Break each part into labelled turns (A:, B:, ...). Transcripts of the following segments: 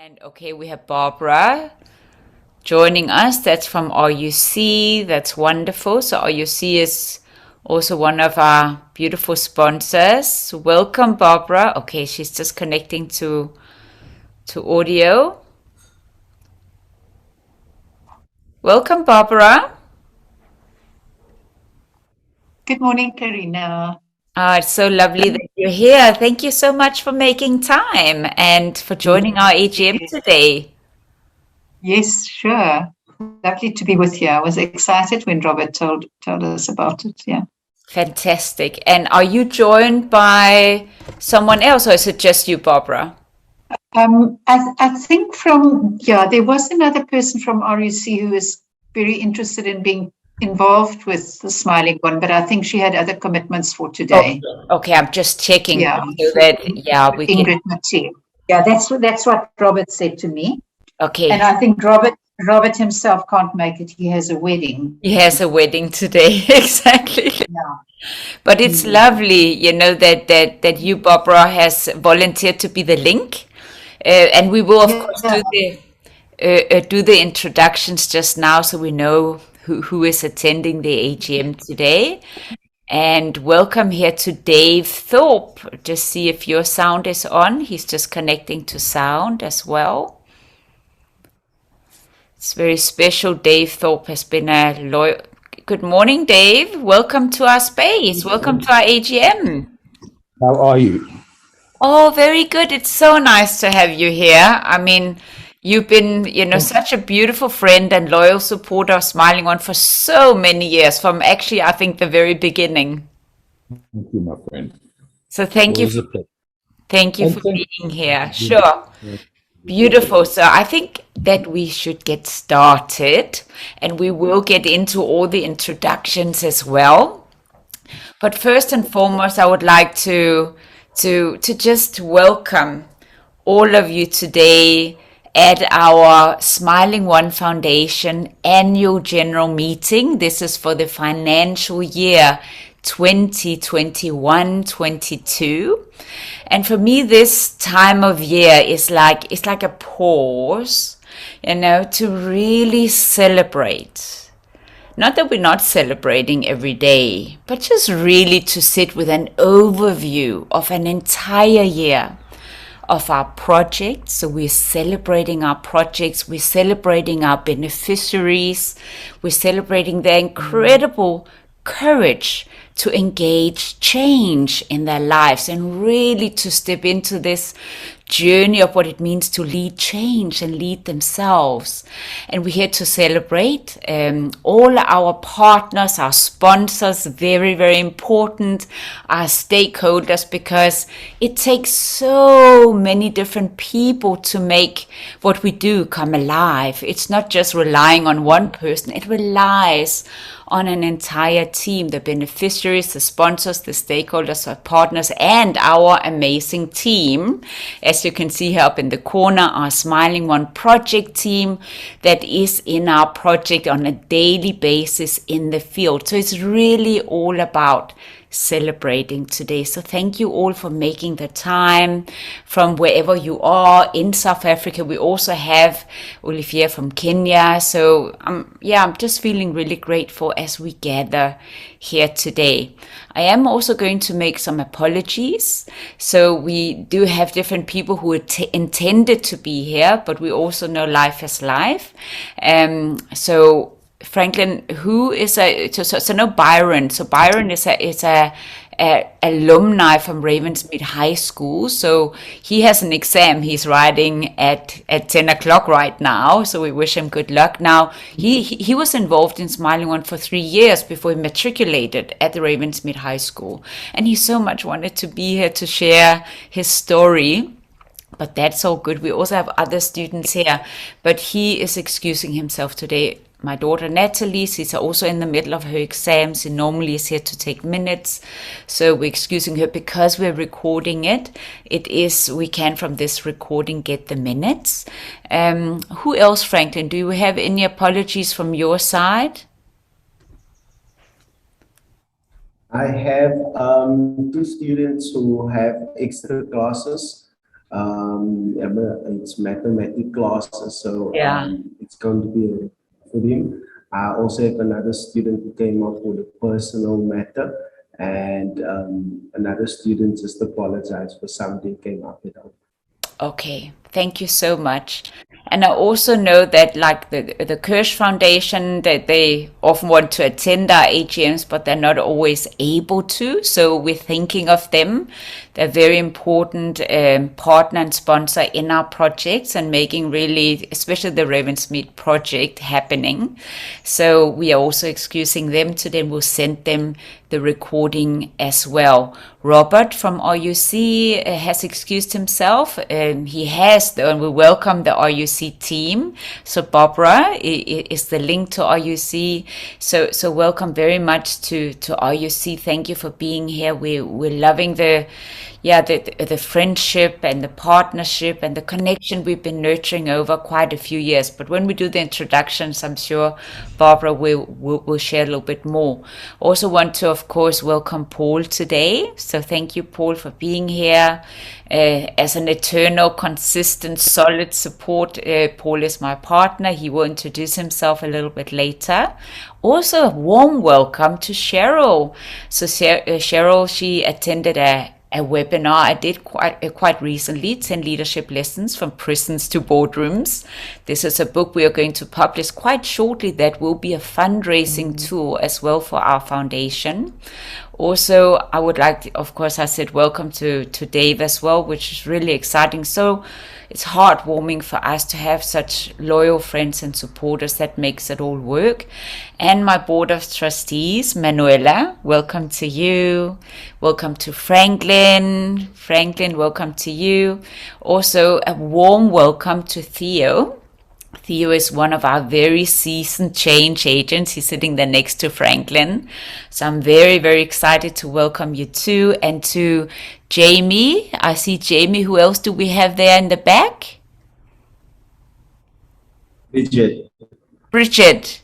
A: And okay, we have Barbara joining us. That's from RUC. That's wonderful. So RUC is also one of our beautiful sponsors. Welcome, Barbara. Okay, she's just connecting to audio. Welcome, Barbara.
B: Good morning, Karina.
A: It's so lovely that you're here. Thank you so much for making time and for joining our AGM today.
B: Yes, sure. Lovely to be with you. I was excited when Robert told us about it. Yeah.
A: Fantastic. And are you joined by someone else, or is it just you, Barbara?
B: I think there was another person from RUC who was very interested in being involved with the Smiling One, but I think she had other commitments for today.
A: Okay, I'm just checking
B: Yeah.
A: so that we can.
B: Ingrid Mathieu. Yeah, that's what Robert said to me.
A: Okay,
B: And I think Robert himself can't make it. He has a wedding.
A: he has a wedding today. Exactly.
B: Yeah.
A: But it's lovely, that you, Barbara, has volunteered to be the link, and we will of course do the introductions just now, so we know who is attending the AGM today. And welcome here to Dave Thorpe. Just see if your sound is on. He's just connecting to sound as well. It's very special. Dave Thorpe has been a loyal. Good morning, Dave. Welcome to our space. Welcome to our AGM.
C: How are you?
A: Oh, very good. It's so nice to have you here. I mean, you've been, such a beautiful friend and loyal supporter of Smiling One for so many years, from actually, I think, the very beginning.
C: Thank you, my friend.
A: So thank you.
C: Always a pleasure.
A: Thank you for being here. Sure. Beautiful. So I think that we should get started, and we will get into all the introductions as well. But first and foremost, I would like to just welcome all of you today at our Smiling One Foundation annual general meeting. This is for the financial year 2021-22. And for me, this time of year is like a pause, to really celebrate. Not that we're not celebrating every day, but just really to sit with an overview of an entire year of our projects. So we're celebrating our projects, we're celebrating our beneficiaries, we're celebrating their incredible courage to engage change in their lives and really to step into this journey of what it means to lead change and lead themselves. And we're here to celebrate all our partners, our sponsors, very, very important, our stakeholders, because it takes so many different people to make what we do come alive. It's not just relying on one person, it relies on an entire team, the beneficiaries, the sponsors, the stakeholders, our partners, and our amazing team. As you can see here up in the corner, our Smiling One project team that is in our project on a daily basis in the field. So it's really all about celebrating today. So thank you all for making the time from wherever you are in South Africa. We also have Olivier from Kenya. So I'm just feeling really grateful as we gather here today. I am also going to make some apologies. So we do have different people who intended to be here, but we also know life is life. So Franklin, who is so no Byron. So Byron is a alumni from Ravensmead High School. So he has an exam he's writing at 10 o'clock right now. So we wish him good luck. Now he was involved in Smiling One for 3 years before he matriculated at the Ravensmead High School, and he so much wanted to be here to share his story. But that's all good. We also have other students here, but he is excusing himself today. My daughter Natalie, she's also in the middle of her exams. She normally is here to take minutes. So we're excusing her because we're recording it. We can from this recording get the minutes. Who else, Franklin? Do you have any apologies from your side?
D: I have 2 students who have extra classes It's mathematics classes, so
A: Yeah.
D: it's going to be for him. I also have another student who came up with a personal matter, and another student just apologized for something came up with her.
A: Okay, thank you so much. And I also know that like the Kirsch Foundation, that they often want to attend our AGMs, but they're not always able to. So we're thinking of them. They're a very important partner and sponsor in our projects and making really, especially the Ravensmead project happening. So we are also excusing them today, and we'll send them the recording as well. Robert from RUC has excused himself. He has, though, and we welcome the RUC team. So Barbara is the link to RUC. So welcome very much to RUC. Thank you for being here. We're loving the friendship and the partnership and the connection we've been nurturing over quite a few years. But when we do the introductions, I'm sure Barbara will share a little bit more. Also want to, of course, welcome Paul today. So thank you, Paul, for being here. As an eternal, consistent, solid support, Paul is my partner. He will introduce himself a little bit later. Also, a warm welcome to Cherel. So Cherel, she attended a webinar I did quite recently, 10 leadership lessons from prisons to boardrooms. This is a book we are going to publish quite shortly that will be a fundraising tool as well for our foundation. Also, I would like to, of course, I said welcome to Dave as well, which is really exciting. So it's heartwarming for us to have such loyal friends and supporters that makes it all work. And my board of trustees, Manuela, welcome to you. Welcome to Franklin. Franklin, welcome to you. Also, a warm welcome to Theo. Theo is one of our very seasoned change agents. He's sitting there next to Franklin. So I'm very, very excited to welcome you too. And to Jamie. I see Jamie. Who else do we have there in the back? Bridget.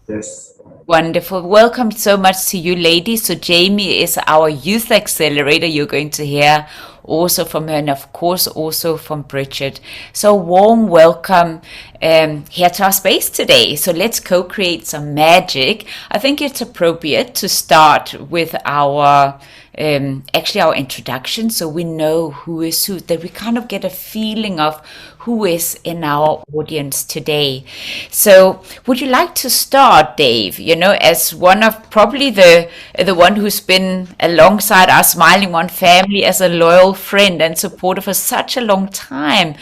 D: Yes.
A: Wonderful. Welcome so much to you, ladies. So Jamie is our Youth Accelerator. You're going to hear also from her, and of course also from Bridget. So warm welcome here to our space today. So let's co-create some magic. I think it's appropriate to start with our our introduction, so we know who is who, that we kind of get a feeling of who is in our audience today. So would you like to start, Dave, as one of probably the one who's been alongside our Smiling One family as a loyal friend and supporter for such a long time?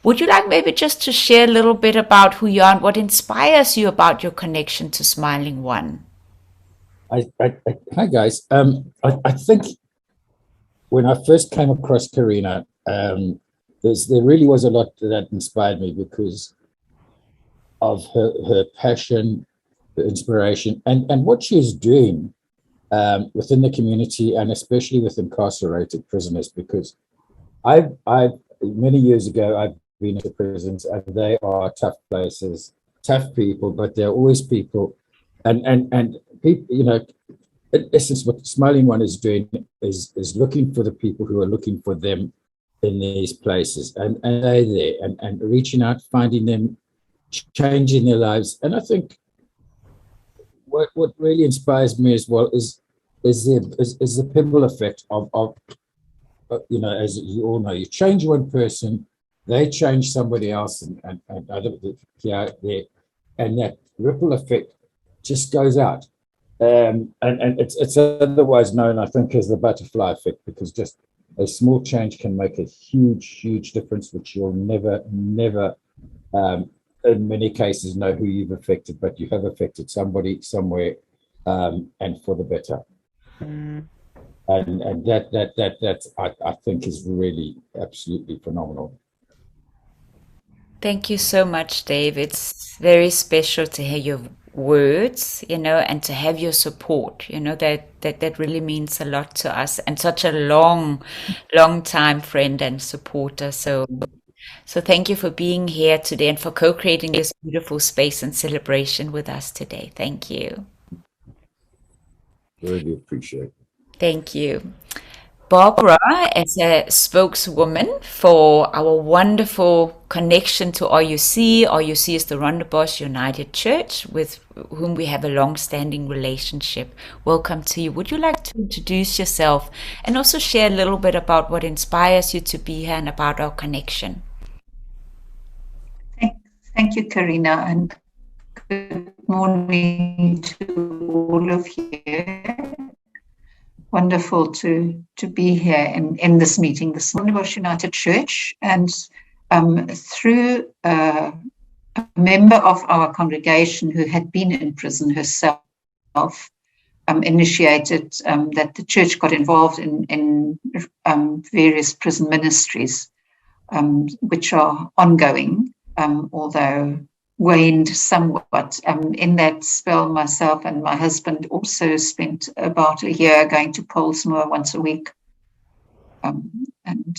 A: Would you like maybe just to share a little bit about who you are and what inspires you about your connection to Smiling One?
C: Hi guys. I think when I first came across Karina, there really was a lot that inspired me because of her passion, the inspiration, and what she is doing within the community, and especially with incarcerated prisoners. Because I've many years ago I've been to prisons, and they are tough places, tough people, but they're always people, and people, in essence, what Smiling One is doing is looking for the people who are looking for them in these places, and they're there, and reaching out, finding them, changing their lives. And I think what really inspires me as well is the pebble effect of as you all know, you change one person, they change somebody else, and other here there, and that ripple effect just goes out. And it's otherwise known, I think, as the butterfly effect, because just a small change can make a huge difference, which you'll never in many cases know who you've affected, but you have affected somebody somewhere, and for the better. And that I think is really absolutely phenomenal.
A: Thank you so much, Dave. It's very special to hear your words, and to have your support, that really means a lot to us, and such a long time friend and supporter. So thank you for being here today and for co-creating this beautiful space and celebration with us today. Thank you.
C: Really appreciate it.
A: Thank you. Barbara, as a spokeswoman for our wonderful connection to RUC. RUC is the Rondebosch United Church, with whom we have a long-standing relationship. Welcome to you. Would you like to introduce yourself and also share a little bit about what inspires you to be here and about our connection?
B: Thank you, Karina, and good morning to all of you. Wonderful to be here in this meeting, this Rondebosch United Church, and through a member of our congregation who had been in prison herself, initiated that the church got involved in various prison ministries, which are ongoing, although waned somewhat. In that spell, myself and my husband also spent about a year going to Polsmoor once a week, and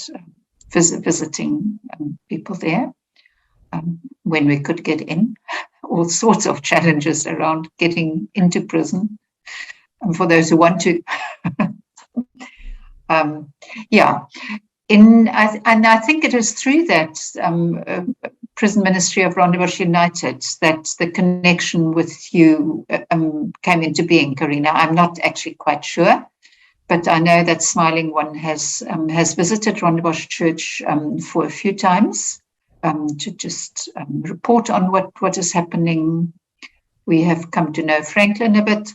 B: visiting people there when we could get in. All sorts of challenges around getting into prison, for those who want to. And I think it is through that prison ministry of Rondebosch United that the connection with you came into being, Karina. I'm not actually quite sure, but I know that Smiling One has visited Rondebosch Church for a few times to just report on what is happening. We have come to know Franklin a bit,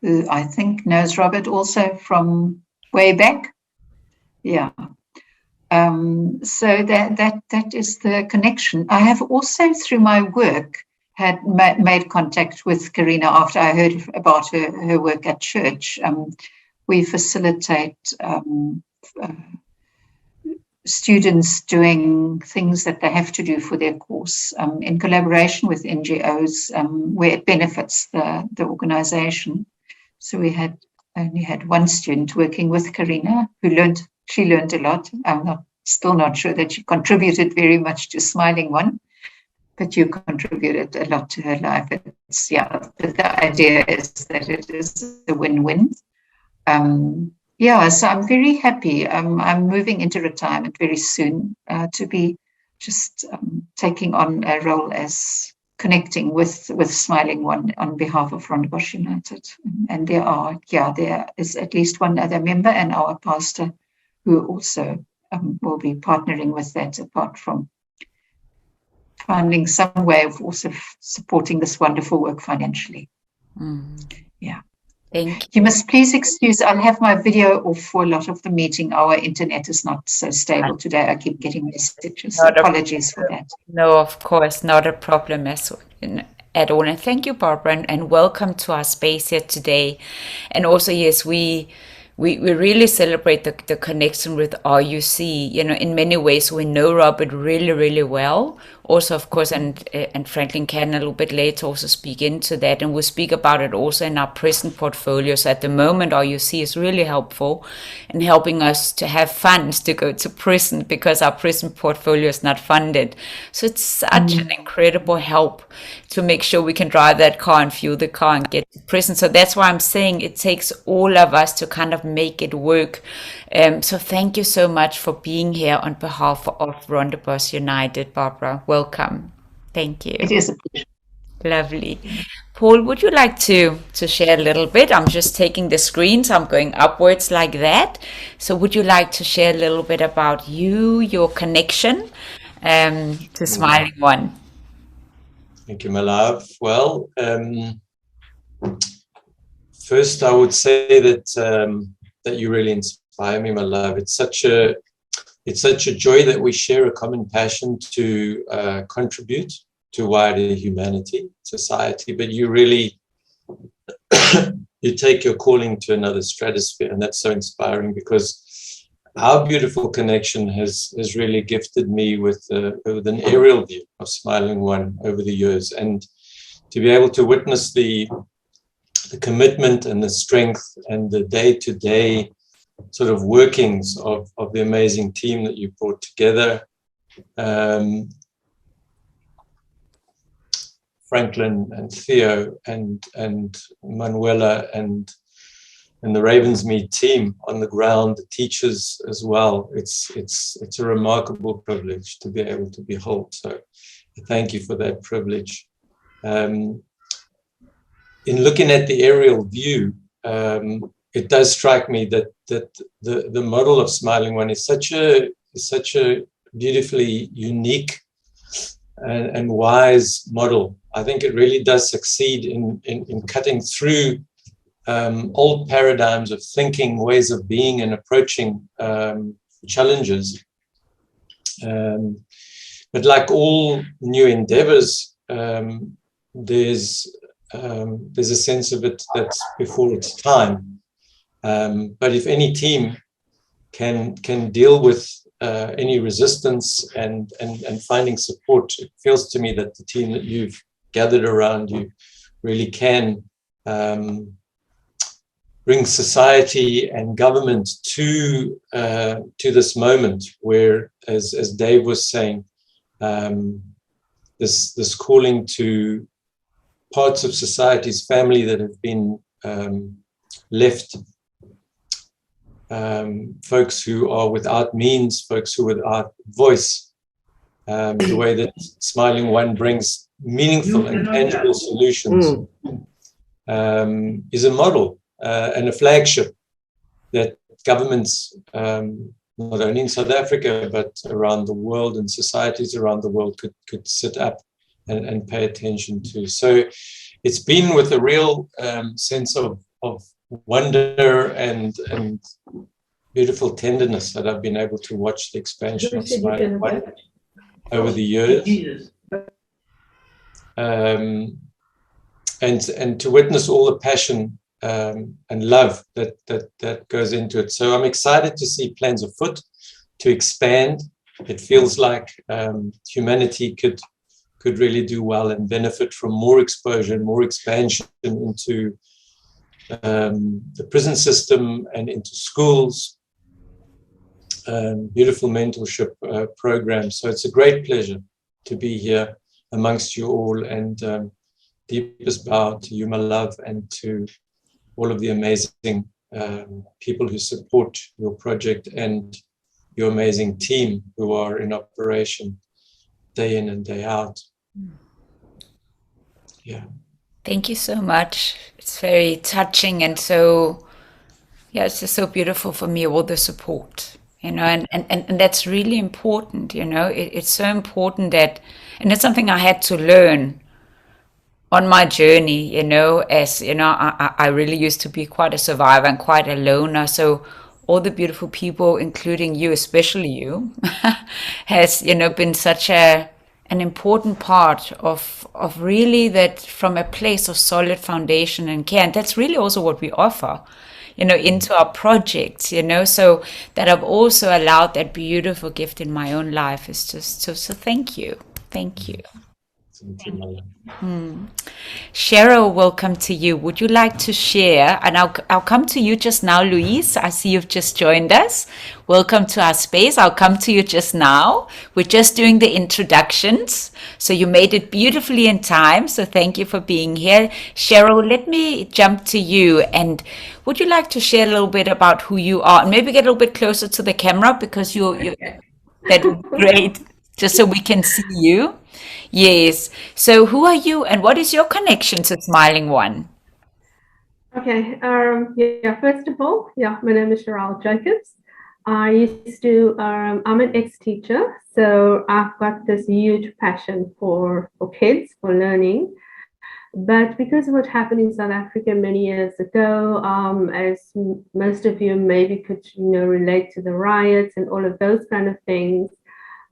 B: who I think knows Robert also from way back. Yeah. So that is the connection. I have also, through my work, had made contact with Karina after I heard about her work at church. We facilitate students doing things that they have to do for their course in collaboration with NGOs where it benefits the organization. So we only had one student working with Karina who learned a lot. I'm still not sure that she contributed very much to Smiling One, but you contributed a lot to her life. The idea is that it is a win-win. So I'm very happy. I'm moving into retirement very soon to be just taking on a role as connecting with Smiling One on behalf of Rondebosch United. And there is at least one other member and our pastor who also will be partnering with that, apart from finding some way of also supporting this wonderful work financially. Yeah.
A: Thank you.
B: You must please excuse, I'll have my video off for a lot of the meeting. Our internet is not so stable today. I keep getting messages. Apologies for that.
A: No, of course, not a problem at all. And thank you, Barbara, and welcome to our space here today. And also, yes, we really celebrate the connection with RUC. In many ways, we know Robert really, really well. Also, of course, and Franklin can a little bit later also speak into that. And we'll speak about it also in our prison portfolios. At the moment, RUC is really helpful in helping us to have funds to go to prison because our prison portfolio is not funded. So it's such an incredible help to make sure we can drive that car and fuel the car and get to prison. So that's why I'm saying it takes all of us to kind of make it work. So thank you so much for being here on behalf of Rondebosch United, Barbara. Welcome. Thank you.
B: It is a pleasure.
A: Lovely. Paul, would you like to share a little bit? I'm just taking the screen, so I'm going upwards like that. So would you like to share a little bit about your connection to Smiling One?
E: Thank you, my love. Well, first I would say that you really inspire me, my love. It's such a joy that we share a common passion to contribute to wider humanity, society. But you really, you take your calling to another stratosphere, and that's so inspiring because our beautiful connection has really gifted me with an aerial view of Smiling One over the years, and to be able to witness the commitment and the strength and the day-to-day sort of workings of the amazing team that you brought together. Franklin and Theo and Manuela and and the Ravensmead team on the ground, the teachers as well. It's a remarkable privilege to be able to behold. So thank you for that privilege. In looking at the aerial view, it does strike me that the model of Smiling One is such a beautifully unique and wise model. I think it really does succeed in cutting through old paradigms of thinking, ways of being and approaching challenges. But like all new endeavors, there's a sense of it that's before its time. But if any team can deal with any resistance and finding support, it feels to me that the team that you've gathered around you really can bring society and government to this moment where, as Dave was saying, this calling to parts of society's family that have been left, folks who are without means, folks who are without voice, the way that Smiling One brings meaningful and tangible solutions is a model and a flagship that governments, not only in South Africa, but around the world and societies around the world could sit up and pay attention to. So it's been with a real sense of wonder and beautiful tenderness that I've been able to watch the expansion of Smiling One over the years. And to witness all the passion and love that goes into it. So I'm excited to see plans afoot to expand. It feels like humanity could really do well and benefit from more exposure and more expansion into the prison system and into schools, beautiful mentorship programs. So it's a great pleasure to be here amongst you all, and deepest bow to you, my love, and to all of the amazing people who support your project and your amazing team who are in operation day in and day out. Yeah.
A: Thank you so much. It's very touching, and so, yeah, it's just so beautiful for me, all the support, and that's really important, it's so important that, and it's something I had to learn on my journey, as, I really used to be quite a survivor and quite a loner. So all the beautiful people, including you, especially you, has, been such an important part of really that, from a place of solid foundation and care. And that's really also what we offer, into our projects, so that I've also allowed that beautiful gift in my own life is just so thank you. Thank you. Cherel, welcome to you. Would you like to share? And I'll come to you just now, Louise. I see you've just joined us. Welcome to our space. I'll come to you just now. We're just doing the introductions. So you made it beautifully in time. So thank you for being here. Cherel, let me jump to you. And would you like to share a little bit about who you are? And maybe get a little bit closer to the camera, because you're that would be great, just so we can see you. Yes. So who are you and what is your connection to Smiling One?
F: Okay. First of all, my name is Cherel Jacobs. I'm an ex-teacher, so I've got this huge passion for kids, for learning. But because of what happened in South Africa many years ago, as most of you maybe could, relate to the riots and all of those kind of things,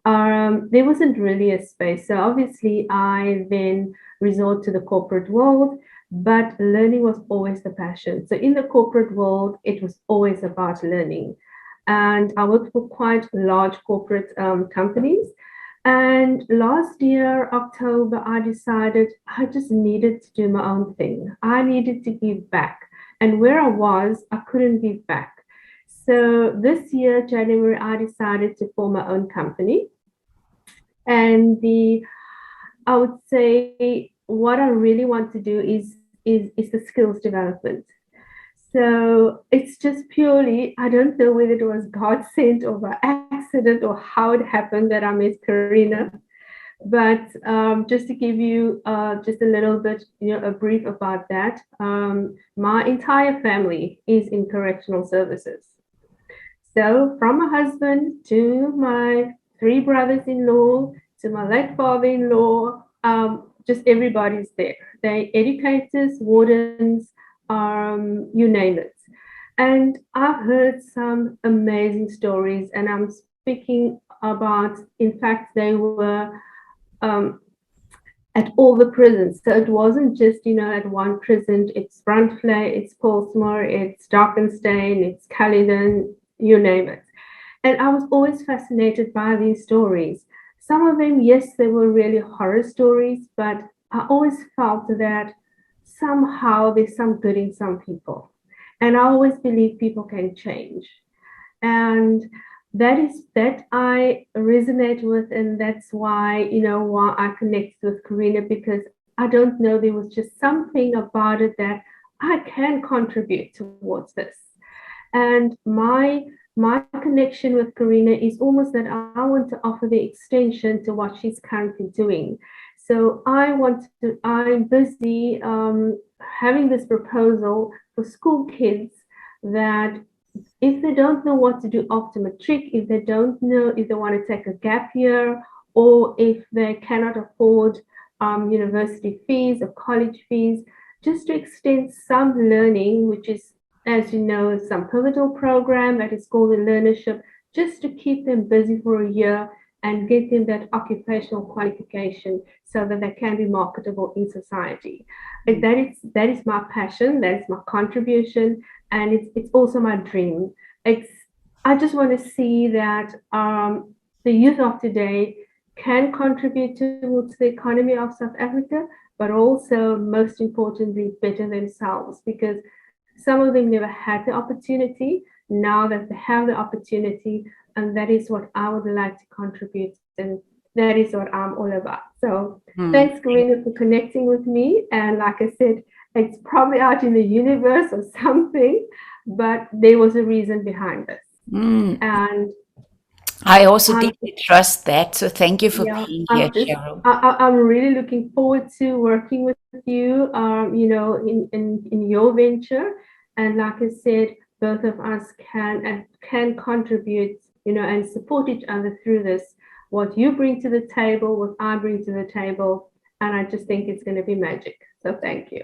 F: there wasn't really a space. So obviously I then resort to the corporate world, but learning was always the passion. So in the corporate world, it was always about learning. And I worked for quite large corporate companies. And last year, October, I decided I just needed to do my own thing. I needed to give back. And where I was, I couldn't give back. So this year, January, I decided to form my own company. And I would say what I really want to do is the skills development. So it's just purely, I don't know whether it was God sent or by accident or how it happened that I met Karina. But just to give you just a little bit, a brief about that, my entire family is in correctional services. So from my husband to my 3 brothers-in-law to my late father-in-law, just everybody's there. They educators, wardens, you name it. And I've heard some amazing stories, and I'm speaking about, in fact, they were at all the prisons. So it wasn't just, at one prison. It's Brandtvlei, it's Pollsmoor, it's Drakensberg, it's Caledon, you name it. And I was always fascinated by these stories. Some of them, yes, they were really horror stories, but I always felt that somehow there's some good in some people. And I always believe people can change. And that I resonate with, and that's why, why I connected with Karina, because I don't know, there was just something about it that I can contribute towards this. And my connection with Karina is almost that I want to offer the extension to what she's currently doing. So I'm busy having this proposal for school kids that if they don't know what to do after matric, if they don't know if they want to take a gap year, or if they cannot afford university fees or college fees, just to extend some learning, which is, as you know, some pivotal program that is called the learnership, just to keep them busy for a year and get them that occupational qualification so that they can be marketable in society. And that is my passion, that is my contribution, and it's also my dream. I just want to see that the youth of today can contribute towards the economy of South Africa, but also, most importantly, better themselves, because some of them never had the opportunity. Now that they have the opportunity, and that is what I would like to contribute, and that is what I'm all about. So thanks, Karina, for connecting with me. And like I said, it's probably out in the universe or something, but there was a reason behind this. And
A: I also deeply trust that. So thank you for being here, Cherel.
F: I'm really looking forward to working with you, in your venture. And like I said, both of us can contribute, and support each other through this. What you bring to the table, what I bring to the table, and I just think it's going to be magic. So thank you.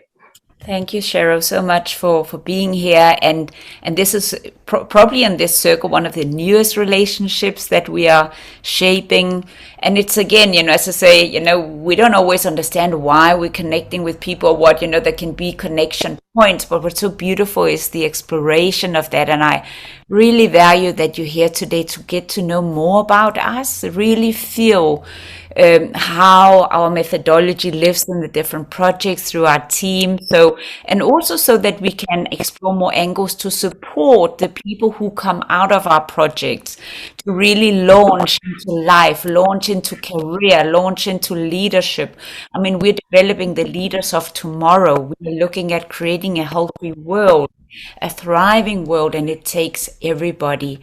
A: Thank you, Cherel, so much for being here. And this is probably in this circle one of the newest relationships that we are shaping. And it's, again, as I say, we don't always understand why we're connecting with people, what, there can be connection points. But what's so beautiful is the exploration of that. And I really value that you're here today to get to know more about us, really feel how our methodology lives in the different projects through our team. So, and also so that we can explore more angles to support the people who come out of our projects to really launch into life, launch into career, launch into leadership. I mean, we're developing the leaders of tomorrow. We're looking at creating a healthy world, a thriving world, and it takes everybody,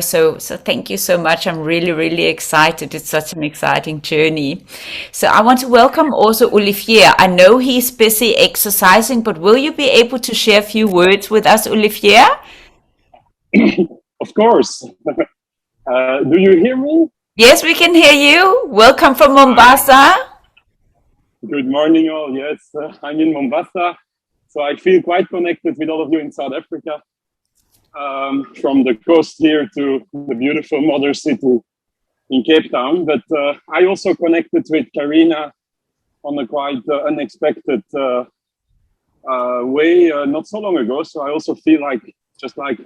A: so thank you so much. I'm really, really excited. It's such an exciting journey. So I want to welcome also Olivier. I know he's busy exercising, but will you be able to share a few words with us, Olivier?
G: Of course. Do you hear me?
A: Yes, we can hear you. Welcome from Mombasa.
G: Good morning all. Yes, I'm in Mombasa. So I feel quite connected with all of you in South Africa, from the coast here to the beautiful mother city in Cape Town. But I also connected with Karina on a quite unexpected way not so long ago. So I also feel like, just like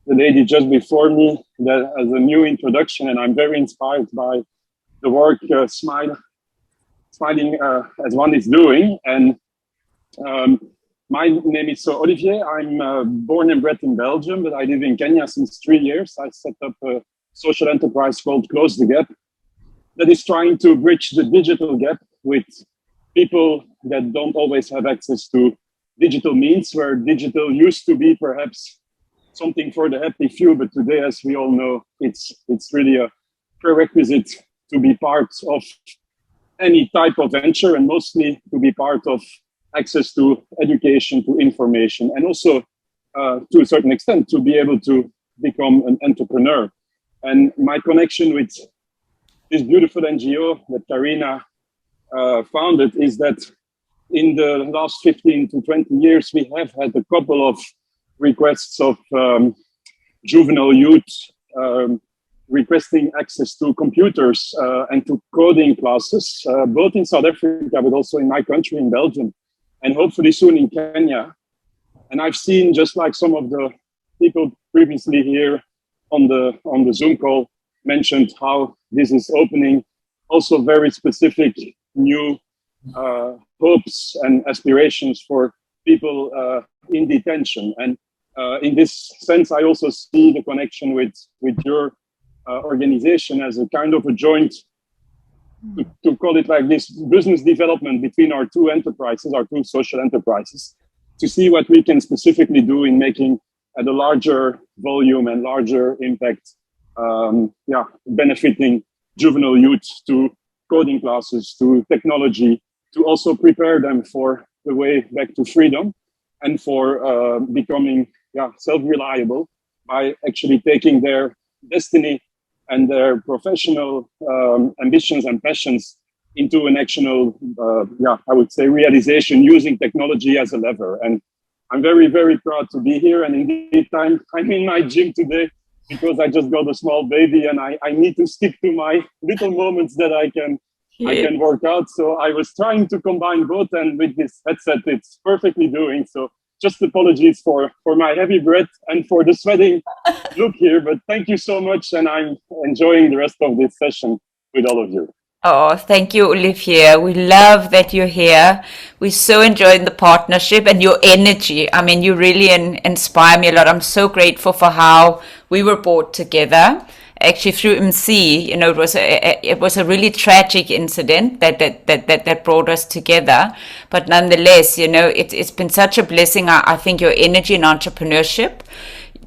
G: the lady just before me, that as a new introduction, and I'm very inspired by the work Smiling as one is doing. And my name is Olivier. I'm born and bred in Belgium, but I live in Kenya since 3 years. I set up a social enterprise called Close the Gap that is trying to bridge the digital gap with people that don't always have access to digital means, where digital used to be perhaps something for the happy few, but today, as we all know, it's really a prerequisite to be part of any type of venture, and mostly to be part of access to education, to information, and also to a certain extent to be able to become an entrepreneur. And my connection with this beautiful NGO that Karina founded is that in the last 15 to 20 years, we have had a couple of requests of juvenile youth requesting access to computers and to coding classes, both in South Africa, but also in my country, in Belgium, and hopefully soon in Kenya. And I've seen, just like some of the people previously here on the Zoom call mentioned, how this is opening also very specific new hopes and aspirations for people in detention. And in this sense, I also see the connection with your organization as a kind of a joint, to call it like this, business development between our two enterprises, our two social enterprises, to see what we can specifically do in making at a larger volume and larger impact, benefiting juvenile youth, to coding classes, to technology, to also prepare them for the way back to freedom and for becoming self-reliable by actually taking their destiny and their professional ambitions and passions into an actual, I would say, realization using technology as a lever. And I'm very, very proud to be here. And indeed, I'm in my gym today because I just got a small baby and I need to stick to my little moments that I can work out. So I was trying to combine both, and with this headset, it's perfectly doing. So just apologies for my heavy breath and for the sweating look here, but thank you so much. And I'm enjoying the rest of this session with all of you.
A: Oh, thank you, Olivier. We love that you're here. We're so enjoying the partnership and your energy. I mean, you really inspire me a lot. I'm so grateful for how we were brought together. Actually, through MC, you know, it was a really tragic incident that brought us together. But nonetheless, you know, it's been such a blessing. I think your energy and entrepreneurship,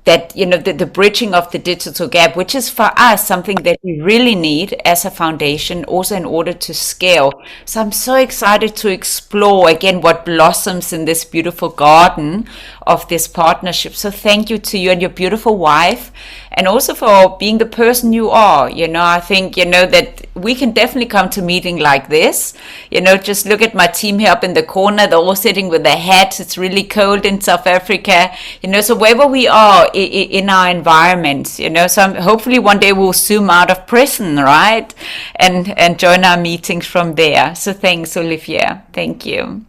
A: that, you know, the bridging of the digital gap, which is for us something that we really need as a foundation, also in order to scale. So I'm so excited to explore again what blossoms in this beautiful garden of this partnership. So thank you to you and your beautiful wife, and also for being the person you are. You know, I think, you know, that we can definitely come to a meeting like this. You know, just look at my team here up in the corner. They're all sitting with their hats. It's really cold in South Africa. You know, so wherever we are in our environments, you know, so hopefully one day we'll zoom out of prison, right? And join our meetings from there. So thanks, Olivier. Thank you.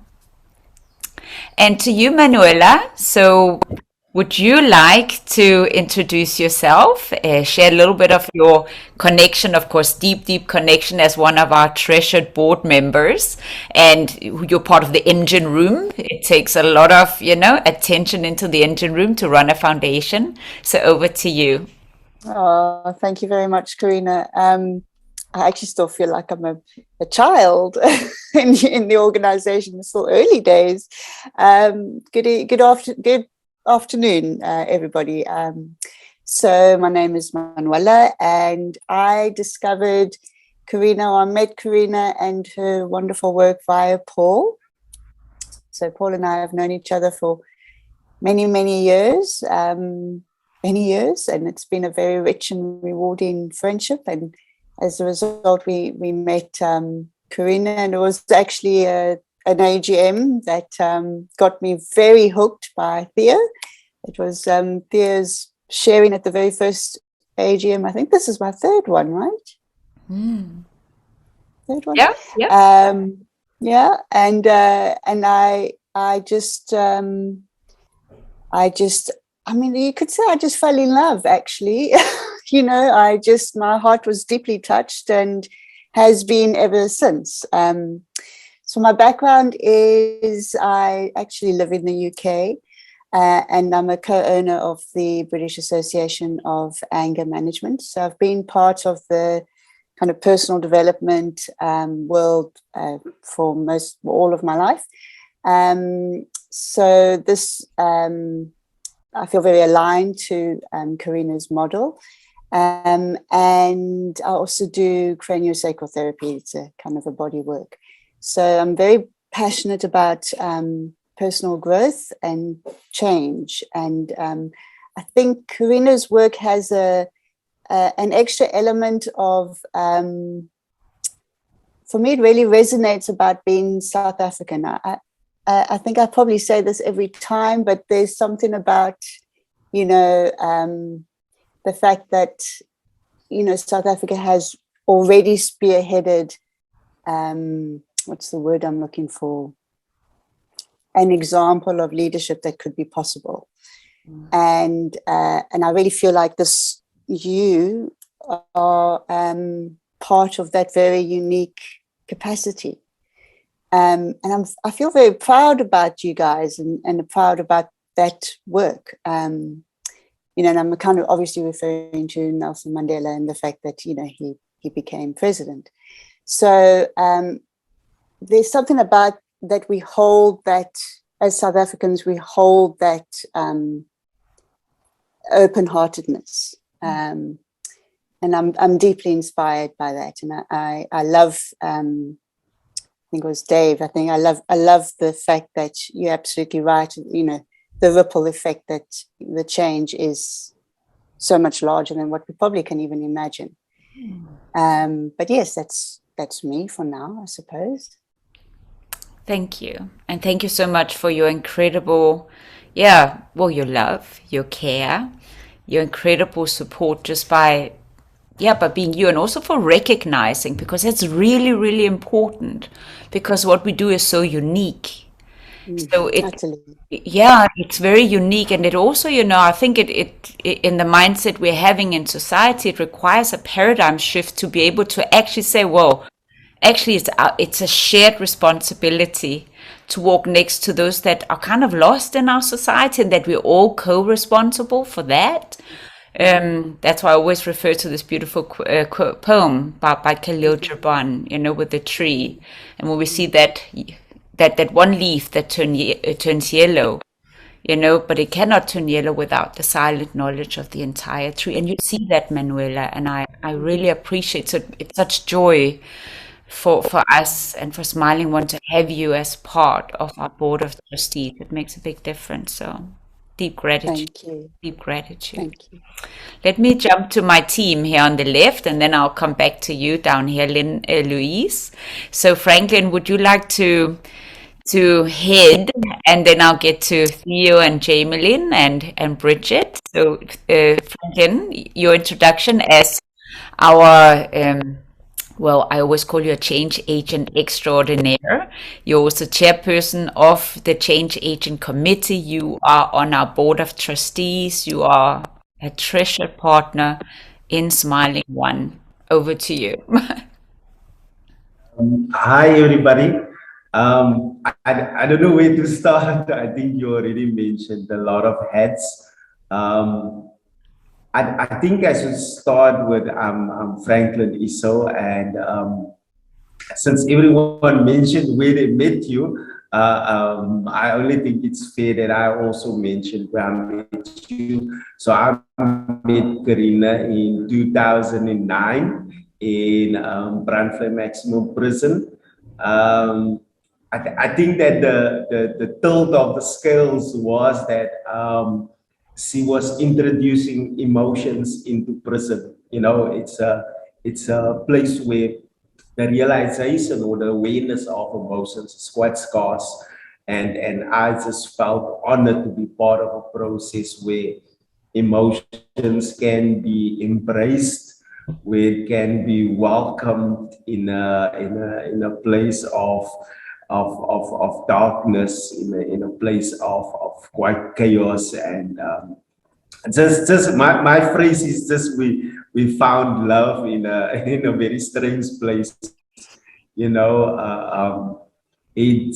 A: And to you, Manuela, so would you like to introduce yourself, share a little bit of your connection, of course, deep connection as one of our treasured board members, and you're part of the engine room. It takes a lot of, you know, attention into the engine room to run a foundation. So over to you.
H: Oh, thank you very much, Karina. I actually still feel like I'm a child in the organization. It's still early days. Good afternoon, everybody. So my name is Manuela, and I discovered Karina, I met Karina and her wonderful work via Paul. So Paul and I have known each other for many years, and it's been a very rich and rewarding friendship. And as a result, we met Karina, and it was actually an AGM that got me very hooked by Theo. It was Theo's sharing at the very first AGM. I think this is my third one, right? Third one. Yeah. And I mean, you could say I just fell in love, actually. You know, my heart was deeply touched and has been ever since. So my background is I actually live in the UK, and I'm a co-owner of the British Association of Anger Management. So I've been part of the kind of personal development world for all of my life. so this, I feel very aligned to Karina's model. And I also do craniosacral therapy. It's a kind of a body work. So I'm very passionate about personal growth and change. And I think Karina's work has an extra element of, for me, it really resonates about being South African. I think I probably say this every time, but there's something about, you know, the fact that, you know, South Africa has already spearheaded, what's the word I'm looking for? An example of leadership that could be possible. And I really feel like you are part of that very unique capacity. And I feel very proud about you guys and proud about that work. You know, and I'm kind of obviously referring to Nelson Mandela and the fact that, you know, he became president. So there's something about that we hold that, as South Africans, we hold that open-heartedness. And I'm deeply inspired by that. And I love, I think it was Dave, I love the fact that you're absolutely right, you know, the ripple effect, that the change is so much larger than what we probably can even imagine. But yes, that's me for now, I suppose.
A: Thank you. And thank you so much for your incredible, your love, your care, your incredible support just by being you, and also for recognizing, because it's really, really important, because what we do is so unique. So it's very unique. And it also, you know, I think it in the mindset we're having in society, it requires a paradigm shift to be able to actually say, well, actually it's a shared responsibility to walk next to those that are kind of lost in our society, and that we're all co-responsible for that. That's why I always refer to this beautiful poem by Khalil Gibran, you know, with the tree. And when we see that one leaf that turns yellow, you know, but it cannot turn yellow without the silent knowledge of the entire tree. And you see that, Manuela, and I really appreciate it. It's such joy for us and for Smiling One to have you as part of our board of trustees. It makes a big difference. So deep gratitude.
H: Thank you.
A: Deep gratitude.
H: Thank you.
A: Let me jump to my team here on the left, and then I'll come back to you down here, Louise. So Franklin, would you like to head, and then I'll get to Theo and Jamelin and Bridget. So Franklin, your introduction as our I always call you a change agent extraordinaire. You're also chairperson of the Change Agent Committee. You are on our board of trustees. You are a treasured partner in Smiling One. Over to you.
D: Hi, everybody. I don't know where to start. I think you already mentioned a lot of hats. I think I should start with Franklin Iso, and since everyone mentioned where they met you, I only think it's fair that I also mention where I met you. So I met Karina in 2009 in Brandfly Maximum Prison. I think that the tilt of the scales was that she was introducing emotions into prison. You know, it's a place where the realization or the awareness of emotions is quite scarce, and I just felt honored to be part of a process where emotions can be embraced, where it can be welcomed in a place of darkness, in a place of quite chaos, and just my phrase is just we found love in a very strange place. You know, it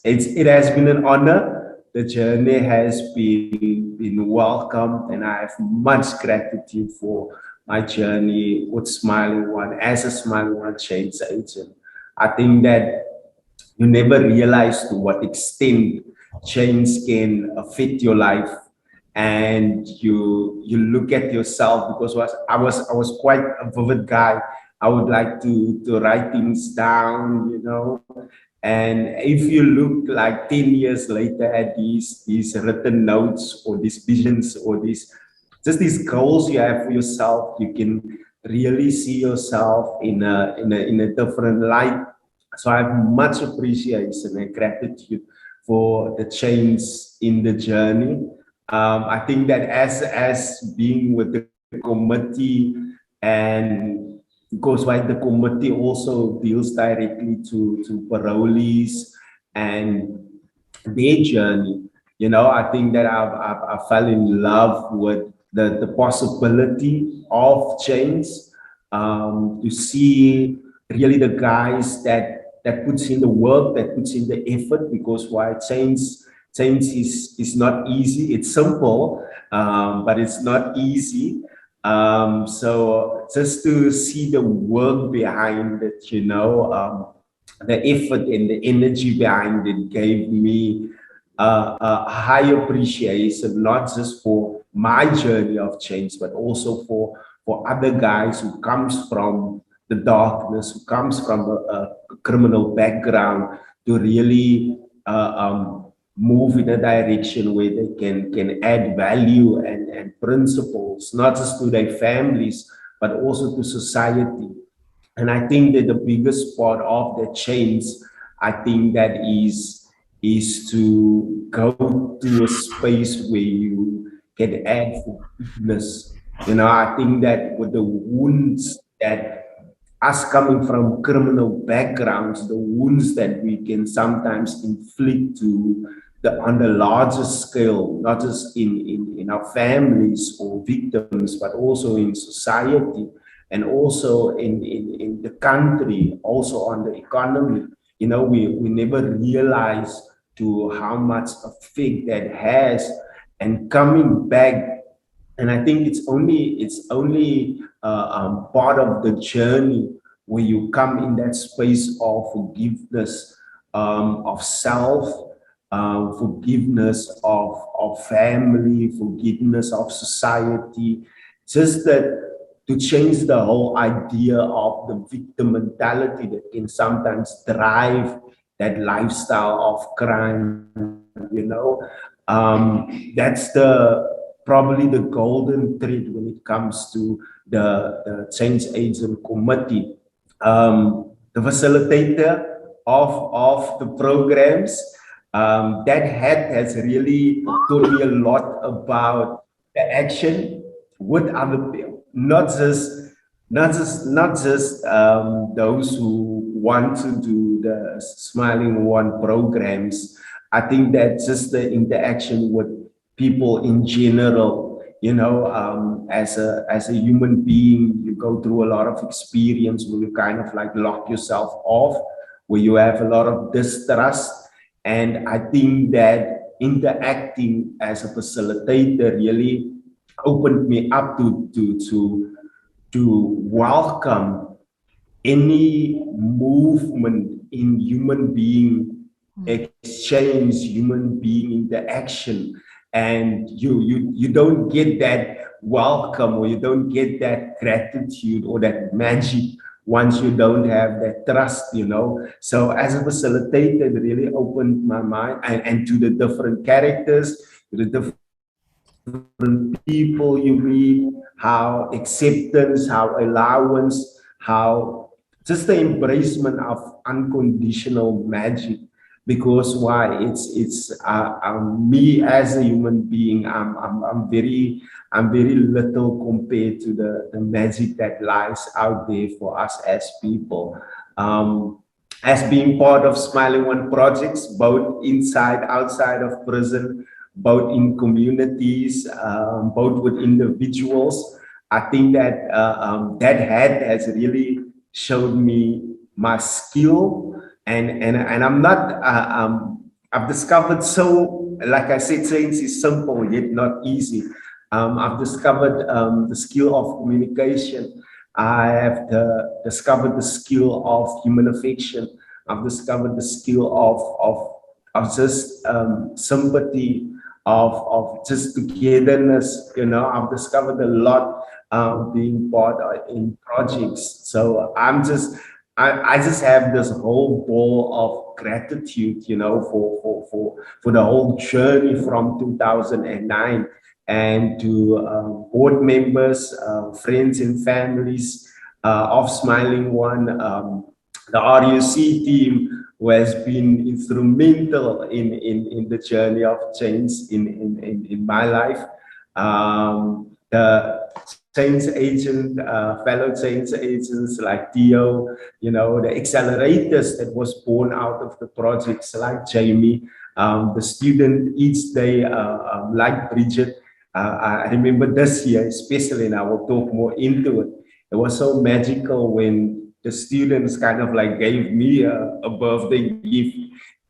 D: has been an honor. The journey has been welcomed, and I have much gratitude for my journey with Smiling One as a Smiling One change agent. I think that you never realize to what extent change can affect your life, and you look at yourself, because I was quite a vivid guy. I would like to write things down, you know. And if you look like 10 years later at these written notes, or these visions, or these goals you have for yourself, you can really see yourself in a different light. So I have much appreciation and gratitude for the change in the journey. I think that as being with the committee, and because why the committee also deals directly to parolees and their journey, you know, I think that I fell in love with the possibility of change, to see really the guys that puts in the work, that puts in the effort, because why change is not easy. It's simple, but it's not easy. So just to see the work behind it, you know, the effort and the energy behind it gave me a high appreciation, not just for my journey of change, but also for other guys who comes from the darkness, who comes from a criminal background, to really move in a direction where they can add value and principles, not just to their families, but also to society. And I think that the biggest part of the change, I think that is to go to a space where you can add forgiveness. You know, I think that with the wounds that us coming from criminal backgrounds, the wounds that we can sometimes inflict on the larger scale, not just in our families or victims, but also in society, and also in the country, also on the economy. You know, we never realize to how much effect that has. And coming back, and I think it's only part of the journey where you come in that space of forgiveness, of self, forgiveness of family, forgiveness of society, just that to change the whole idea of the victim mentality that can sometimes drive that lifestyle of crime, you know. That's probably the golden thread when it comes to the change agent committee. The facilitator of the programs, that has really taught me a lot about the action with other people, not just those who want to do the Smiling One programs. I think that just the interaction with people in general, you know, as a human being, you go through a lot of experience where you kind of like lock yourself off, where you have a lot of distrust. And I think that interacting as a facilitator really opened me up to welcome any movement in human being exchange, human being interaction. And you don't get that welcome, or you don't get that gratitude or that magic once you don't have that trust, you know. So as a facilitator, it really opened my mind, and to the different characters, to the different people you meet, how acceptance, how allowance, how just the embracement of unconditional magic. Because why? It's me as a human being. I'm very little compared to the magic that lies out there for us as people. As being part of Smiling One projects, both inside, outside of prison, both in communities, both with individuals, I think that that has really showed me my skill. And I'm not, I've discovered, so like I said, science is simple yet not easy. I've discovered the skill of communication. I have discovered the skill of human affection. I've discovered the skill just sympathy, of just togetherness. You know, I've discovered a lot being part in projects. So I just have this whole ball of gratitude, you know, for the whole journey from 2009, and to board members, friends and families of Smiling One, the RUC team, who has been instrumental in the journey of change in my life. The change agent, fellow change agents like Theo, you know, the accelerators that was born out of the projects like Jamie, the student each day like Bridget. I remember this year especially, and I will talk more into it. It was so magical when the students kind of like gave me a birthday gift,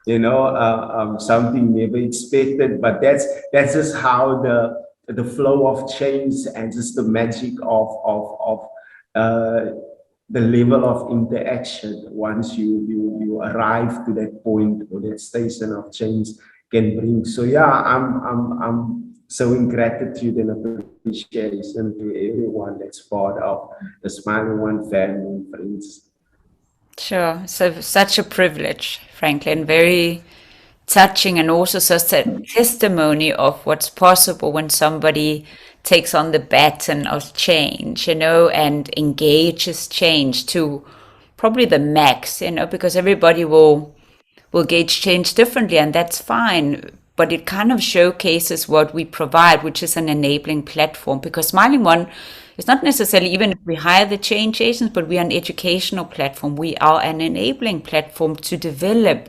D: you know, something never expected. But that's just how the flow of change and just the magic of the level of interaction once you arrive to that point or that station of change can bring. So yeah, I'm showing gratitude and appreciation to everyone that's part of the Smiling One family and friends.
A: Sure. So such a privilege, frankly, and very touching, and also such a testimony of what's possible when somebody takes on the baton of change, you know, and engages change to probably the max, you know, because everybody will gauge change differently, and that's fine. But it kind of showcases what we provide, which is an enabling platform. Because Smiling One is not necessarily, even if we hire the change agents, but we are an educational platform. We are an enabling platform to develop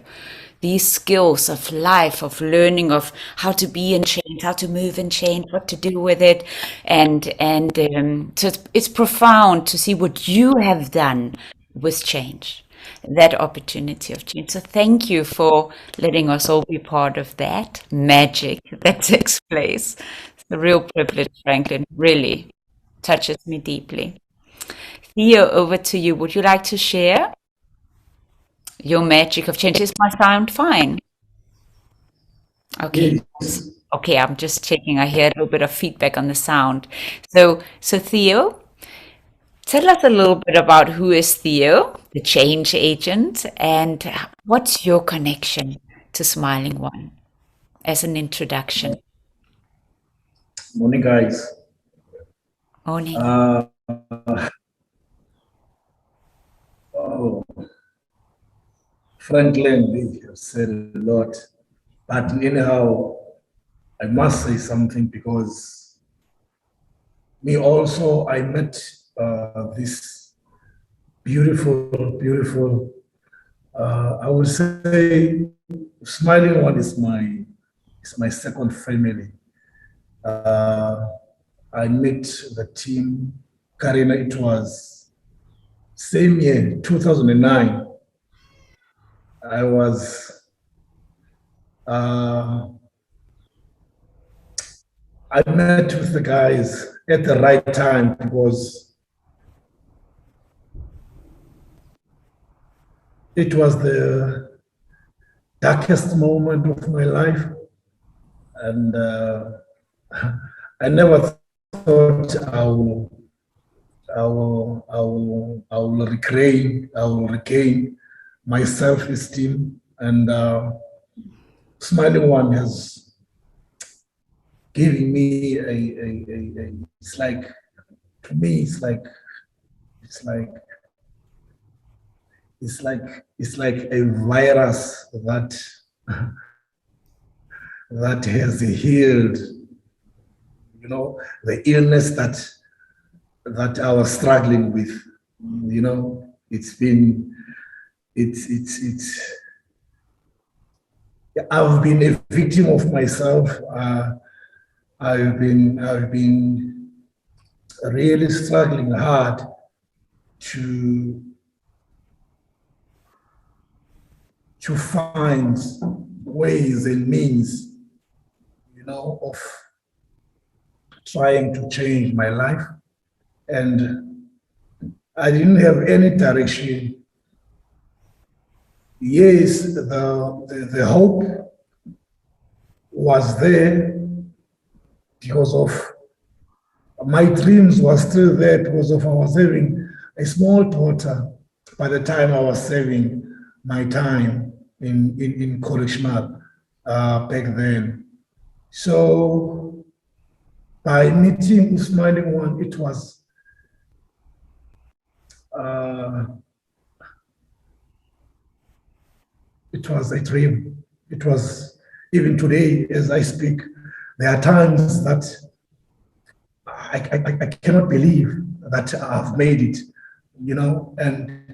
A: these skills of life, of learning, of how to be in change, how to move in change, what to do with it. So it's profound to see what you have done with change, that opportunity of change. So thank you for letting us all be part of that magic that takes place. It's a real privilege, Franklin. Really touches me deeply. Theo, over to you. Would you like to share your magic of change? Is my sound fine? Okay.
I: Yes.
A: Okay, I'm just checking. I hear a little bit of feedback on the sound. So Theo, tell us a little bit about who is Theo, the change agent, and what's your connection to Smiling One as an introduction.
I: Morning, guys.
A: Morning.
I: Oh, Franklin, they have said a lot, but anyhow, I must say something, because me also, I met this beautiful, I would say Smiling One is my second family. I met the team, Karina, it was same year, 2009. I was, I met with the guys at the right time, because it was the darkest moment of my life. And I never thought I will regain my self-esteem, and Smiling One has given me it's like, to me, it's like a virus that has healed, you know, the illness that I was struggling with. You know, I've been a victim of myself. I've been really struggling hard to find ways and means, you know, of trying to change my life. And I didn't have any direction. Yes, the hope was there because of my dreams was still there because of I was having a small daughter by the time I was serving my time in correctional back then. So by meeting Smiling One, it was a dream. It was, even today as I speak, there are times that I cannot believe that I've made it, you know, and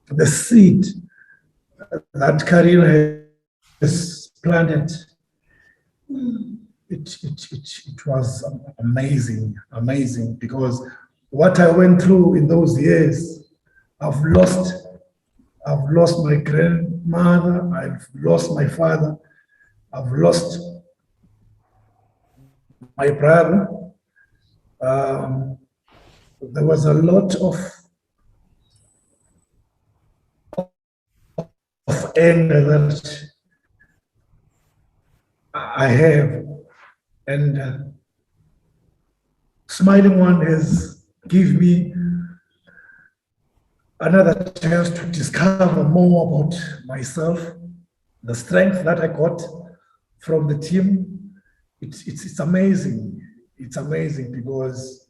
I: the seed that Karina has planted, it was amazing, because what I went through in those years, I've lost my grandmother, I've lost my father, I've lost my brother. There was a lot of anger that I have, and Smiling One has given me another chance to discover more about myself, the strength that I got from the team. It's amazing. It's amazing because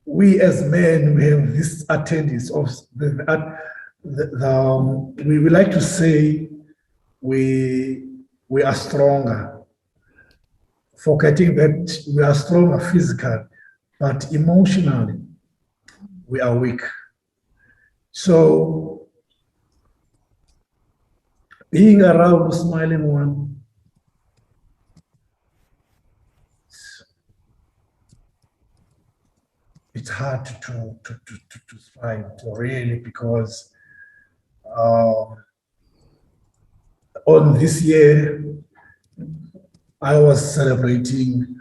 I: we as men, we have this attendance of we like to say we are stronger, forgetting that we are stronger physically, but emotionally we are weak. So being around Smiling One, it's hard to find really, because on this year I was celebrating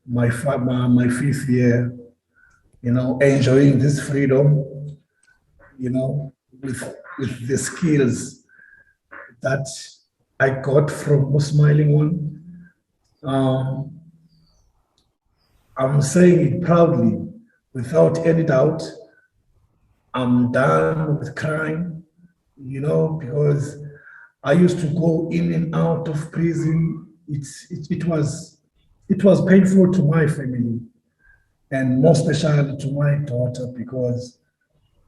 I: my 5th year, you know, enjoying this freedom, you know, with the skills that I got from Smiling One. I'm saying it proudly, without any doubt. I'm done with crime, you know, because I used to go in and out of prison. It was painful to my family, and more especially to my daughter, because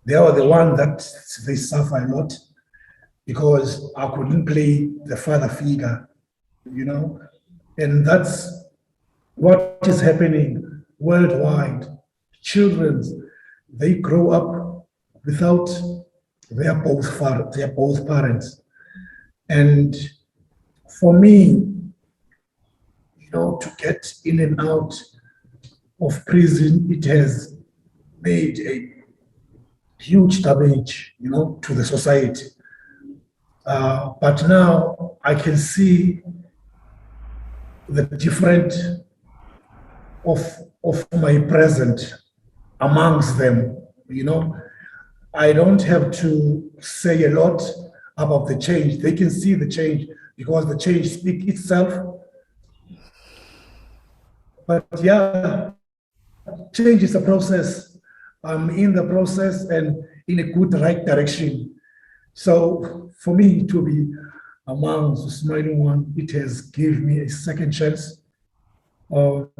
I: they are the one that they suffer a lot, because I couldn't play the father figure, you know, and that's what is happening worldwide. Children, they grow up without their both parents. And for me, you know, to get in and out of prison, it has made a huge damage, you know, to the society. But now I can see the difference of my present amongst them, you know. I don't have to say a lot about the change. They can see the change because the change speaks itself. But yeah, change is a process. I'm in the process and in a good, right direction. So for me to be among the Smiling One, it has given me a second chance to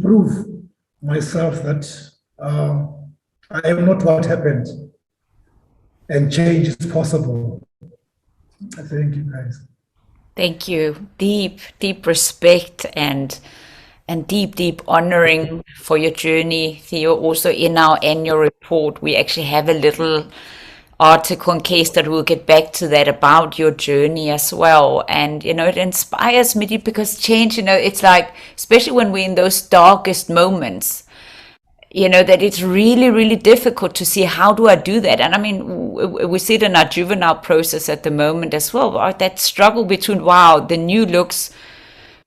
I: prove myself that I am not what happened, and change is possible. Thank you, guys.
A: Thank you. Deep respect and deep honoring for your journey, Theo. Also in our annual report, we actually have a little article in case that we'll get back to that about your journey as well. And, you know, it inspires me because change, you know, it's like, especially when we're in those darkest moments, you know, that it's really difficult to see how do I do that. And I mean, we see it in our juvenile process at the moment as well, right? That struggle between, wow, the new looks,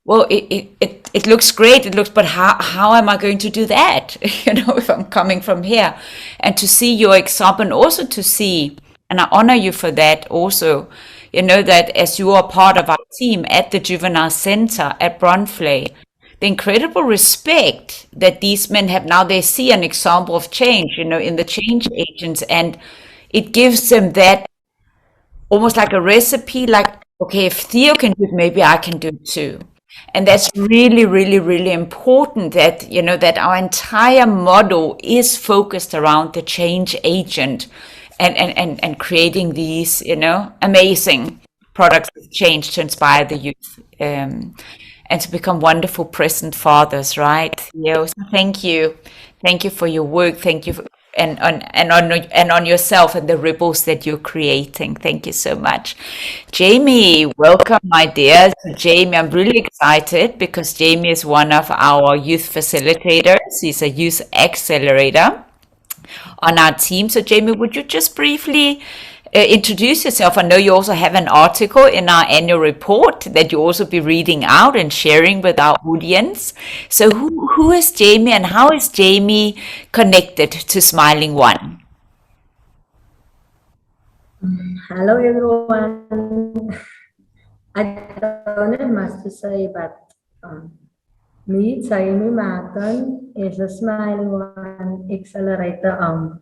A: well, it looks great, but how am I going to do that? You know, if I'm coming from here, and to see your example, and also to see And I honor you for that also. You know, that as you are part of our team at the Juvenile Center at Brunfley, the incredible respect that these men have now, they see an example of change, you know, in the change agents, and it gives them that almost like a recipe, like, okay, if Theo can do it, maybe I can do it too. And that's really, really, really important that, you know, that our entire model is focused around the change agent and creating these, you know, amazing products of change to inspire the youth and to become wonderful present fathers, right, Theo? So thank you. Thank you for your work. Thank you for, and on yourself and the ripples that you're creating. Thank you so much. Jamie, welcome, my dear. So Jamie, I'm really excited because Jamie is one of our youth facilitators. He's a youth accelerator on our team. So Jamie, would you just briefly introduce yourself? I know you also have an article in our annual report that you also be reading out and sharing with our audience. So who is Jamie and how is Jamie connected to Smiling One?
J: Hello everyone. I don't have much to say, but me, Jamie Martin, is a Smiling One Accelerator.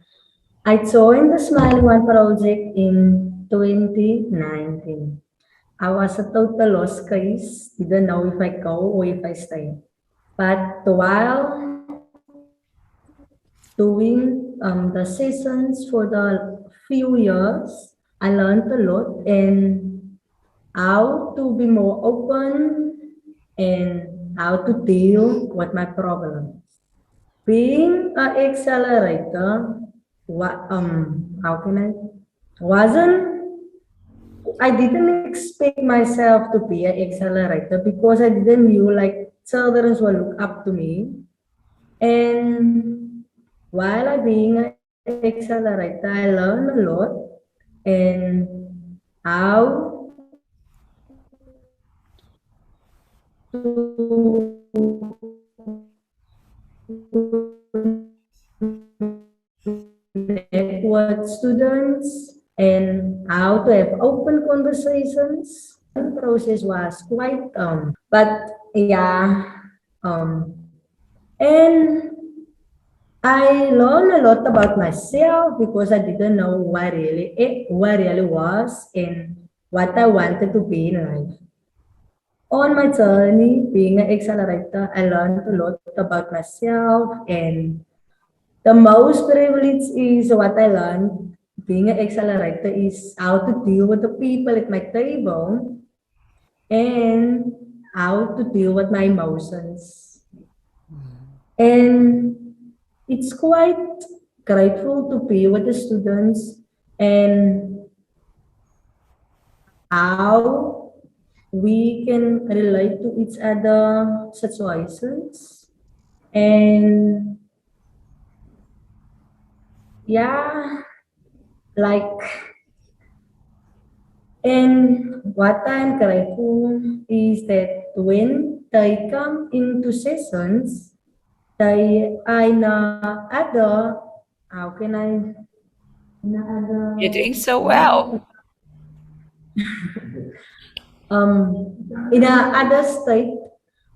J: I joined the Smiling One project in 2019. I was a total lost case, didn't know if I go or if I stay. But while doing the sessions for the few years, I learned a lot and how to be more open and how to deal with my problems. Being an accelerator, I didn't expect myself to be an accelerator because I didn't knew like children will look up to me. And while I being an accelerator, I learned a lot and how to with students and how to have open conversations. The process was quite but yeah, and I learned a lot about myself because I didn't know who I really was and what I wanted to be in life. On my journey being an accelerator, I learned a lot about myself, and the most privilege is what I learned being an accelerator is how to deal with the people at my table and how to deal with my emotions. And it's quite grateful to be with the students and how we can relate to each other situations. And yeah, like, and what I'm grateful is that when they come into sessions, they are not other, how can I?
A: You're doing so well.
J: In a other state,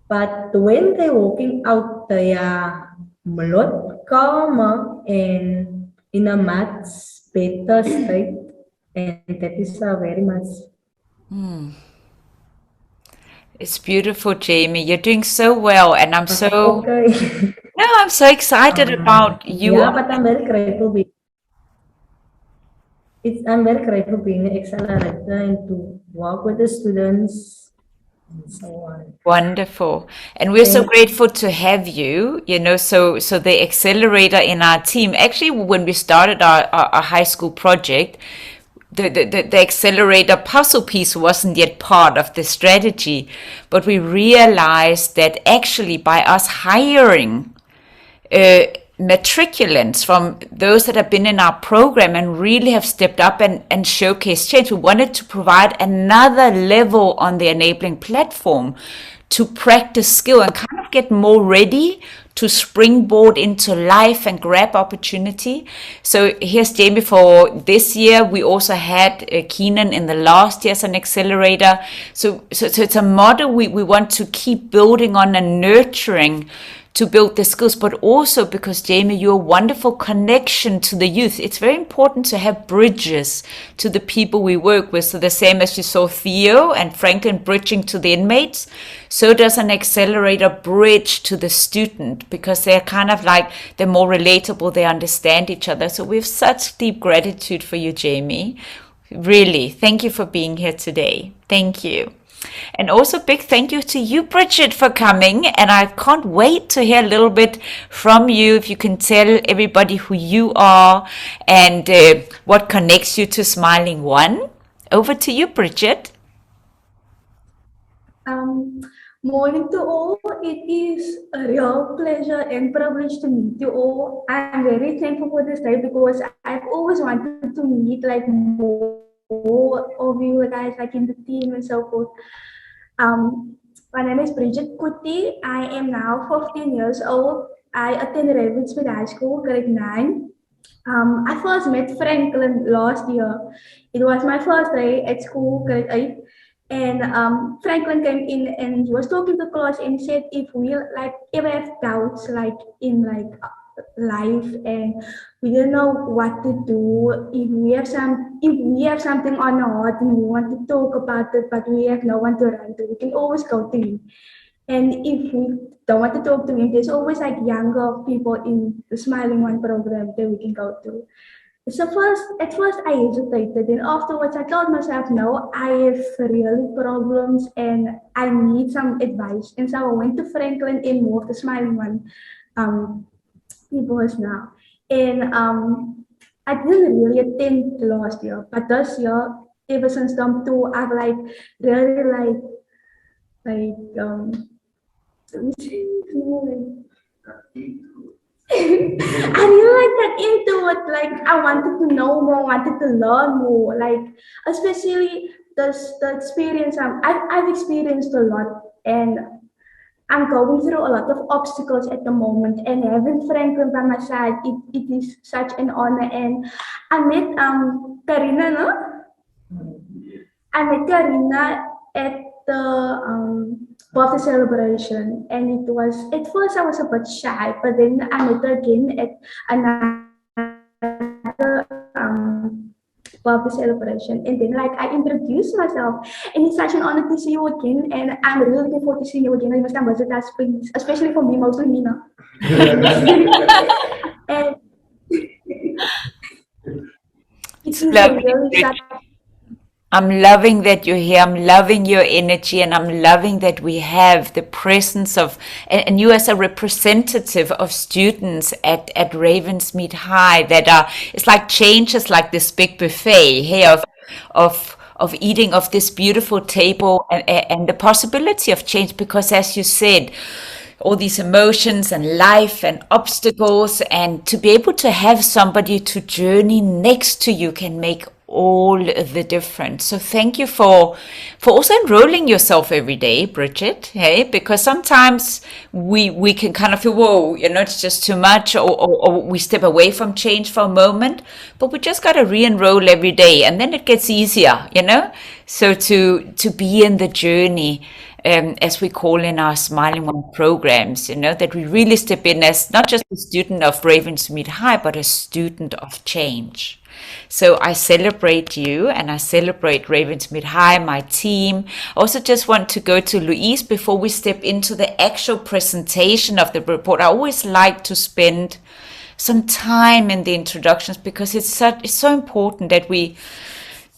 J: but when they're walking out, they are a lot calmer and in a much better state, and that is very much.
A: It's beautiful, Jamie. You're doing so well, and I'm so
J: okay.
A: No, I'm so excited about you.
J: Yeah, but I'm very grateful. I'm very grateful being an accelerator and to work with the students and so on.
A: Wonderful. And we're so grateful to have you, you know, so the accelerator in our team, actually, when we started our high school project, the accelerator puzzle piece wasn't yet part of the strategy, but we realized that actually by us hiring matriculants from those that have been in our program and really have stepped up and showcased change, we wanted to provide another level on the enabling platform to practice skill and kind of get more ready to springboard into life and grab opportunity. So here's Jamie for this year. We also had Keenan in the last year as an accelerator. So it's a model we want to keep building on and nurturing to build the skills, but also because, Jamie, you're a wonderful connection to the youth. It's very important to have bridges to the people we work with. So the same as you saw Theo and Franklin bridging to the inmates, so does an accelerator bridge to the student, because they're kind of like, they're more relatable, they understand each other. So we have such deep gratitude for you, Jamie. Really, thank you for being here today. Thank you. And also big thank you to you, Bridget, for coming. And I can't wait to hear a little bit from you. If you can tell everybody who you are and what connects you to Smiling One. Over to you, Bridget.
K: Morning to all. It is a real pleasure and privilege to meet you all. I'm very thankful for this day because I've always wanted to meet like more of you guys, like in the team and so forth. My name is Bridget Kuti. I am now 15 years old. I attend Ravenswood High School, grade 9. I first met Franklin last year. It was my first day at school, grade 8. And Franklin came in and was talking to class and said if we like ever have doubts like in like life and we don't know what to do, if we have something on our heart and we want to talk about it but we have no one to run to, we can always go to him. And if we don't want to talk to him, there's always like younger people in the Smiling One program that we can go to. So at first I hesitated, and afterwards I told myself, no, I have really problems and I need some advice. And so I went to Franklin and more of the Smiling One people now. And I didn't really attend last year, but this year, ever since term 2, I've like really I really got into it. Like I wanted to know more, wanted to learn more. Like especially the experience. I've experienced a lot, and I'm going through a lot of obstacles at the moment. And having Franklin by my side, it is such an honor. And I met Karina. No? I met Karina at the birthday celebration, and it was at first I was a bit shy, but then I met her again at another birthday celebration, and then like I introduced myself, and it's such an honor to see you again, and I'm really looking forward to seeing you again. You must come visit us, please, especially for me, mostly Nina. And it's really
A: I'm loving that you're here. I'm loving your energy, and I'm loving that we have the presence of, and you as a representative of students at Ravensmead High that are, it's like change is like this big buffet here of eating of this beautiful table and the possibility of change, because as you said, all these emotions and life and obstacles, and to be able to have somebody to journey next to you can make all the difference. So thank you for also enrolling yourself every day, Bridget. Hey, because sometimes we can kind of feel, whoa, it's just too much, or we step away from change for a moment, but we just got to re-enroll every day, and then it gets easier, So to be in the journey, as we call in our Smiling One programs, that we really step in as not just a student of Ravensmead High, but a student of change. So I celebrate you, and I celebrate Ravensmead High, my team. I also just want to go to Louise before we step into the actual presentation of the report. I always like to spend some time in the introductions, because it's so important that we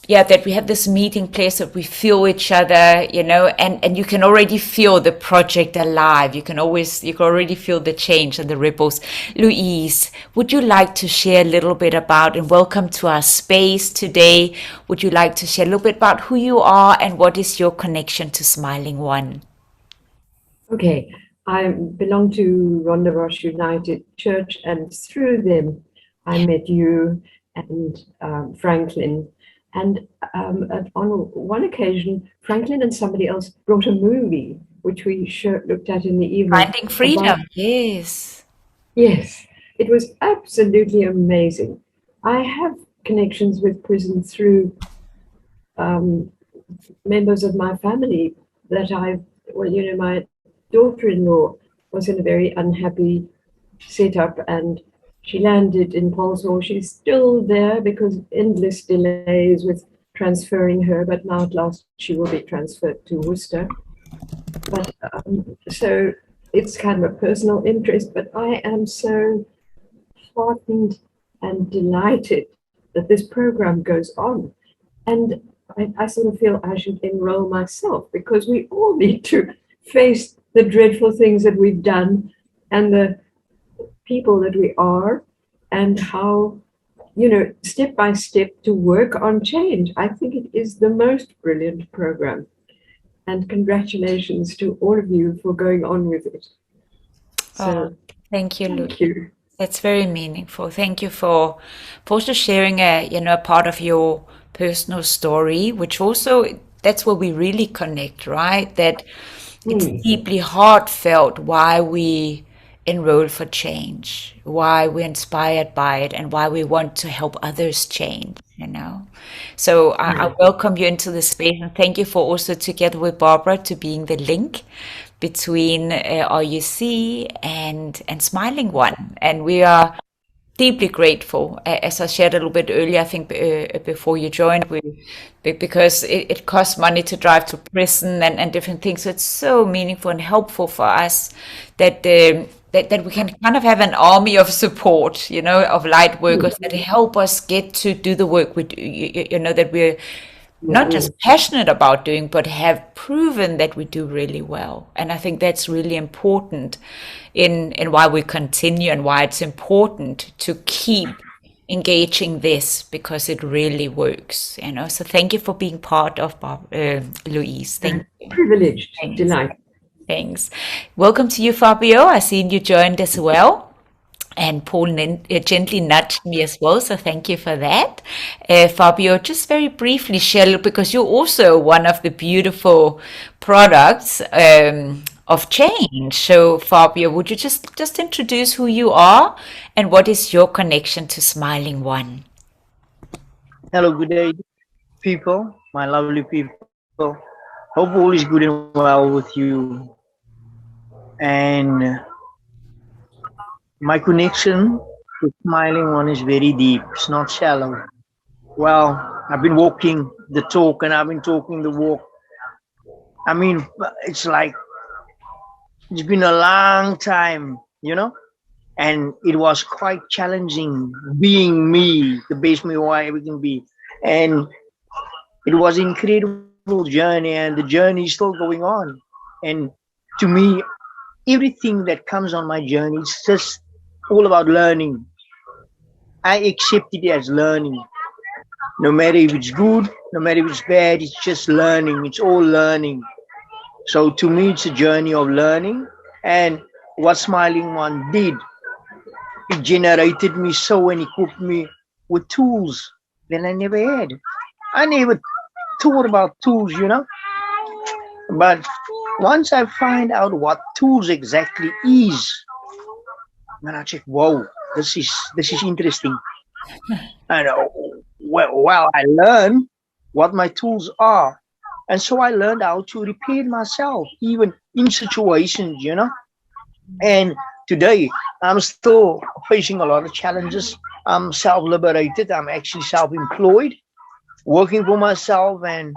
A: have this meeting place, that we feel each other, and you can already feel the project alive. You can already feel the change and the ripples. Louise, would you like to share a little bit about, and welcome to our space today, would you like to share a little bit about who you are and what is your connection to Smiling One?
L: Okay, I belong to Rhonda Roche United Church, and through them I met you and Franklin. And on one occasion, Franklin and somebody else brought a movie which we looked at in the evening.
A: Finding Freedom, yes.
L: Yes, it was absolutely amazing. I have connections with prison through members of my family that my daughter-in-law was in a very unhappy setup, and she landed in Polsall. She's still there because of endless delays with transferring her, but now at last she will be transferred to Worcester. But so it's kind of a personal interest, but I am so heartened and delighted that this program goes on. And I sort of feel I should enroll myself, because we all need to face the dreadful things that we've done and the people that we are, and how, step by step to work on change. I think it is the most brilliant program. And congratulations to all of you for going on with it. So,
A: thank you,
L: thank you.
A: That's very meaningful. Thank you for also sharing a part of your personal story, which also, that's where we really connect, right? That it's deeply heartfelt why we enroll for change, why we're inspired by it, and why we want to help others change, So I welcome you into the space, and thank you for also, together with Barbara, to being the link between RUC and Smiling One. And we are deeply grateful, as I shared a little bit earlier, I think before you joined, because it costs money to drive to prison and different things. So it's so meaningful and helpful for us that that we can kind of have an army of support, of light workers that help us get to do the work we do, that we're not just passionate about doing, but have proven that we do really well. And I think that's really important in why we continue, and why it's important to keep engaging this, because it really works, So thank you for being part of Louise. Thank you.
L: Privileged, delighted.
A: Thanks. Welcome to you, Fabio. I seen you joined as well. And Paul gently nudged me as well, so thank you for that. Fabio, just very briefly share, because you're also one of the beautiful products of change. So Fabio, would you just introduce who you are and what is your connection to Smiling One?
M: Hello, good day, people, my lovely people. Hope all is good and well with you. And my connection with Smiling One is very deep. It's not shallow. Well, I've been walking the talk, and I've been talking the walk. I mean, it's like, it's been a long time, and it was quite challenging being me, the best me who I ever can be. And it was an incredible journey, and the journey is still going on. And to me, everything that comes on my journey, it's just all about learning. I accept it as learning. No matter if it's good, no matter if it's bad, it's just learning. It's all learning. So to me, it's a journey of learning. And what Smiling One did, it generated me so and equipped me with tools that I never had. I never thought about tools, But once I find out what tools exactly is, then I check, whoa, this is interesting. And well, I learned what my tools are. And so I learned how to repair myself, even in situations, And today, I'm still facing a lot of challenges. I'm self-liberated. I'm actually self-employed, working for myself, and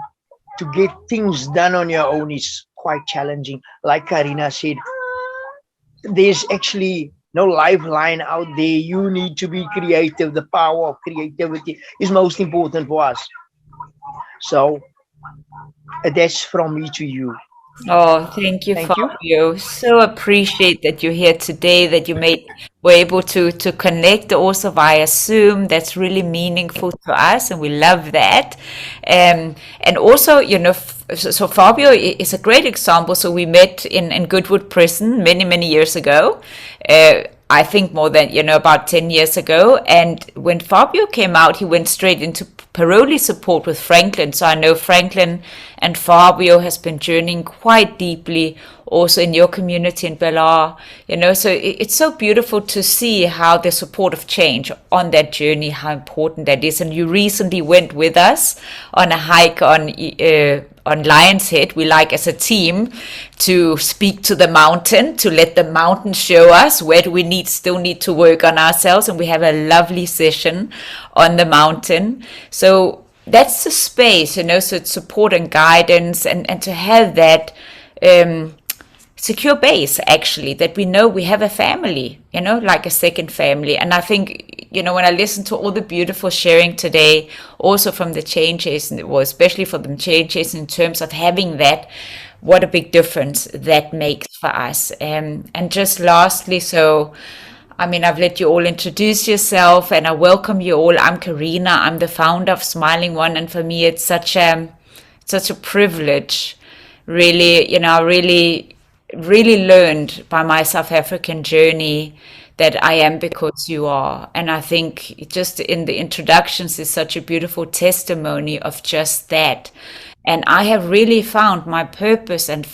M: to get things done on your own is quite challenging. Like Karina said, there's actually no lifeline out there. You need to be creative. The power of creativity is most important for us. So that's from me to you.
A: Oh, thank you, Fabio. So appreciate that you're here today, that you were able to connect also via Zoom. That's really meaningful to us, and we love that. And also, so Fabio is a great example. So we met in Goodwood Prison many years ago. I think more than, about 10 years ago. And when Fabio came out, he went straight into parole support with Franklin. So I know Franklin and Fabio has been journeying quite deeply also in your community in Belar, so it's so beautiful to see how the support of change on that journey, how important that is. And you recently went with us on a hike on Lion's Head. We like as a team to speak to the mountain, to let the mountain show us where do we still need to work on ourselves. And we have a lovely session on the mountain. So that's the space, so it's support and guidance, and to have that secure base, actually, that we know we have a family, like a second family. And I think, when I listen to all the beautiful sharing today, also from the changes, especially for the changes in terms of having that, what a big difference that makes for us. And just lastly, I've let you all introduce yourself, and I welcome you all. I'm Karina. I'm the founder of Smiling One, and for me, it's such a privilege. Really, I really learned by my South African journey that I am because you are. And I think just in the introductions is such a beautiful testimony of just that. And I have really found my purpose and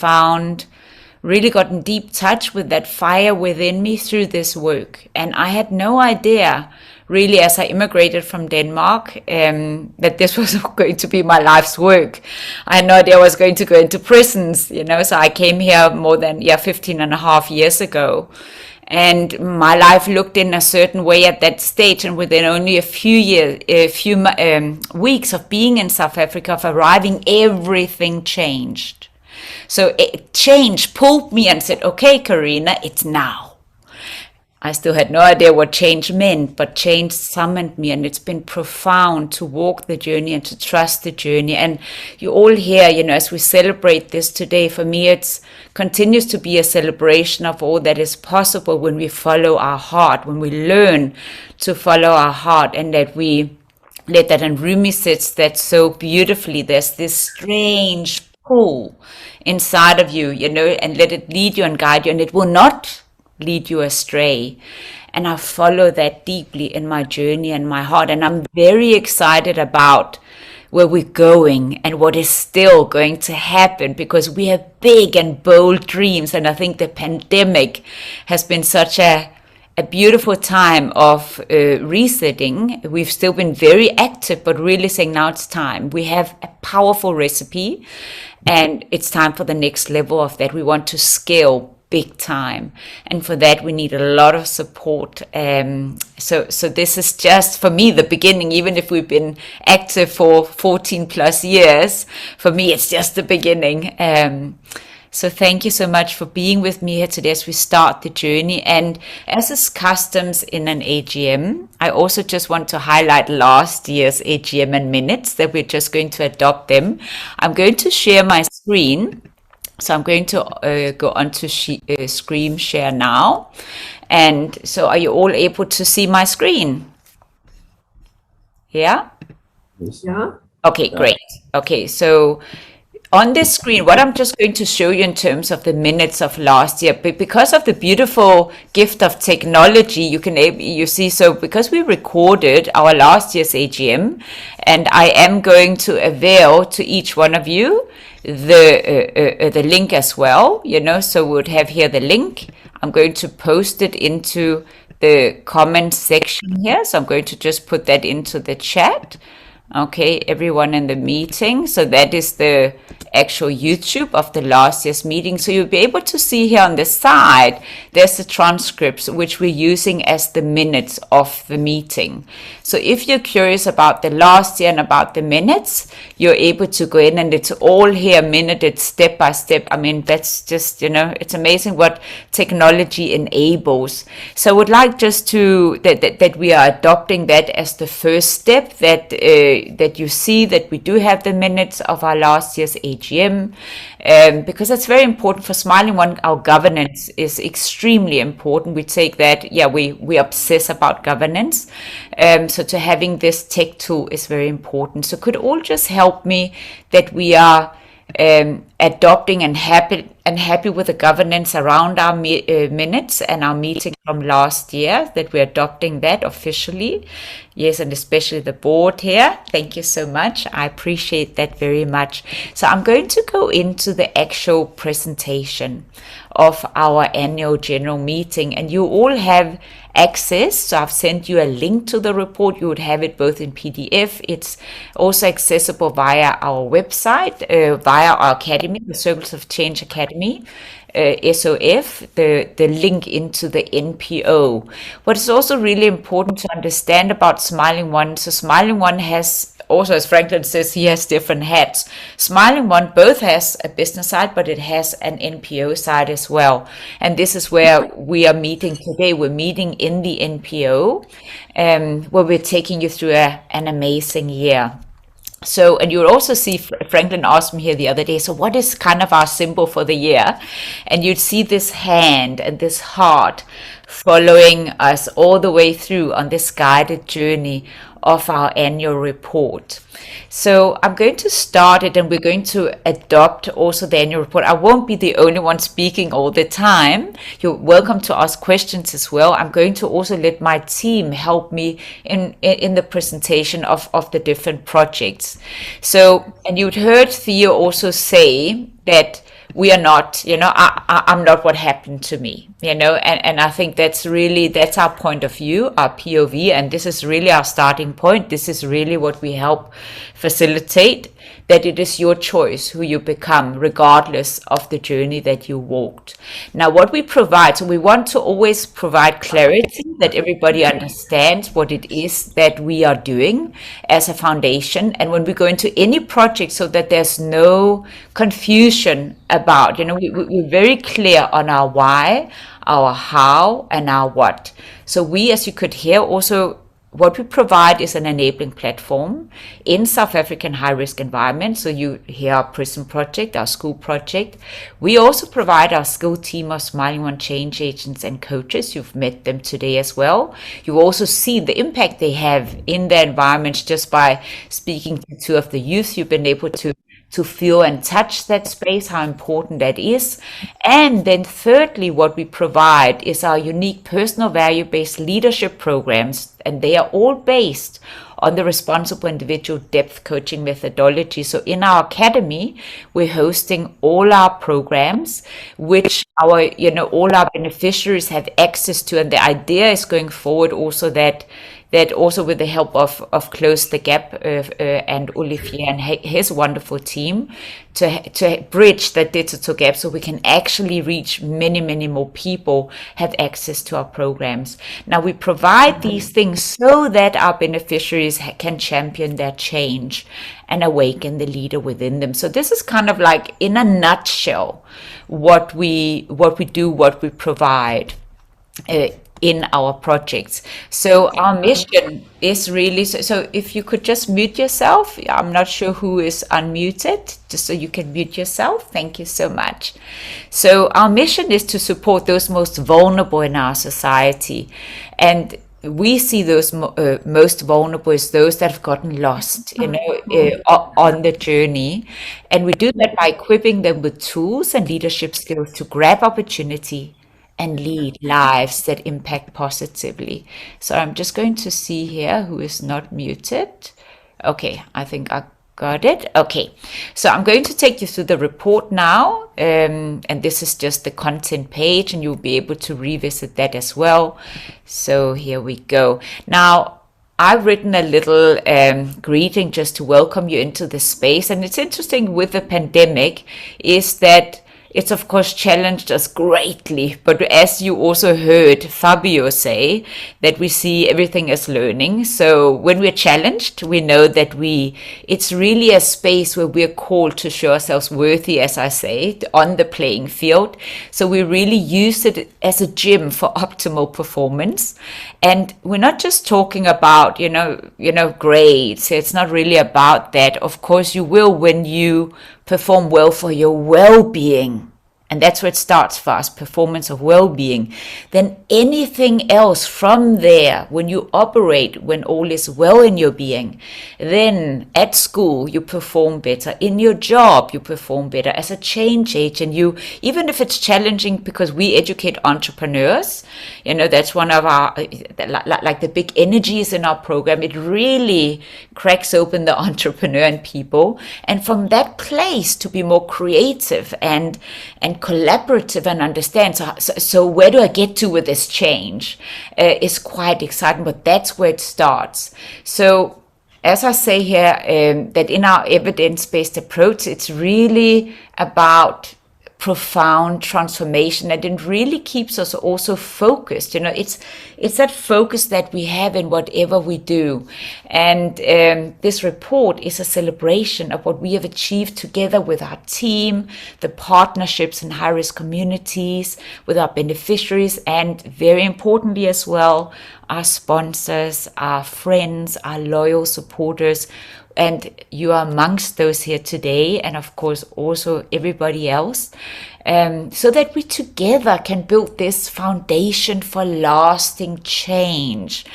A: really got in deep touch with that fire within me through this work. And I had no idea, really, as I immigrated from Denmark, that this was going to be my life's work. I had no idea I was going to go into prisons, so I came here more than 15 and a half years ago. And my life looked in a certain way at that stage, and within only a few weeks of being in South Africa, of arriving, everything changed. So change pulled me and said, okay, Karina, it's now. I still had no idea what change meant, but change summoned me, and it's been profound to walk the journey and to trust the journey. And you all here, as we celebrate this today, for me, it continues to be a celebration of all that is possible when we follow our heart, when we learn to follow our heart, and that we let that, and Rumi says that so beautifully, there's this strange pull inside of you, and let it lead you and guide you, and it will not lead you astray. And I follow that deeply in my journey and my heart, and I'm very excited about where we're going and what is still going to happen, because we have big and bold dreams. And I think the pandemic has been such a beautiful time of resetting. We've still been very active, but really saying now it's time. We have a powerful recipe, and it's time for the next level of that. We want to scale big time, and for that we need a lot of support. So this is just, for me, the beginning. Even if we've been active for 14 plus years, for me it's just the beginning. So thank you so much for being with me here today as we start the journey. And as is customs in an AGM, I also just want to highlight last year's AGM and minutes, that we're just going to adopt them. I'm going to share my screen. So I'm going to go on to screen share now. And so are you all able to see my screen? Yeah?
L: Yeah.
A: Okay, great. Okay, so on this screen, what I'm just going to show you in terms of the minutes of last year, but because of the beautiful gift of technology, you see, so because we recorded our last year's AGM, and I am going to avail to each one of you the link as well, so we would have here the link. I'm going to post it into the comment section here. So I'm going to just put that into the chat. Okay, everyone in the meeting. So that is the actual YouTube of the last year's meeting. So you'll be able to see here on the side, there's the transcripts, which we're using as the minutes of the meeting. So if you're curious about the last year and about the minutes, you're able to go in, and it's all here minuted step by step. I mean, that's just, it's amazing what technology enables. So I would like just to, that we are adopting that as the first step, that you see that we do have the minutes of our last year's AGM, because that's very important for Smiling One. Our governance is extremely important. We take that, we obsess about governance. So to having this tech tool is very important. So could all just help me that we are adopting and happy with the governance around our minutes and our meeting from last year, that we're adopting that officially. Yes, and especially the board here. Thank you so much. I appreciate that very much. So I'm going to go into the actual presentation of our annual general meeting, and you all have access. So I've sent you a link to the report. You would have it both in PDF. It's also accessible via our website, via our academy, the Circles of Change Academy, SOF, the link into the NPO. What is also really important to understand about Smiling One, so Smiling One has also, as Franklin says, he has different hats. Smiling One both has a business side, but it has an NPO side as well. And this is where we are meeting today. We're meeting in the NPO, where we're taking you through an amazing year. So, and you'll also see, Franklin asked me here the other day, so what is kind of our symbol for the year? And you'd see this hand and this heart following us all the way through on this guided journey of our annual report. So I'm going to start it, and we're going to adopt also the annual report. I won't be the only one speaking all the time. You're welcome to ask questions as well. I'm going to also let my team help me in the presentation of the different projects. So, and you'd heard Theo also say that we are not, I'm not what happened to me, and I think that's our point of view, our POV, and this is really our starting point. This is really what we help facilitate, that it is your choice who you become, regardless of the journey that you walked. Now, what we provide, so we want to always provide clarity, that everybody understands what it is that we are doing as a foundation. And when we go into any project, so that there's no confusion about, we're very clear on our why, our how, and our what. So we, as you could hear, also what we provide is an enabling platform in South African high-risk environments. So you hear our prison project, our school project. We also provide our skill team of Smiling One change agents and coaches. You've met them today as well. You also see the impact they have in their environments just by speaking to two of the youth. You've been able to feel and touch that space, how important that is. And then thirdly, what we provide is our unique personal value-based leadership programs, and they are all based on the responsible individual depth coaching methodology. So in our academy, we're hosting all our programs, which all our beneficiaries have access to. And the idea is going forward also that also with the help of Close the Gap and Olivier and his wonderful team, to bridge that digital gap, so we can actually reach many, many more people, have access to our programs. Now, we provide these things so that our beneficiaries can champion their change and awaken the leader within them. So this is kind of like, in a nutshell, what we do, what we provide in our projects. So our mission is really, so if you could just mute yourself. I'm not sure who is unmuted, just so you can mute yourself. Thank you so much. So our mission is to support those most vulnerable in our society. And we see those most vulnerable as those that have gotten lost, on the journey. And we do that by equipping them with tools and leadership skills to grab opportunity and lead lives that impact positively. So I'm just going to see here who is not muted. Okay, I think I got it. Okay, so I'm going to take you through the report now. And this is just the content page, and you'll be able to revisit that as well. So here we go. Now, I've written a little greeting just to welcome you into the space. And it's interesting with the pandemic is that it's of course challenged us greatly, but as you also heard Fabio say, that we see everything as learning. So when we're challenged, we know that it's really a space where we're called to show ourselves worthy, as I say, on the playing field. So we really use it as a gym for optimal performance. And we're not just talking about, grades. It's not really about that. Of course, you will when you perform well for your well-being and that's where it starts for us, performance of well-being, then anything else from there, when you operate, when all is well in your being, then at school you perform better, in your job you perform better, as a change agent, you, even if it's challenging, because we educate entrepreneurs, you know, that's one of our, like the big energies in our program, it really cracks open the entrepreneur and people, and from that place to be more creative and collaborative and understand. So where do I get to with this change is quite exciting, but that's where it starts. So as I say here, that in our evidence-based approach, it's really about profound transformation, and it really keeps us also focused. You know, it's that focus that we have in whatever we do, and this report is a celebration of what we have achieved together with our team, the partnerships in high-risk communities, with our beneficiaries, and very importantly as well, our sponsors, our friends, our loyal supporters. And you are amongst those here today, and of course also everybody else, so that we together can build this foundation for lasting change.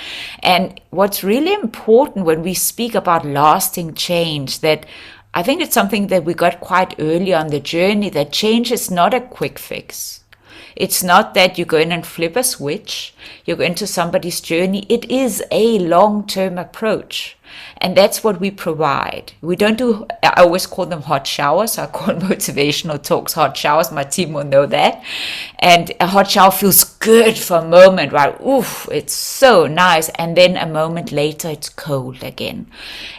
A: And what's really important when we speak about lasting change, that I think it's something that we got quite early on the journey, that change is not a quick fix. It's not that you go in and flip a switch, you go into somebody's journey. It is a long-term approach. And that's what we provide. We don't do, I always call them hot showers. I call motivational talks hot showers. My team will know that. And a hot shower feels good for a moment, right? Oof, it's so nice. And then a moment later, it's cold again.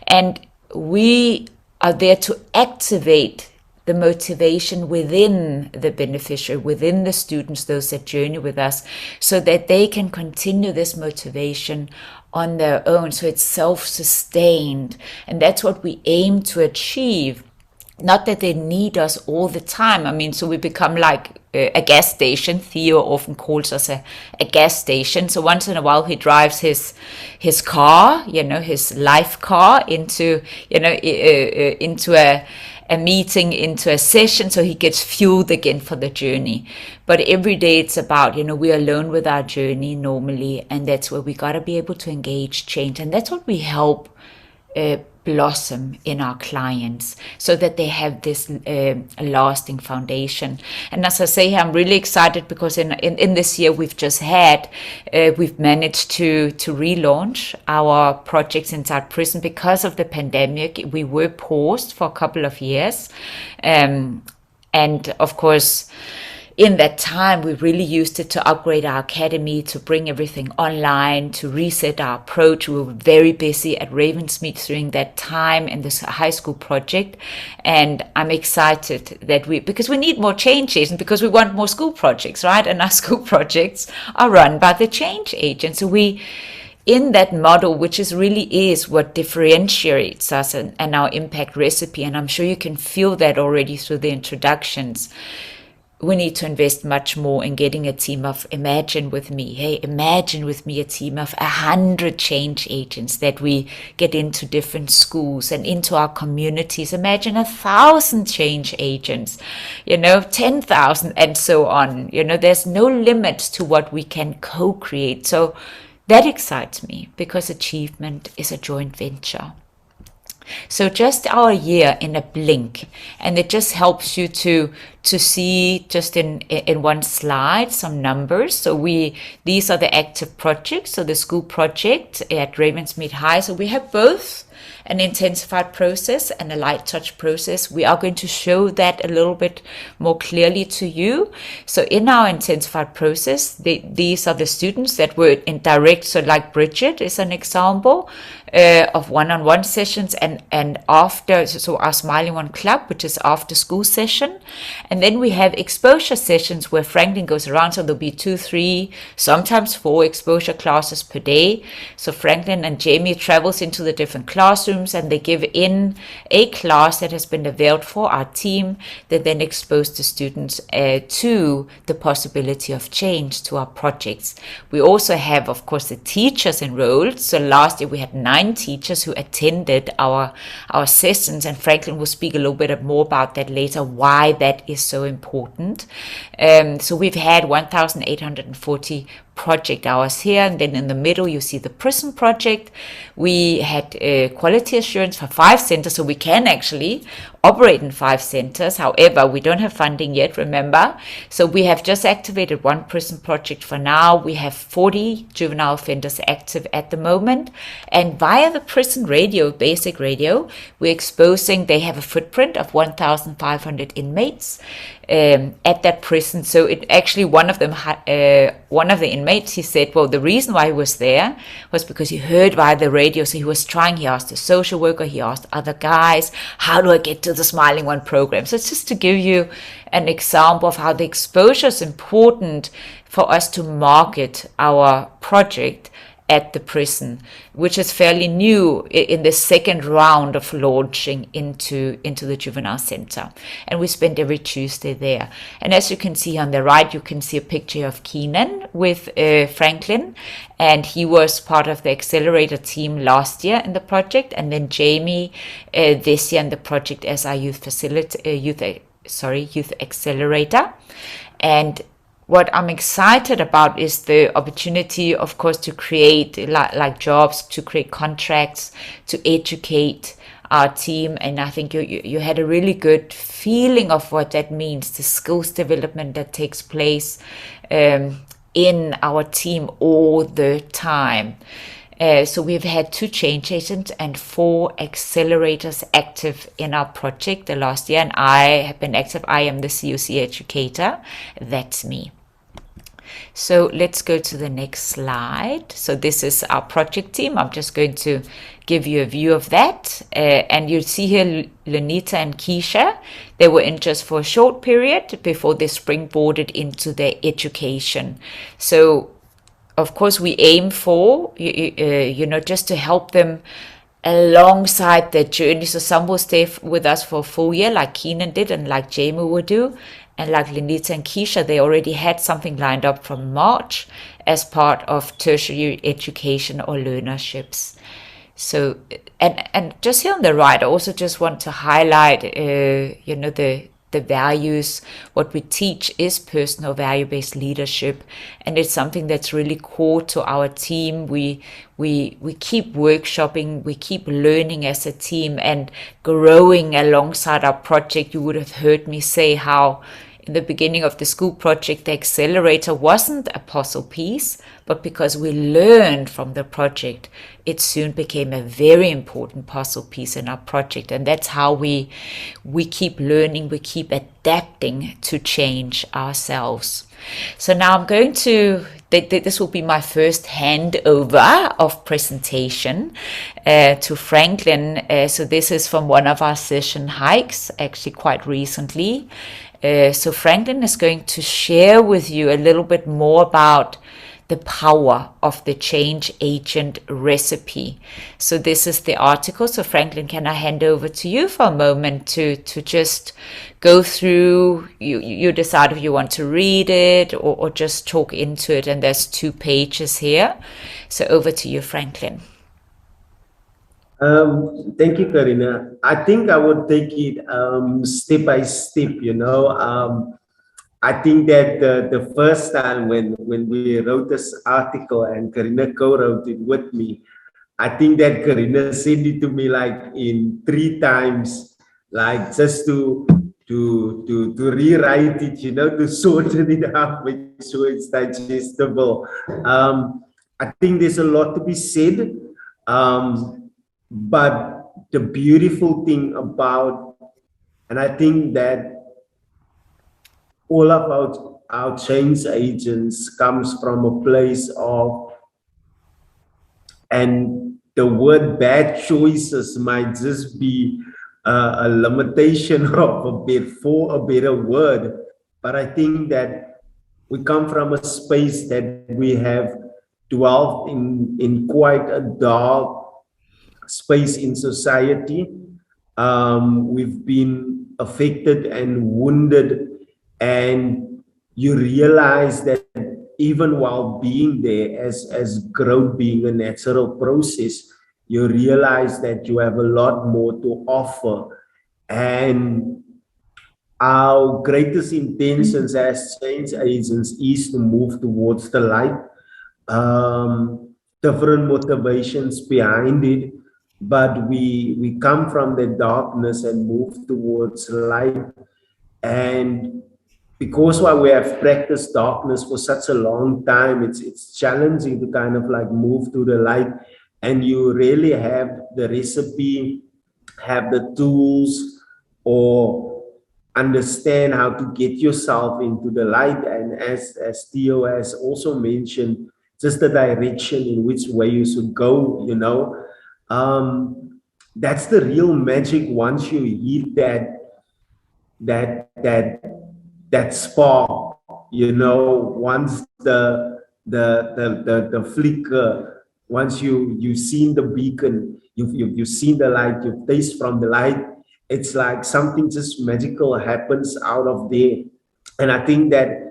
A: And we are there to activate the motivation within the beneficiary, within the students, those that journey with us, so that they can continue this motivation on their own. So it's self-sustained. And that's what we aim to achieve. Not that they need us all the time. I mean, so we become like a gas station. Theo often calls us a gas station. So once in a while he drives his car, you know, his life car into, you know, into a meeting, into a session, so he gets fueled again for the journey. But every day it's about, you know, we're alone with our journey normally, and that's where we got to be able to engage change. And that's what we help blossom in our clients, so that they have this lasting foundation. And as I say, I'm really excited because in this year we've just had, we've managed to relaunch our projects inside prison. Because of the pandemic, we were paused for a couple of years. And of course, in that time, we really used it to upgrade our academy, to bring everything online, to reset our approach. We were very busy at Ravensmead during that time in this high school project. And I'm excited that because we need more change agents, because we want more school projects, right? And our school projects are run by the change agents. So in that model, which really is what differentiates us and our impact recipe, and I'm sure you can feel that already through the introductions, we need to invest much more in getting a team of, imagine with me a team of 100 change agents that we get into different schools and into our communities. Imagine 1,000 change agents, 10,000 and so on. There's no limit to what we can co-create. So that excites me, because achievement is a joint venture. So just our year in a blink, and it just helps you to see just in one slide some numbers. So these are the active projects. So the school project at Ravensmead High. So we have both an intensified process and a light touch process. We are going to show that a little bit more clearly to you. So in our intensified process, these are the students that were in direct. So like Bridget is an example of one-on-one sessions, and after, so our Smiling One Club, which is after school session. And then we have exposure sessions where Franklin goes around. So there'll be 2, 3, sometimes 4 exposure classes per day. So Franklin and Jamie travels into the different classrooms, and they give in a class that has been developed for our team, that then expose the students to the possibility of change, to our projects. We also have, of course, the teachers enrolled. So last year we had 9 teachers who attended our sessions, and Franklin will speak a little bit more about that later, why that is is so important. So we've had 1,840 project hours here, and then in the middle you see the prison project. We had quality assurance for 5 centers, so we can actually operate in 5 centers. However, we don't have funding yet, remember. So we have just activated 1 prison project for now. We have 40 juvenile offenders active at the moment, and via the prison radio, basic radio, we're exposing, they have a footprint of 1,500 inmates at that prison. So it actually, one of the inmates, he said, well, the reason why he was there was because he heard via the radio. So he was trying, he asked the social worker, he asked other guys, how do I get to the Smiling One program? So it's just to give you an example of how the exposure is important for us to market our project at the prison, which is fairly new in the second round of launching into the juvenile center. And we spend every Tuesday there. And as you can see on the right, you can see a picture of Keenan with Franklin, and he was part of the Accelerator team last year in the project, and then Jamie this year in the project as our youth accelerator. And what I'm excited about is the opportunity, of course, to create like jobs, to create contracts, to educate our team. And I think you had a really good feeling of what that means, the skills development that takes place in our team all the time. So we've had 2 change agents and 4 accelerators active in our project the last year, and I have been active. I am the COC educator. That's me. So let's go to the next slide. So this is our project team. I'm just going to give you a view of that. And you see here Lenita and Keisha. They were in just for a short period before they springboarded into their education. So of course we aim for, just to help them alongside their journey. So some will stay with us for a full year like Keenan did and like Jamie would do. And like Lenita and Keisha, they already had something lined up from March as part of tertiary education or learnerships. So, and just here on the right, I also just want to highlight, the values. What we teach is personal value-based leadership, and it's something that's really core to our team. We keep workshopping, we keep learning as a team and growing alongside our project. You would have heard me say how in the beginning of the school project, the Accelerator wasn't a puzzle piece, but because we learned from the project, it soon became a very important puzzle piece in our project. And that's how we keep learning, we keep adapting to change ourselves. So now I'm going to, this will be my first handover of presentation to Franklin. So this is from one of our session hikes, actually quite recently. So Franklin is going to share with you a little bit more about the power of the change agent recipe. So this is the article. So Franklin, can I hand over to you for a moment to just go through, you decide if you want to read it or just talk into it. And there's 2 pages here. So over to you, Franklin.
D: Thank you, Karina. I think I would take it step by step, I think that the first time when we wrote this article and Karina co-wrote it with me, I think that Karina sent it to me like in 3 times, like just to rewrite it, to shorten it up, make sure it's digestible. I think there's a lot to be said. But the beautiful thing about, and I think that all of our change agents comes from a place of, and the word bad choices might just be a limitation of a better word. But I think that we come from a space that we have dwelt in quite a dark space in society. We've been affected and wounded, and you realize that even while being there, as growth being a natural process, you realize that you have a lot more to offer. And
N: our greatest intentions as change agents is to move towards the light. Different motivations behind it, but we come from the darkness and move towards light. And because while we have practiced darkness for such a long time, it's challenging to kind of like move to the light, and you really have the recipe, have the tools, or understand how to get yourself into the light. And as Theo has also mentioned, just the direction in which way you should go, you know. That's the real magic. Once you hit that spark, you know, once the flicker, once you've seen the beacon, you've seen the light, you've tasted from the light, it's like something just magical happens out of there. And I think that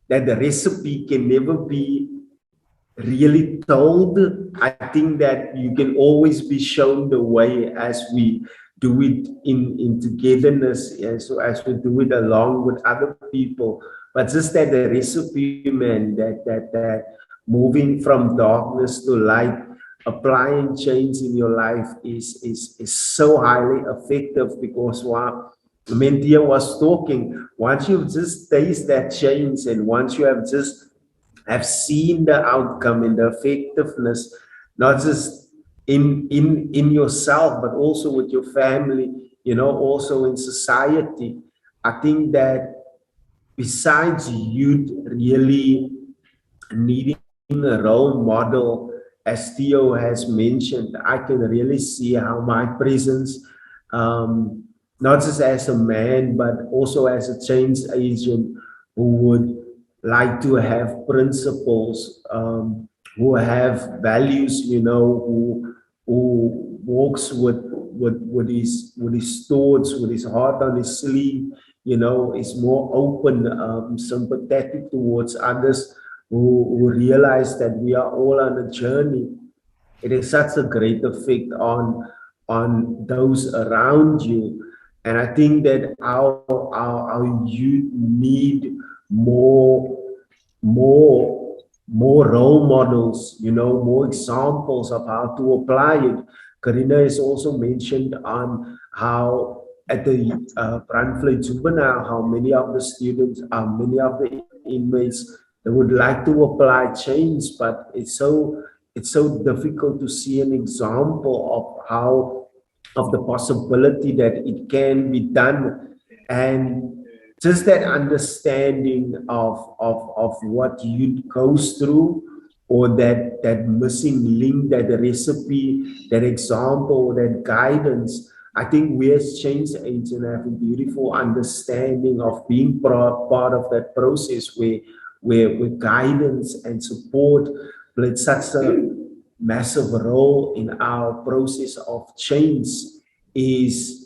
N: the recipe can never be really told. I think that you can always be shown the way as we do it in togetherness, so as we do it along with other people. But just that the recipe, man, that moving from darkness to light, applying change in your life is so highly effective. Because while Mentia was talking, once you've just tasted that change, and once you have seen the outcome and the effectiveness, not just in yourself, but also with your family, you know, also in society. I think that besides youth really needing a role model, as Theo has mentioned, I can really see how my presence, not just as a man, but also as a change agent who would like to have principles, who have values, you know, who walks with his thoughts, with his heart on his sleeve, you know, is more open, sympathetic towards others, who realize that we are all on a journey. It is such a great effect on those around you. And I think that our youth need more role models, you know, more examples of how to apply it. Karina has also mentioned on how at the Brandvlei Juvenile, how many of the students, many of the inmates, they would like to apply change, but it's so difficult to see an example of the possibility that it can be done. And just that understanding of what youth goes through, or that missing link, that recipe, that example, that guidance. I think we as change agents have a beautiful understanding of being part of that process, where guidance and support played such a massive role in our process of change. Is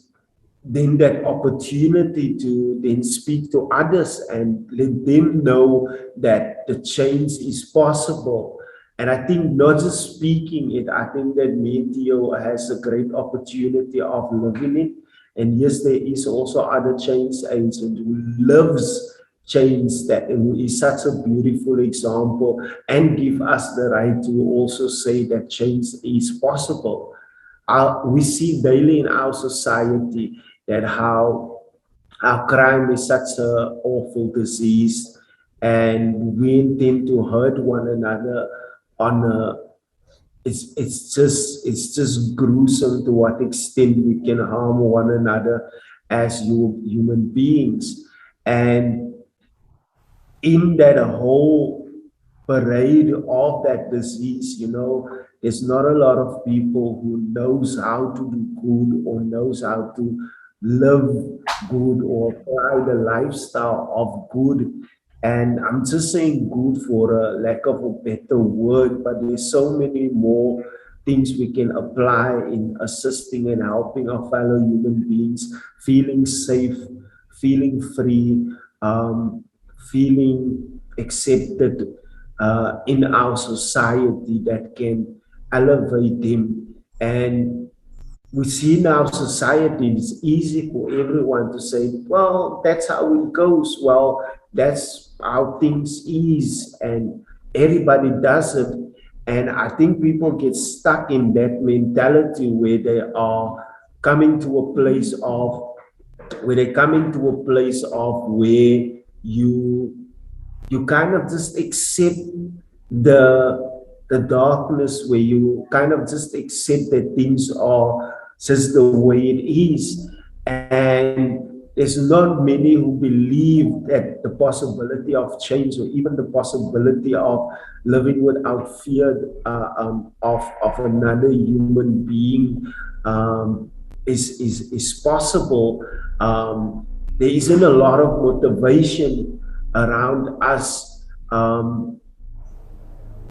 N: then that opportunity to then speak to others and let them know that the change is possible. And I think not just speaking it, I think that me and Theo has a great opportunity of living it. And yes, there is also other change agents who lives change, that who is such a beautiful example, and give us the right to also say that change is possible. We see daily in our society that how crime is such an awful disease, and we intend to hurt one another on a, it's just gruesome to what extent we can harm one another as human beings. And in that whole parade of that disease, you know, there's not a lot of people who knows how to do good, or knows how to live good, or apply the lifestyle of good. And I'm just saying good for a lack of a better word, but there's so many more things we can apply in assisting and helping our fellow human beings, feeling safe, feeling free, feeling accepted in our society, that can elevate them. And we see in our society, it's easy for everyone to say, well, that's how it goes. Well, that's how things is, and everybody does it. And I think people get stuck in that mentality where they are coming to a place of, where you kind of just accept the darkness, where you kind of just accept that things are just the way it is. And there's not many who believe that the possibility of change, or even the possibility of living without fear of another human being is possible. There isn't a lot of motivation around us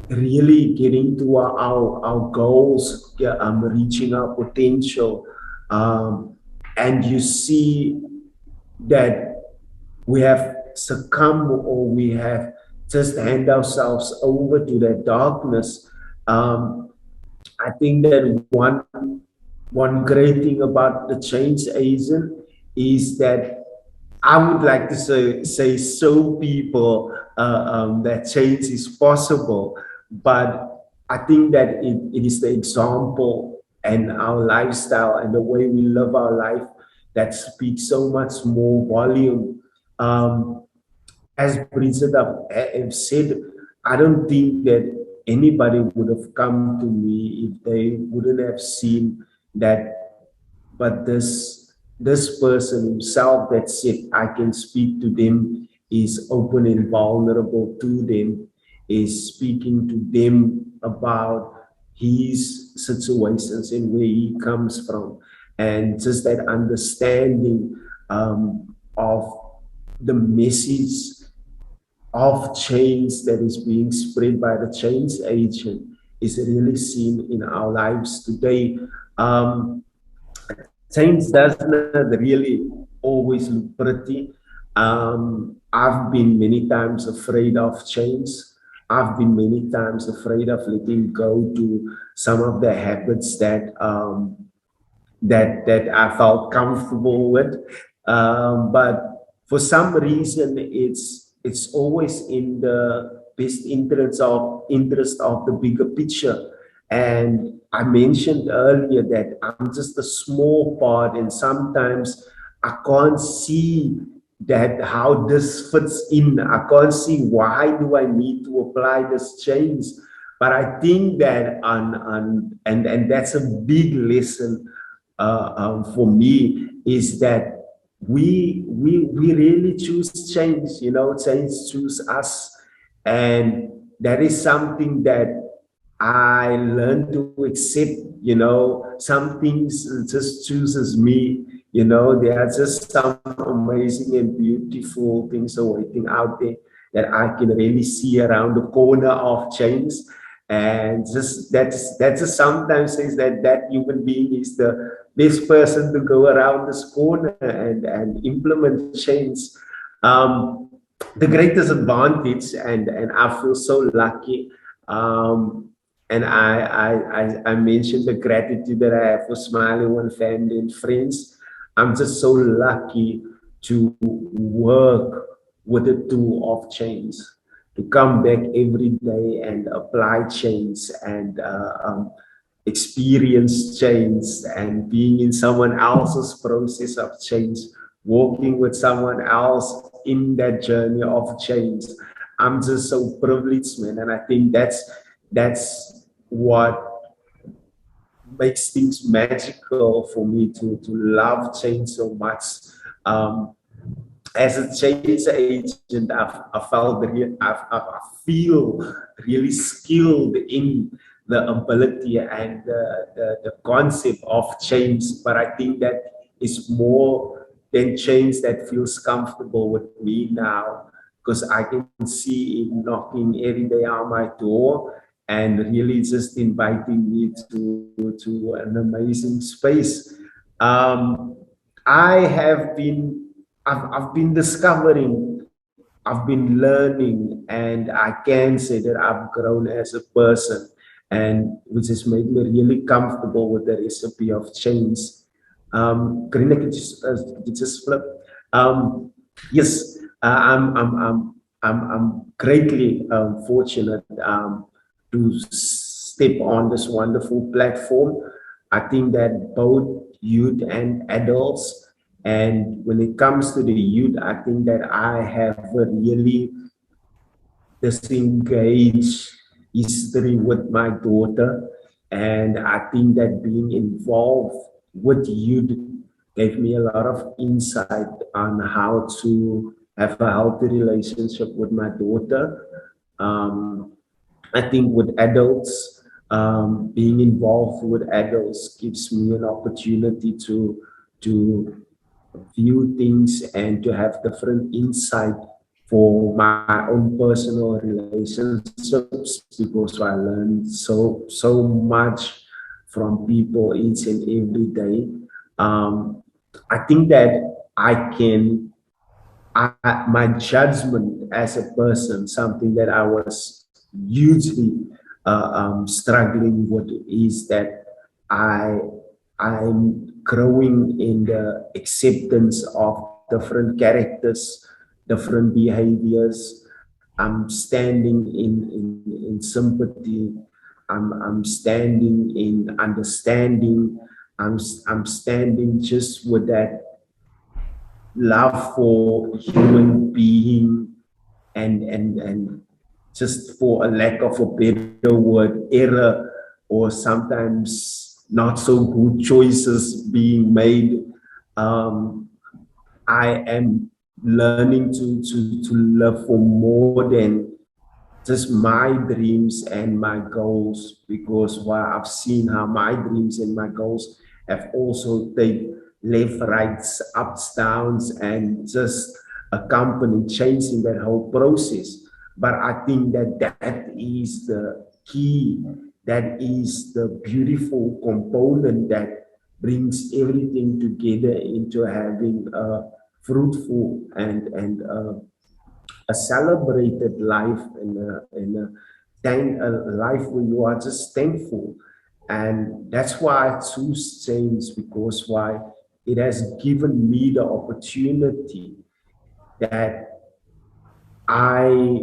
N: really getting to our goals, reaching our potential. And you see that we have succumbed, or we have just hand ourselves over to that darkness. I think that one great thing about the change agent is that I would like to say show people that change is possible, but I think that it is the example and our lifestyle and the way we live our life that speaks so much more volume. As Bridget have said, I don't think that anybody would have come to me if they wouldn't have seen that. But this person himself that said I can speak to them, is open and vulnerable to them, is speaking to them about his situations and where he comes from, and just that understanding of the message of change that is being spread by the change agent is really seen in our lives today. Change doesn't really always look pretty. I've been many times afraid of change. I've been many times afraid of letting go to some of the habits that that I felt comfortable with. But for some reason, it's always in the best interest of the bigger picture. And I mentioned earlier that I'm just a small part, and sometimes I can't see that how this fits in. I can't see why do I need to apply this change. But I think that and that's a big lesson for me, is that we really choose change. You know, change choose us, and that is something that I learned to accept. You know, some things just chooses me. You know, there are just some amazing and beautiful things waiting out there that I can really see around the corner of change. And just that's just sometimes says that that human being is the best person to go around this corner and implement change. The greatest advantage, and I feel so lucky. And I mentioned the gratitude that I have for Smiling One family and friends. I'm just so lucky to work with the tool of change, to come back every day and apply change and experience change, and being in someone else's process of change, walking with someone else in that journey of change. I'm just so privileged, man. And I think that's what makes things magical for me to love change so much. As a change agent, I feel really skilled in the ability and the concept of change. But I think that is more than change that feels comfortable with me now, because I can see it knocking every day on my door and really just inviting me to an amazing space. I've been discovering, I've been learning, and I can say that I've grown as a person. and which has made me really comfortable with the recipe of change. Karina, could you just flip? Yes, I'm greatly fortunate to step on this wonderful platform. I think that both youth and adults, and when it comes to the youth, I think that I have a really disengaged history with my daughter, and I think that being involved with youth gave me a lot of insight on how to have a healthy relationship with my daughter. I think with adults, being involved with adults gives me an opportunity to view things and to have different insight for my own personal relationships, because I learn so much from people each and every day. I think that my judgment as a person, something that I was hugely struggling with, is that I'm growing in the acceptance of different characters, different behaviors. I'm standing in sympathy. I'm standing in understanding. I'm standing just with that love for human being, and just, for a lack of a better word, error, or sometimes not so good choices being made. I am learning to live for more than just my dreams and my goals, because while I've seen how my dreams and my goals have also taken left, rights, ups, downs, and just accompany change in that whole process. But I think that that is the key, that is the beautiful component that brings everything together into having a fruitful and a celebrated life, and a life where you are just thankful. And that's why I choose change, because why it has given me the opportunity that I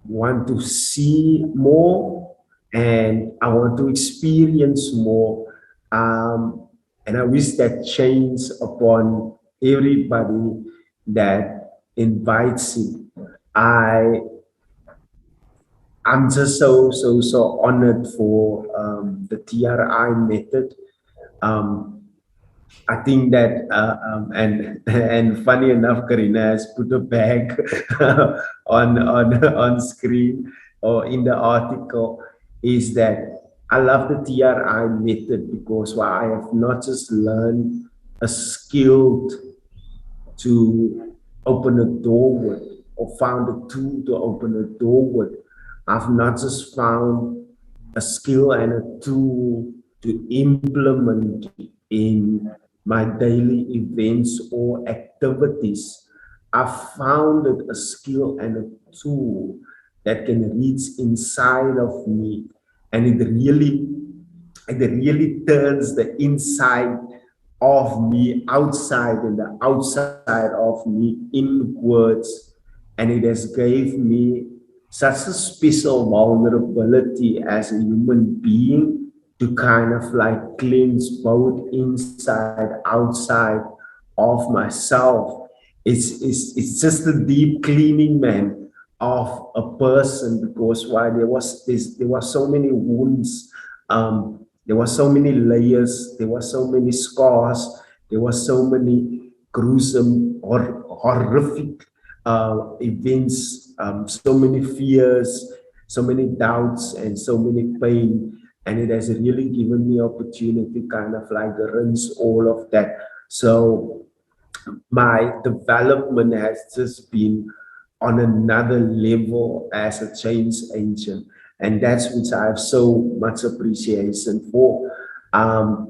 N: want to see more, and I want to experience more. And I wish that change upon everybody that invites it. I'm just so honored for the TRI method. I think that and funny enough, Karina has put a bag on screen or in the article, is that I love the TRI method, because I have not just learned a skill to open a door with, or found a tool to open a door with. I've not just found a skill and a tool to implement in my daily events or activities. I've found a skill and a tool that can reach inside of me, and it really turns the inside of me outside and the outside of me inwards. And it has gave me such a special vulnerability as a human being to kind of like cleanse both inside, outside of myself. It's just a deep cleaning, man, of a person, because why there were so many wounds, there were so many layers, there were so many scars, there were so many gruesome or horrific events, so many fears, so many doubts, and so many pain. And it has really given me opportunity kind of like rinse all of that. So my development has just been on another level as a change agent. And that's which I have so much appreciation for. I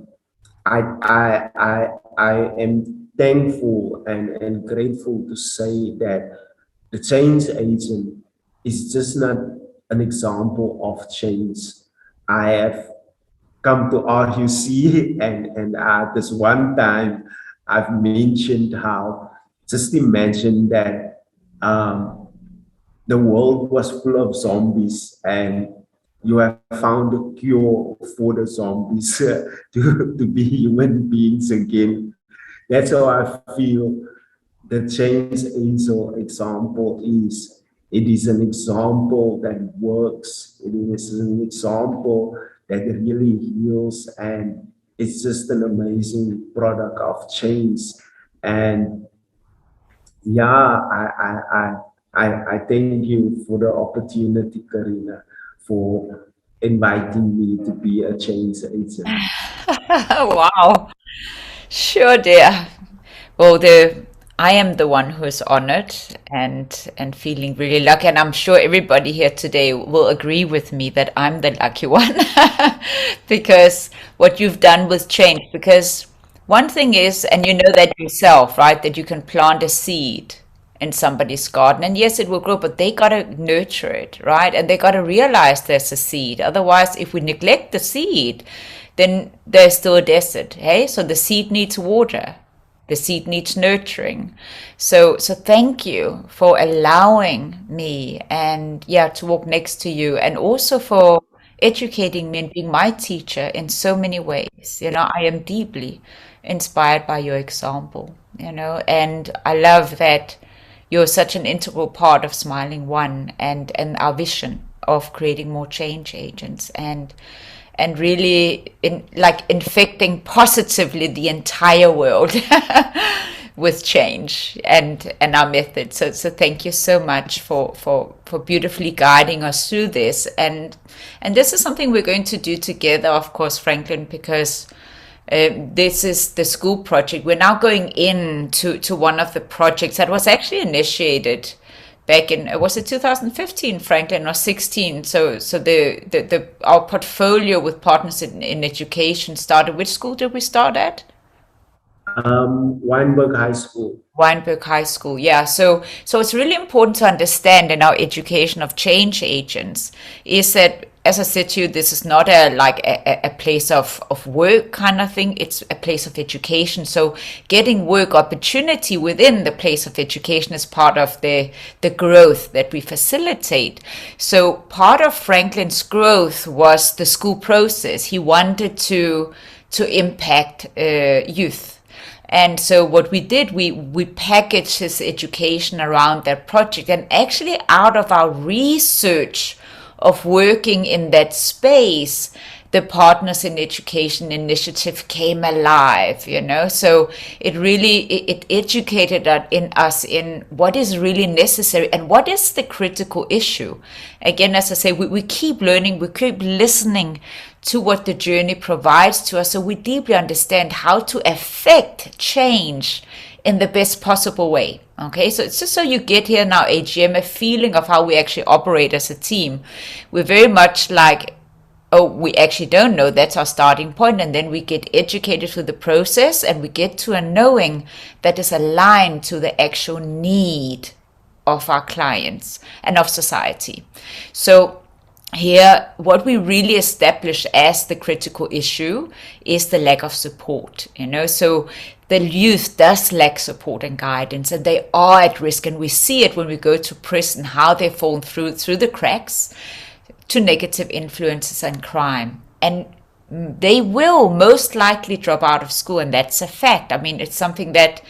N: am thankful and grateful to say that the change agent is just not an example of change. I have come to RUC, and this one time I've mentioned how, just imagine that the world was full of zombies, and you have found a cure for the zombies to be human beings again. That's how I feel the Change Angel example is. It is an example that works. It is an example that really heals, and it's just an amazing product of change. And yeah, I thank you for the opportunity, Karina, for inviting me to be a change agent.
A: Wow. Sure, dear. Well, I am the one who is honored and feeling really lucky, and I'm sure everybody here today will agree with me that I'm the lucky one because what you've done with change. Because one thing is, and you know that yourself, right, that you can plant a seed in somebody's garden, and yes, it will grow, but they gotta nurture it, right, and they gotta realize there's a seed. Otherwise, if we neglect the seed, then there's still a desert. Hey, so the seed needs water. The seed needs nurturing. So thank you for allowing me and to walk next to you, and also for educating me and being my teacher in so many ways. I am deeply inspired by your example, and I love that you're such an integral part of Smiling One and our vision of creating more change agents and really infecting positively the entire world with change and our methods. So thank you so much for beautifully guiding us through this. And this is something we're going to do together, of course, Franklin, because this is the school project. We're now going into one of the projects that was actually initiated back in, was it 2015, Franklin, or 16? So our portfolio with partners in education started. Which school did we start at?
N: Weinberg High School.
A: Weinberg High School, yeah. So it's really important to understand in our education of change agents is that, as I said to you, this is not a place of work kind of thing. It's a place of education. So getting work opportunity within the place of education is part of the growth that we facilitate. So part of Franklin's growth was the school process. He wanted to impact youth. And so what we did, we packaged his education around that project, and actually out of our research of working in that space, the Partners in Education initiative came alive, so it really it educated us in what is really necessary and what is the critical issue. Again, as I say, we keep learning, we keep listening to what the journey provides to us, so we deeply understand how to affect change in the best possible way. Okay, so it's just so you get here now, AGM, a feeling of how we actually operate as a team. We're very much like, oh, we actually don't know, that's our starting point, and then we get educated through the process, and we get to a knowing that is aligned to the actual need of our clients and of society. So here, what we really establish as the critical issue is the lack of support, so the youth does lack support and guidance, and they are at risk, and we see it when we go to prison, how they fall through the cracks to negative influences and crime. And they will most likely drop out of school, and that's a fact. I mean, it's something that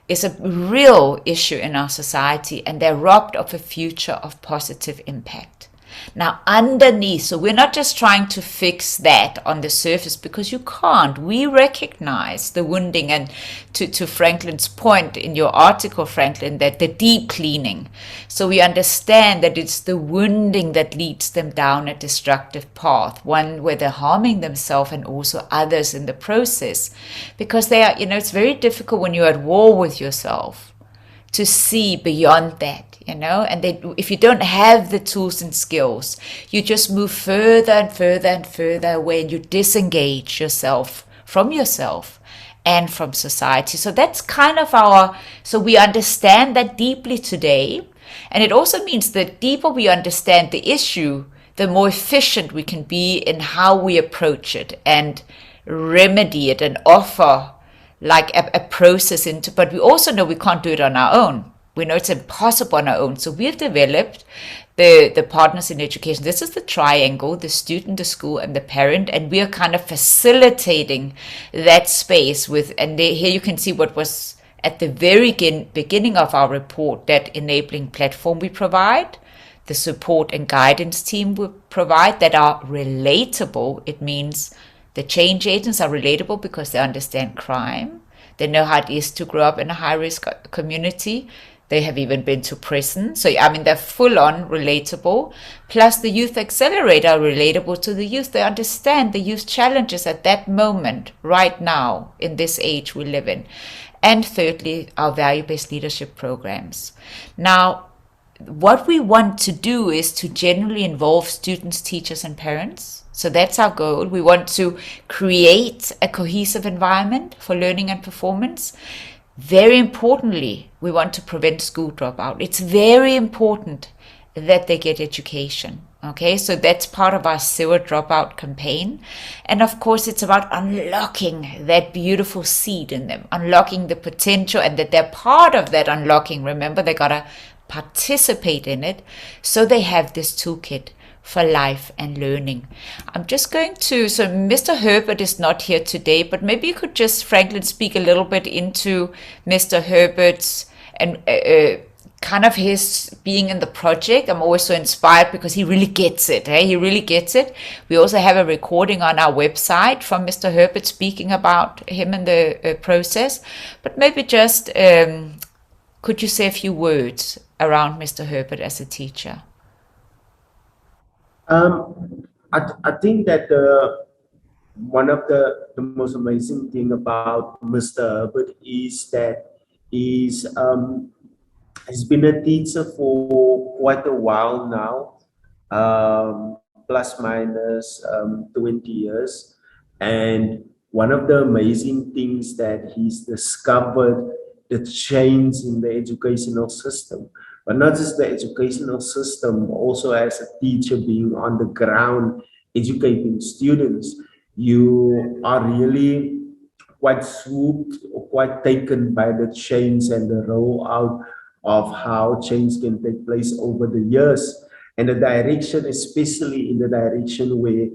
A: is a real issue in our society, and they're robbed of a future of positive impact. Now, underneath, so we're not just trying to fix that on the surface, because you can't. We recognize the wounding, and to Franklin's point in your article, Franklin, that the deep cleaning. So we understand that it's the wounding that leads them down a destructive path, one where they're harming themselves and also others in the process, because they are, it's very difficult when you're at war with yourself to see beyond that. And if you don't have the tools and skills, you just move further and further and further away, and you disengage yourself and from society. So that's kind of so we understand that deeply today. And it also means that deeper we understand the issue, the more efficient we can be in how we approach it and remedy it and offer like a process into, but we also know we can't do it on our own. We know it's impossible on our own. So we've developed the partners in education. This is the triangle, the student, the school, and the parent, and we are kind of facilitating that space with, and here you can see what was at the very beginning of our report, that enabling platform we provide, the support and guidance team we provide that are relatable. It means the change agents are relatable because they understand crime. They know how it is to grow up in a high-risk community. They have even been to prison. So, I mean, they're full-on relatable. Plus, the Youth Accelerator are relatable to the youth. They understand the youth challenges at that moment, right now, in this age we live in. And thirdly, our value-based leadership programs. Now, what we want to do is to generally involve students, teachers, and parents. So that's our goal. We want to create a cohesive environment for learning and performance. Very importantly, we want to prevent school dropout. It's very important that they get education. Okay, so that's part of our Zero Dropout campaign. And of course, it's about unlocking that beautiful seed in them, unlocking the potential, and that they're part of that unlocking. Remember, they got to participate in it. So they have this toolkit for life and learning. I'm just going to, so Mr. Herbert is not here today, but maybe you could just, Franklin, speak a little bit into Mr. Herbert's and kind of his being in the project. I'm always so inspired because he really gets it. He really gets it. We also have a recording on our website from Mr. Herbert speaking about him and the process. But maybe just, could you say a few words around Mr. Herbert as a teacher?
N: I think that one of the most amazing thing about Mr. Herbert is that he's been a teacher for quite a while now, plus minus 20 years. And one of the amazing things that he's discovered the change in the educational system. But not just the educational system, also as a teacher being on the ground, educating students, you are really quite swooped or quite taken by the change and the rollout of how change can take place over the years. And the direction, especially in the direction where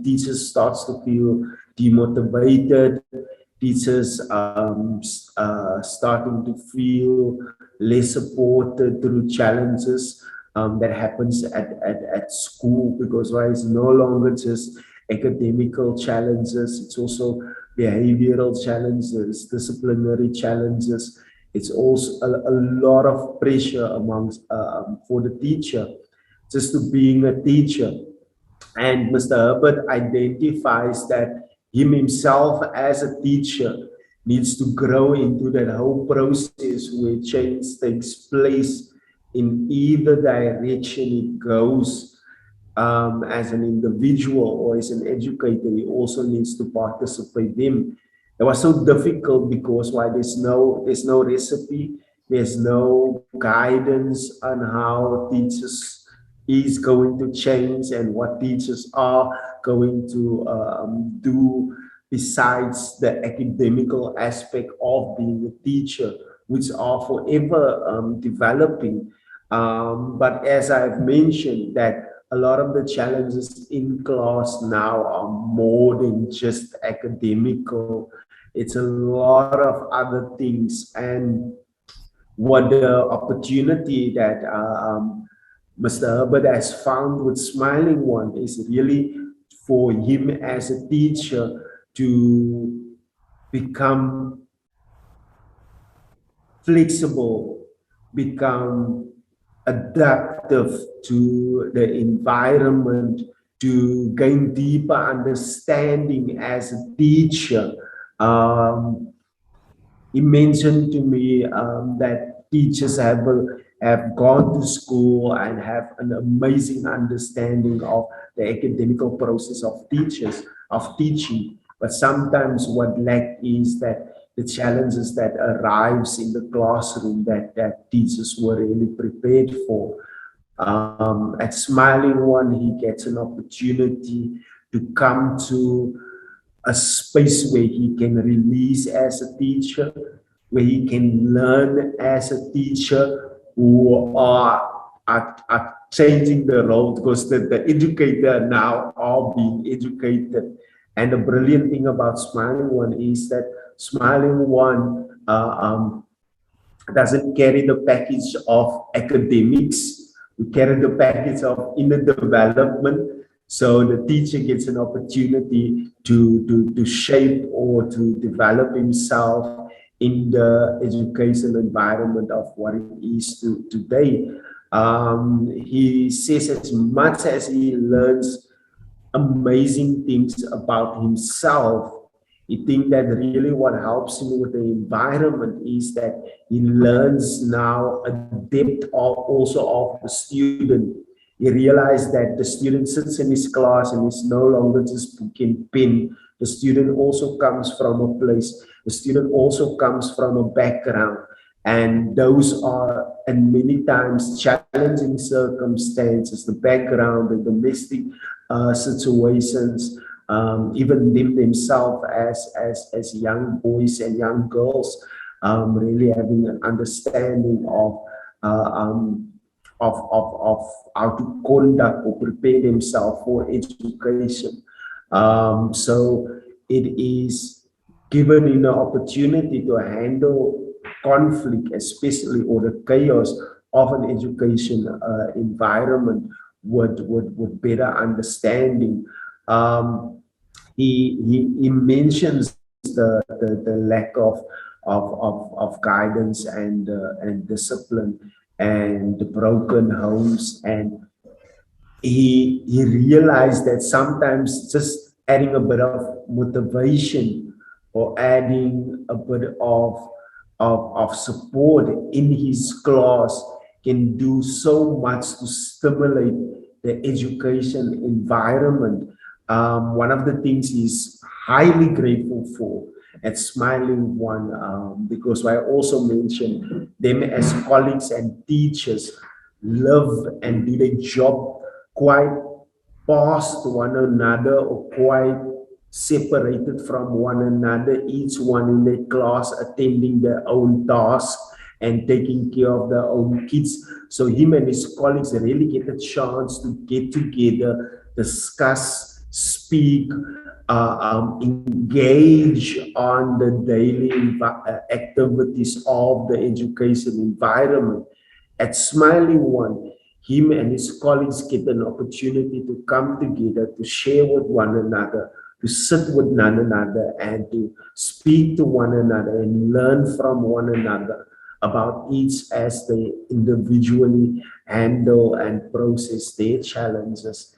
N: teachers starts to feel demotivated, teachers starting to feel less supported through challenges that happens at school, because it's no longer just academical challenges, it's also behavioral challenges, disciplinary challenges. It's also a lot of pressure amongst for the teacher just to being a teacher. And Mr. Herbert identifies that himself as a teacher needs to grow into that whole process where change takes place in either direction it goes. As an individual or as an educator, he also needs to participate in. It was so difficult because there's no recipe, there's no guidance on how teachers is going to change and what teachers are going to do besides the academical aspect of being a teacher, which are forever developing. But as I've mentioned, that a lot of the challenges in class now are more than just academical. It's a lot of other things. And what the opportunity that Mr. Herbert has found with Smiling One is really for him as a teacher to become flexible, become adaptive to the environment, to gain deeper understanding as a teacher. He mentioned to me that teachers have gone to school and have an amazing understanding of the academical process of teaching. But sometimes what lack is that the challenges that arrives in the classroom that teachers were really prepared for. At Smiling One, he gets an opportunity to come to a space where he can release as a teacher, where he can learn as a teacher, who are changing the role, because the educator now are being educated. And the brilliant thing about Smiling One is that Smiling One doesn't carry the package of academics. We carry the package of inner development. So the teacher gets an opportunity to shape or to develop himself in the educational environment of what it is today. He says as much as he learns amazing things about himself, I think that really what helps him with the environment is that he learns now a depth of also of the student. He realized that the student sits in his class and is no longer just book and pen. The student also comes from a place. The student also comes from a background. And those are, and many times, challenging circumstances, the background, the domestic situations, even them themselves as young boys and young girls, really having an understanding of how to conduct or prepare themselves for education. So it is given an opportunity to handle conflict, especially, or the chaos of an education environment with better understanding. He mentions the lack of guidance and discipline and the broken homes, and he realized that sometimes just adding a bit of motivation or adding a bit of support in his class can do so much to stimulate the education environment. One of the things he's highly grateful for at Smiling One, because I also mentioned them as colleagues and teachers, live and do their job quite past one another or quite separated from one another, each one in their class attending their own task and taking care of their own kids. So him and his colleagues really get a chance to get together, discuss, speak, engage on the daily activities of the education environment. At Smiling One, him and his colleagues get an opportunity to come together, to share with one another, to sit with one another, and to speak to one another and learn from one another about each as they individually handle and process their challenges,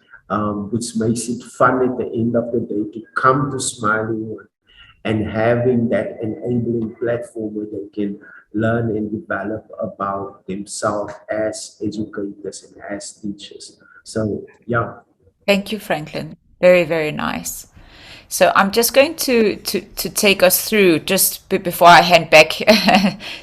N: which makes it fun at the end of the day to come to Smiling One and having that enabling platform where they can learn and develop about themselves as educators and as teachers. So, yeah.
A: Thank you, Franklin. Very, very nice. So I'm just going to take us through, just before I hand back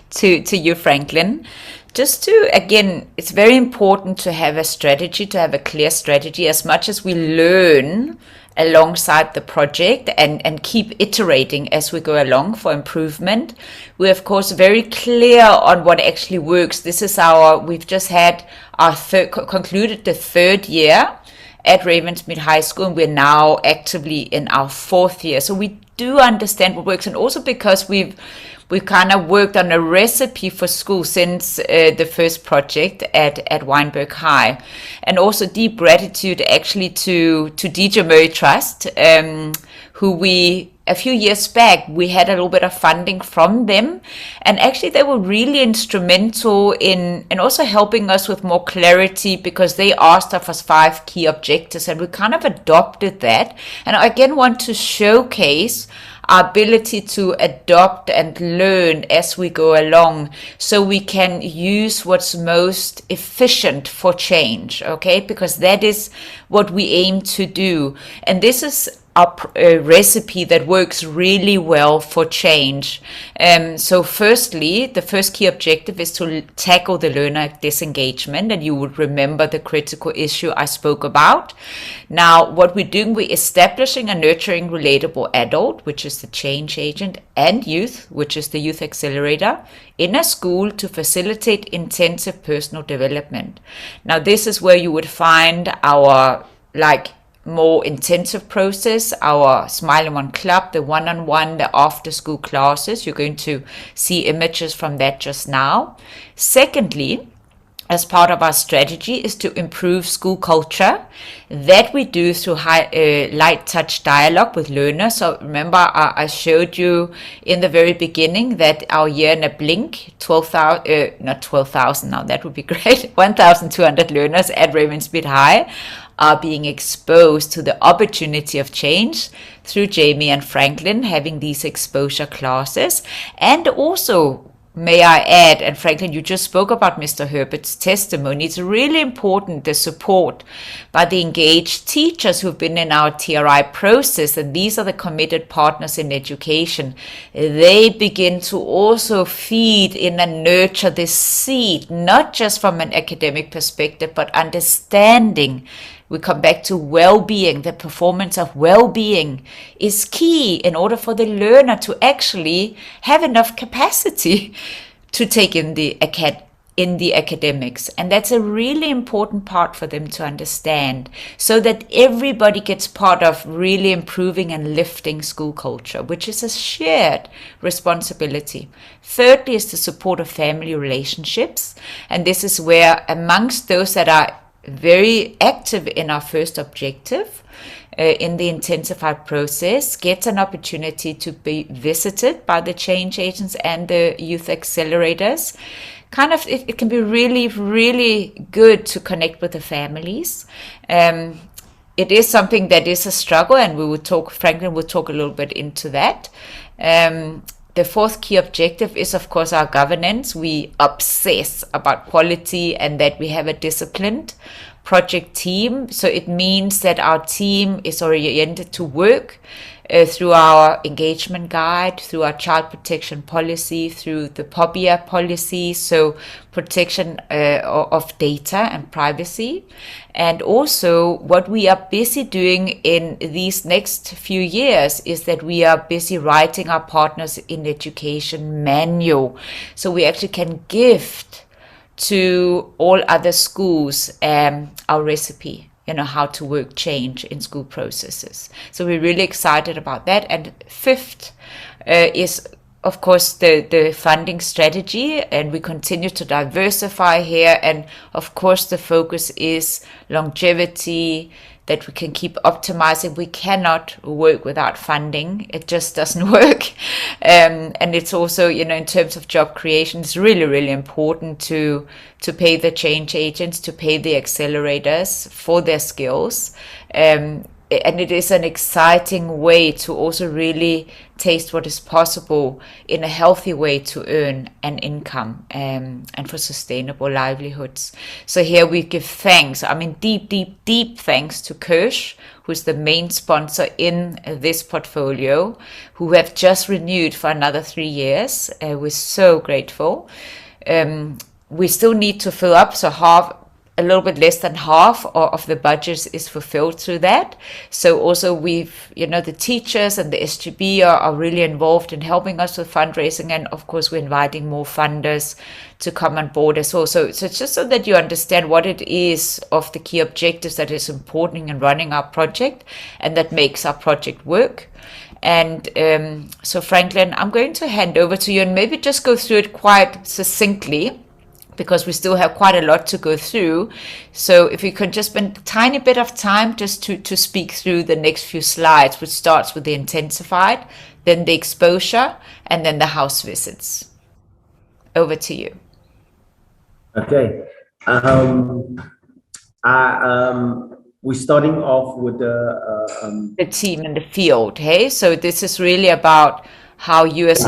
A: to you, Franklin, just to, again, it's very important to have a strategy, to have a clear strategy, as much as we learn alongside the project and keep iterating as we go along for improvement. We're of course very clear on what actually works. This is we've just had our concluded the third year at Ravensmead High School, and we're now actively in our fourth year. So we do understand what works, and also because we've kind of worked on a recipe for school since the first project at Weinberg High. And also deep gratitude actually to DJ Murray Trust, who a few years back, we had a little bit of funding from them. And actually they were really instrumental in also helping us with more clarity, because they asked us for 5 key objectives and we kind of adopted that. And I again want to showcase our ability to adopt and learn as we go along, so we can use what's most efficient for change, okay? Because that is what we aim to do. And this is a recipe that works really well for change. So firstly, the first key objective is to tackle the learner disengagement, and you would remember the critical issue I spoke about. Now, what we're doing, we're establishing a nurturing, relatable adult, which is the change agent, and youth, which is the youth accelerator, in a school to facilitate intensive personal development. Now, this is where you would find our more intensive process, our Smiling One Club, the one-on-one, the after-school classes. You're going to see images from that just now. Secondly, as part of our strategy is to improve school culture. That we do through light touch dialogue with learners. So remember, I showed you in the very beginning that our year in a blink, 12,000, not 12,000 now, that would be great, 1,200 learners at Ravenspeed High are being exposed to the opportunity of change through Jamie and Franklin having these exposure classes. And also, may I add, and Franklin, you just spoke about Mr. Herbert's testimony. It's really important, the support by the engaged teachers who've been in our TRI process, and these are the committed partners in education. They begin to also feed in and nurture this seed, not just from an academic perspective, but understanding. We come back to well-being. The performance of well-being is key in order for the learner to actually have enough capacity to take in the academics. And that's a really important part for them to understand, so that everybody gets part of really improving and lifting school culture, which is a shared responsibility. Thirdly is the support of family relationships. And this is where, amongst those that are very active in our first objective, in the intensified process, gets an opportunity to be visited by the change agents and the youth accelerators. It can be really, really good to connect with the families. It is something that is a struggle, and Franklin will talk a little bit into that. The fourth key objective is, of course, our governance. We obsess about quality and that we have a disciplined project team. So it means that our team is oriented to work through our engagement guide, through our child protection policy, through the POBIA policy, so protection of data and privacy. And also what we are busy doing in these next few years is that we are busy writing our Partners in Education manual. So we actually can gift to all other schools our recipe, how to work change in school processes. So we're really excited about that. And fifth is, of course, the funding strategy, and we continue to diversify here. And of course, the focus is longevity, that we can keep optimizing. We cannot work without funding. It just doesn't work. And it's also, in terms of job creation, it's really, really important to pay the change agents, to pay the accelerators for their skills. And it is an exciting way to also really taste what is possible in a healthy way to earn an income and for sustainable livelihoods. So here we give thanks, deep, deep, deep thanks to Kirsch, who's the main sponsor in this portfolio, who have just renewed for another 3 years. We're so grateful. We still need to fill up, so a little bit less than half of the budget is fulfilled through that. So also we've, the teachers and the SGB are really involved in helping us with fundraising. And of course, we're inviting more funders to come on board as well. So it's just so that you understand what it is of the key objectives that is important in running our project and that makes our project work. And so Franklin, I'm going to hand over to you and maybe just go through it quite succinctly, because we still have quite a lot to go through. So if you could just spend a tiny bit of time just to speak through the next few slides, which starts with the intensified, then the exposure, and then the house visits. Over to you.
N: Okay. We're starting off with
A: the team in the field, hey? So this is really about how you as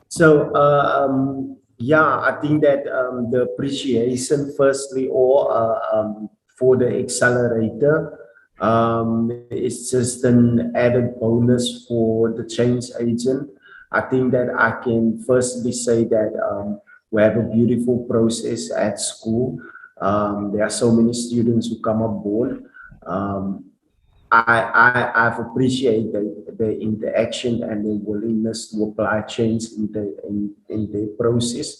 N: So, I think that the appreciation, firstly, for the accelerator, It's just an added bonus for the change agent. I think that I can firstly say that we have a beautiful process at school. There are so many students who come aboard. I've appreciated the interaction and the willingness to apply change in their process.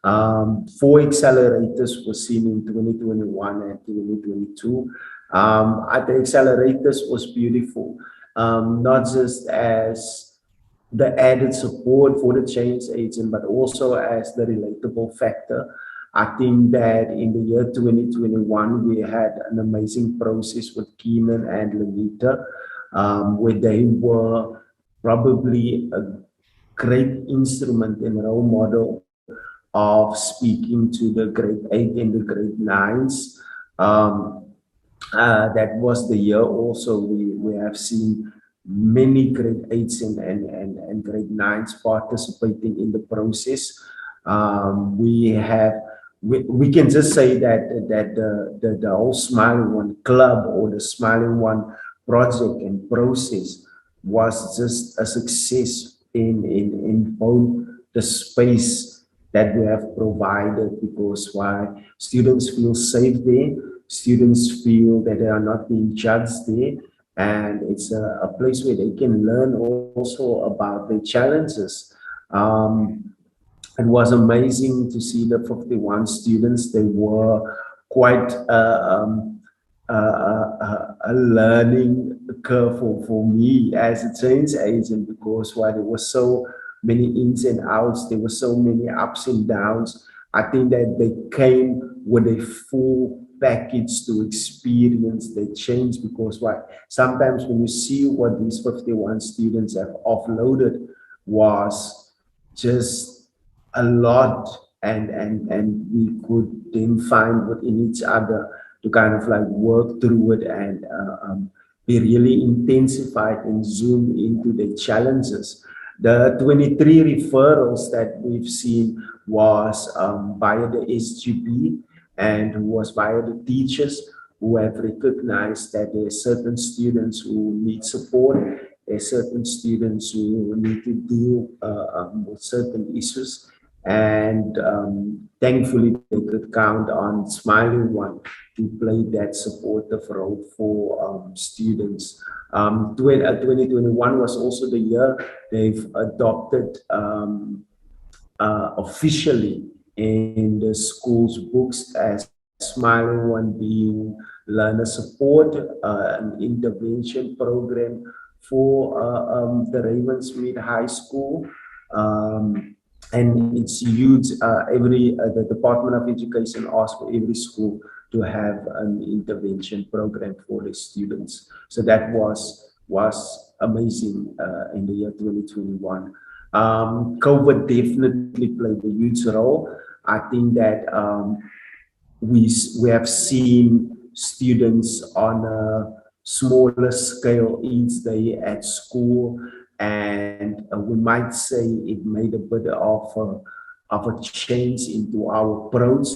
N: 4 accelerators were seen in 2021 and 2022. The accelerators was beautiful, not just as the added support for the change agent, but also as the relatable factor. I think that in the year 2021, we had an amazing process with Keenan and Luyanda, where they were probably a great instrument and role model of speaking to the grade 8 and the grade 9s. That was the year also we have seen many grade 8s and grade 9s participating in the process. We can just say that the whole Smiling One Club or the Smiling One project and process was just a success in both the space that we have provided, because why students feel safe there, students feel that they are not being judged there, and it's a place where they can learn also about their challenges. It was amazing to see the 51 students. They were quite a learning curve for me as a change agent, because while there were so many ins and outs, there were so many ups and downs. I think that they came with a full package to experience the change, because why sometimes when you see what these 51 students have offloaded was just a lot, and we could then find within each other to kind of like work through it and be really intensified and zoom into the challenges. The 23 referrals that we've seen was via the SGB, and was via the teachers who have recognized that there are certain students who need support, there are certain students who need to deal with certain issues, and thankfully they could count on Smiling One to play that supportive role for students. 2021 was also the year they've adopted officially in the school's books as Smiling One being learner support, an intervention program for the Ravensmead High School. And it's huge. The Department of Education asked for every school to have an intervention program for the students. So that was amazing in the year 2021. COVID definitely played a huge role. I think that we have seen students on a smaller scale each day at school, and we might say it made a bit of a change into our approach,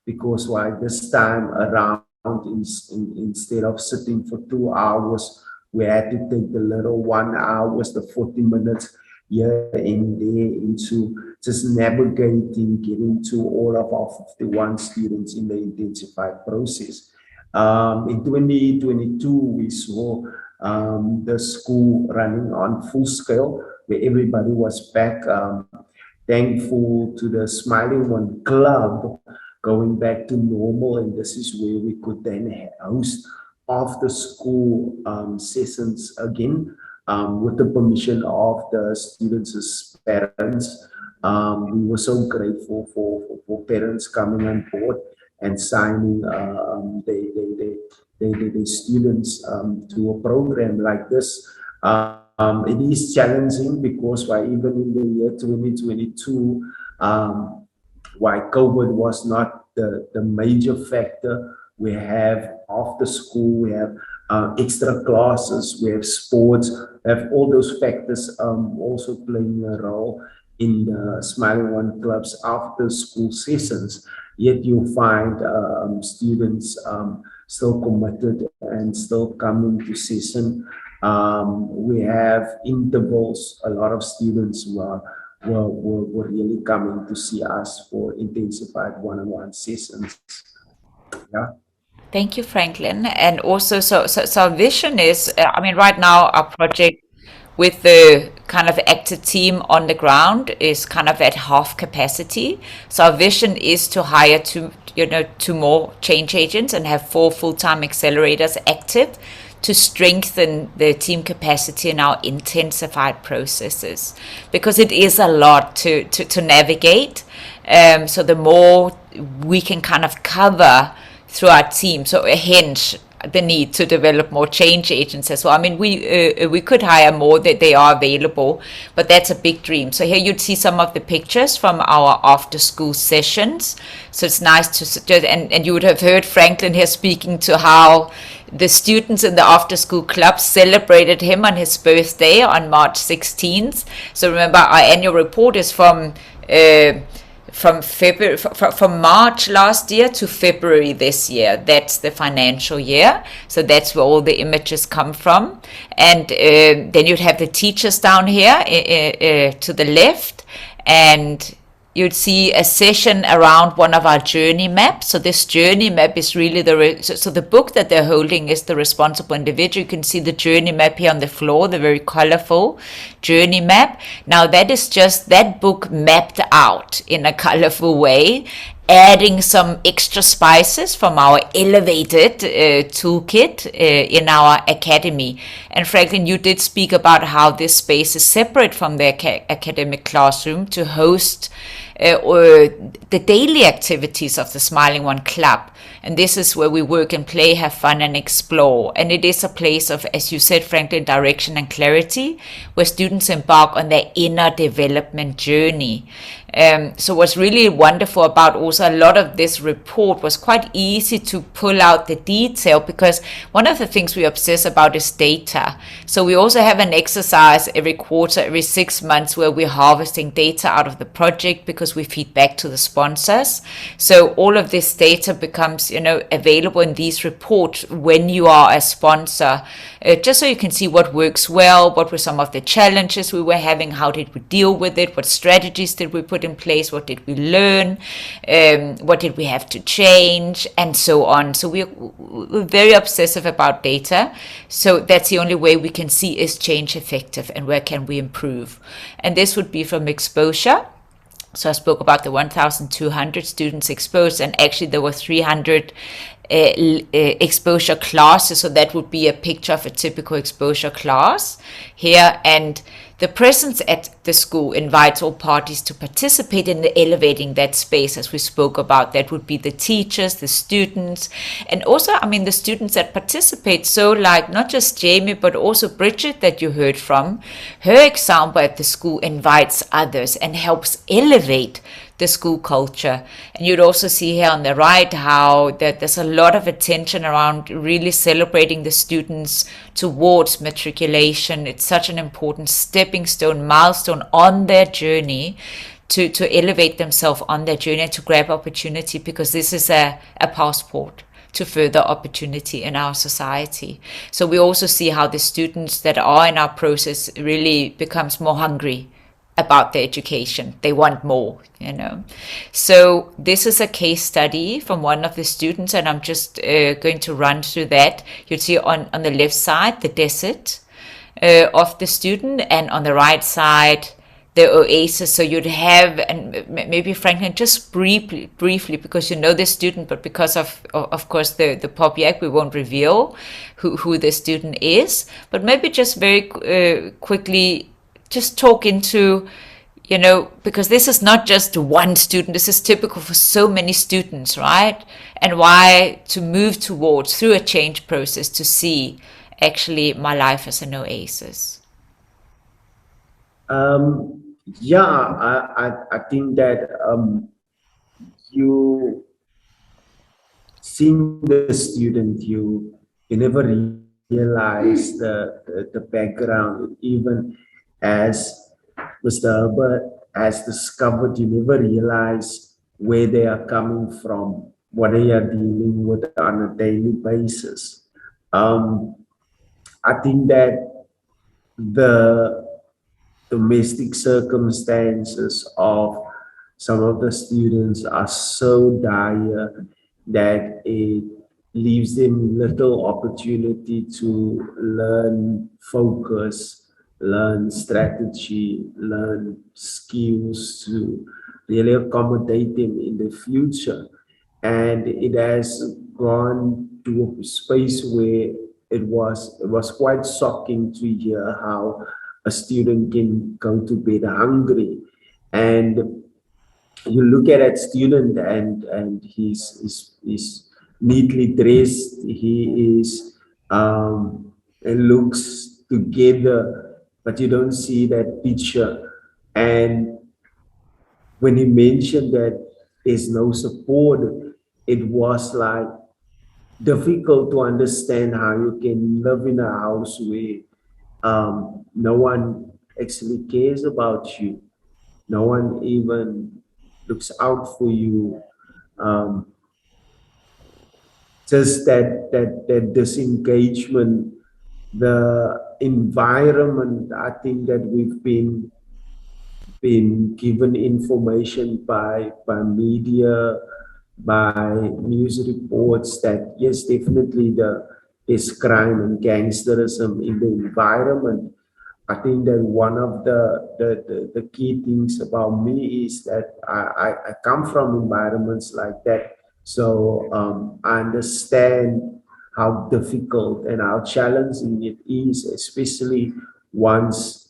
N: because while this time around, instead of sitting for 2 hours, we had to take the little 1 hour, the 40 minutes here and there into just navigating, getting to all of our 51 students in the intensified process. In 2022, we saw the school running on full scale, where everybody was back. Thankful to the Smiling One Club going back to normal, and this is where we could then host after school sessions again, with the permission of the students' parents. We were so grateful for parents coming on board and signing the students to a program like this. It is challenging, because why even in the year 2022, why COVID was not the major factor, we have after school, we have extra classes, we have sports, we have all those factors also playing a role in the Smiling One Club's after school sessions. Yet you'll find students still committed and still coming to session. We have intervals, a lot of students who were really coming to see us for intensified one-on-one sessions. Yeah.
A: Thank you, Franklin. And also, so our vision is, I mean, right now our project with the kind of active team on the ground is kind of at half capacity. So our vision is to hire two more change agents and have 4 full-time accelerators active to strengthen the team capacity in our intensified processes, because it is a lot to navigate. So the more we can kind of cover through our team, so hence the need to develop more change agents as well. I mean, we could hire more, that they are available, but that's a big dream. So here you'd see some of the pictures from our after school sessions. So it's nice to suggest, and you would have heard Franklin here speaking to how the students in the after school club celebrated him on his birthday on March 16th. So remember, our annual report is from February, from March last year to February this year. That's the financial year. So that's where all the images come from. And then you'd have the teachers down here to the left, and you'd see a session around one of our journey maps. So this journey map is really so the book that they're holding is The Responsible Individual. You can see the journey map here on the floor, the very colorful journey map. Now that is just that book mapped out in a colorful way, adding some extra spices from our elevated toolkit in our academy. And Franklin, you did speak about how this space is separate from the academic classroom to host or the daily activities of the Smiling One Club. And this is where we work and play, have fun and explore. And it is a place of, as you said, Franklin, direction and clarity, where students embark on their inner development journey. So what's really wonderful about also a lot of this report was quite easy to pull out the detail, because one of the things we obsess about is data. So we also have an exercise every quarter, every 6 months, where we're harvesting data out of the project because we feed back to the sponsors. So all of this data becomes, available in these reports when you are a sponsor, just so you can see what works well, what were some of the challenges we were having, how did we deal with it, what strategies did we put in place, what did we learn, what did we have to change, and so on. So we're very obsessive about data. So that's the only way we can see, is change effective and where can we improve. And this would be from exposure. So I spoke about the 1,200 students exposed, and actually there were 300 exposure classes. So that would be a picture of a typical exposure class here. And the presence at the school invites all parties to participate in elevating that space, as we spoke about. That would be the teachers, the students, and also, the students that participate. So like not just Jamie, but also Bridget that you heard from. Her example at the school invites others and helps elevate the school culture. And you'd also see here on the right how that there's a lot of attention around really celebrating the students towards matriculation. It's such an important stepping stone, milestone on their journey to elevate themselves on their journey and to grab opportunity, because this is a passport to further opportunity in our society. So we also see how the students that are in our process really becomes more hungry about their education. They want more, So this is a case study from one of the students, and I'm just going to run through that. You'll see on the left side, the desert of the student, and on the right side, the oasis. So you'd have, and maybe Franklin, just briefly, because you know the student, but because of course the POPI Act, we won't reveal who the student is, but maybe just very quickly, just talk into, because this is not just one student, this is typical for so many students, right? And why to move towards, through a change process, to see actually my life as an oasis.
N: I think that you seeing the student, you never realize the background, even as Mr. Herbert has discovered, you never realize where they are coming from. what they are dealing with on a daily basis. I think that the domestic circumstances of some of the students are so dire that it leaves them little opportunity to learn focus, learn strategy, learn skills to really accommodate them in the future. And it has gone to a space where it was quite shocking to hear how a student can go to bed hungry. And you look at that student, and he's neatly dressed. He is it looks together, but you don't see that picture. And when he mentioned that there's no support, it was like difficult to understand how you can live in a house where no one actually cares about you. No one even looks out for you. Just that disengagement, the environment. I think that we've been given information by media, by news reports that yes, definitely there's crime and gangsterism in the environment. I think that one of the key things about me is that I come from environments like that. So I understand how difficult and how challenging it is, especially once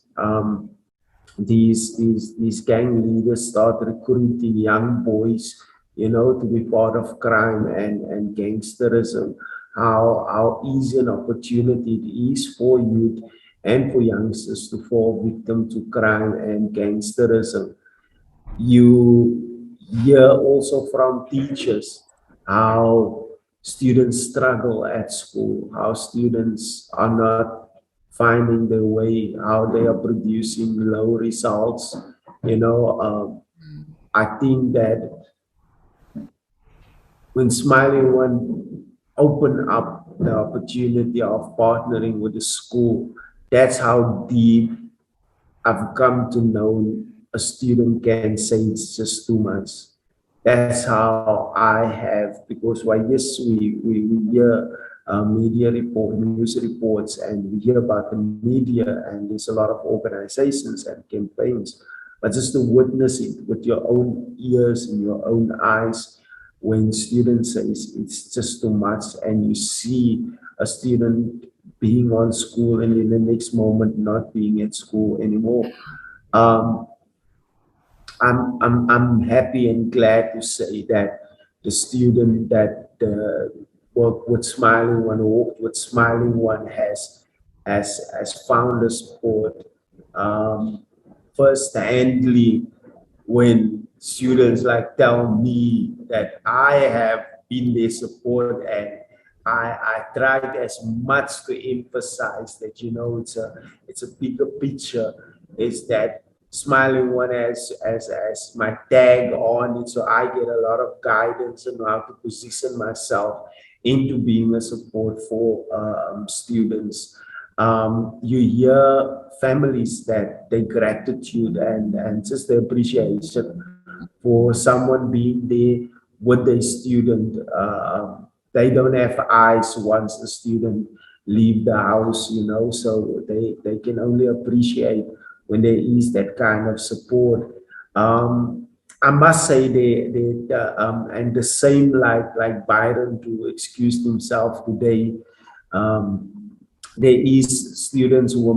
N: these gang leaders start recruiting young boys, you know, to be part of crime and gangsterism. How easy an opportunity it is for youth and for youngsters to fall victim to crime and gangsterism. You hear also from teachers how students struggle at school, how students are not finding their way, how they are producing low results. You know, I think that when Smiling One opened up the opportunity of partnering with the school, that's how deep I've come to know a student can say it's just 2 months. That's how I have, because why, yes, we hear media report, news reports, and we hear about the media, and there's a lot of organizations and campaigns, but just to witness it with your own ears and your own eyes, when students say it's just too much, and you see a student being on school and in the next moment not being at school anymore. I'm happy and glad to say that the student that worked with Smiling One, or worked with Smiling One, has found the support first-handly when students like tell me that I have been their support, and I tried as much to emphasize that, you know, it's a bigger picture. Is that Smiling One as my tag on it, so I get a lot of guidance on how to position myself into being a support for students. You hear families that their gratitude and just the appreciation for someone being there with their student. They don't have eyes once the student leave the house, you know, so they can only appreciate when there is that kind of support. I must say and the same like Byron, to excuse himself today. There is students who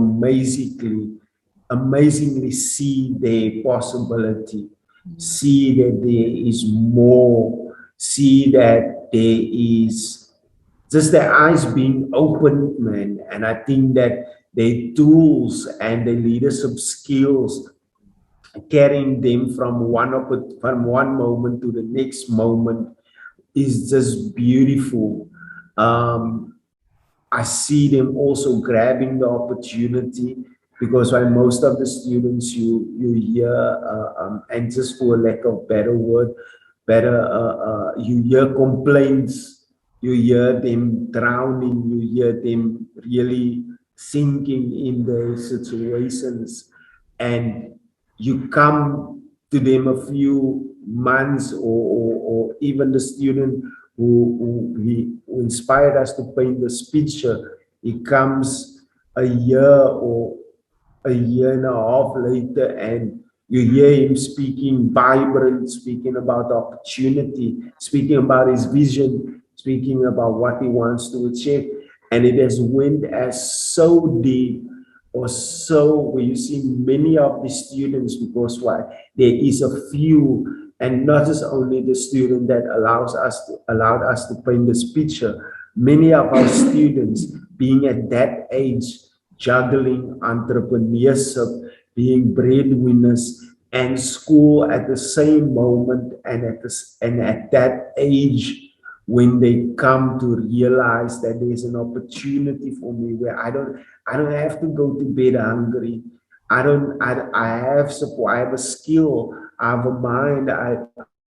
N: amazingly see their possibility, see that there is more, see that there is just their eyes being opened, man. And I think that their tools and their leadership skills, carrying them from one moment to the next moment, is just beautiful. I see them also grabbing the opportunity, because while most of the students you hear, and just for lack of better word, better, you hear complaints, you hear them drowning, you hear them really sinking in their situations, and you come to them a few months or even the student who inspired us to paint this picture, he comes a year or a year and a half later, and you hear him speaking vibrant, speaking about opportunity, speaking about his vision, speaking about what he wants to achieve. And it has went as so deep, or so where you see many of the students, because why? There is a few, and not just only the student that allowed us to paint this picture. Many of our students being at that age, juggling entrepreneurship, being breadwinners, and school at the same moment, and at that age, when they come to realize that there's an opportunity for me where I don't have to go to bed hungry. I have support, I have a skill, I have a mind, I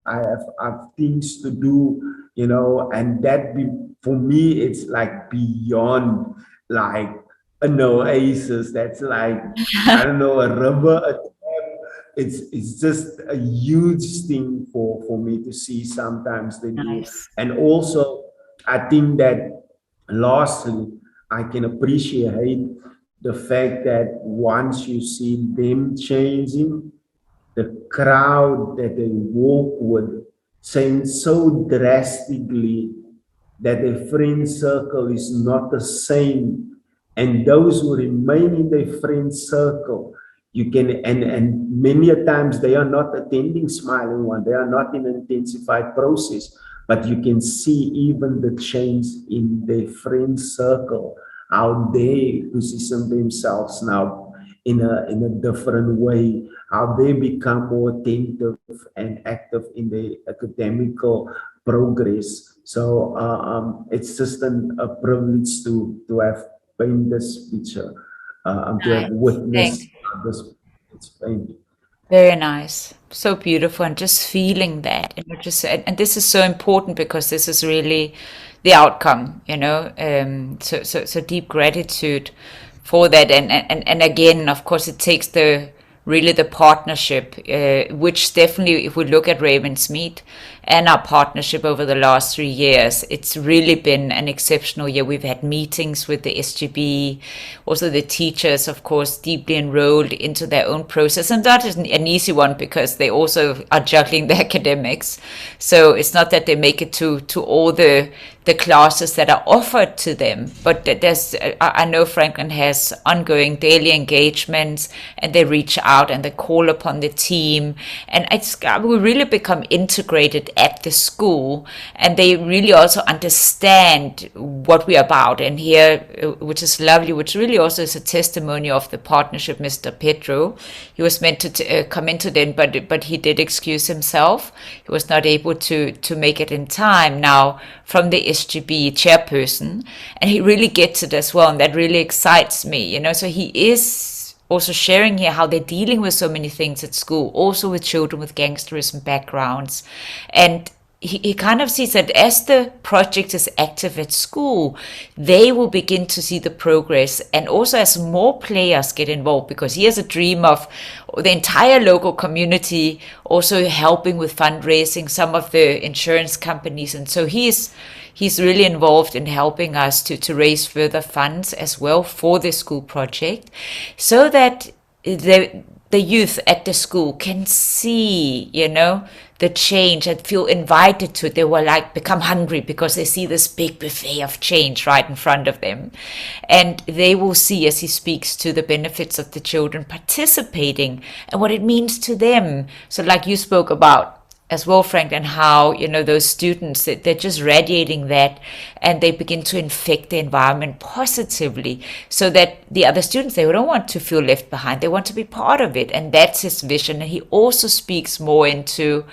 N: have things to do, you know, and for me, it's like beyond like an oasis. That's like, I don't know, a river. It's just a huge thing for me to see sometimes they do. And also, I think that lastly, I can appreciate the fact that once you see them changing, the crowd that they walk with change so drastically that their friend circle is not the same. And those who remain in their friend circle, you can, and many a times they are not attending Smiling One, they are not in an intensified process, but you can see even the change in their friend circle, how they position themselves now in a different way, how they become more attentive and active in their academical progress. So it's just a privilege to have painted this picture, to have witnessed this.
A: Very nice, so beautiful, and just feeling that, and this is so important because this is really the outcome, you know. So deep gratitude for that, and again, of course, it takes the partnership, which definitely, if we look at Ravensmeet and our partnership over the last 3 years, it's really been an exceptional year. We've had meetings with the SGB, also the teachers, of course, deeply enrolled into their own process. And that isn't an easy one because they also are juggling the academics. So it's not that they make it to all the classes that are offered to them, but I know Franklin has ongoing daily engagements, and they reach out and they call upon the team, and we really become integrated at the school, and they really also understand what we're about. And here, which is lovely, which really also is a testimony of the partnership, Mr. Pedro. He was meant to come into then, but he did excuse himself. He was not able to make it in time now from the SGB chairperson, and he really gets it as well, and that really excites me, you know. So he is also sharing here how they're dealing with so many things at school, also with children with gangsterism backgrounds, and he kind of sees that as the project is active at school, they will begin to see the progress, and also as more players get involved, because he has a dream of the entire local community also helping with fundraising, some of the insurance companies, and so he's really involved in helping us to raise further funds as well for the school project, so that the youth at the school can see, you know, the change and feel invited to it. They will become hungry because they see this big buffet of change right in front of them. And they will see, as he speaks to the benefits of the children participating and what it means to them. So like you spoke about as well, Frank, and how, you know, those students, they're just radiating that, and they begin to infect the environment positively, so that the other students, they don't want to feel left behind. They want to be part of it. And that's his vision. And he also speaks more into,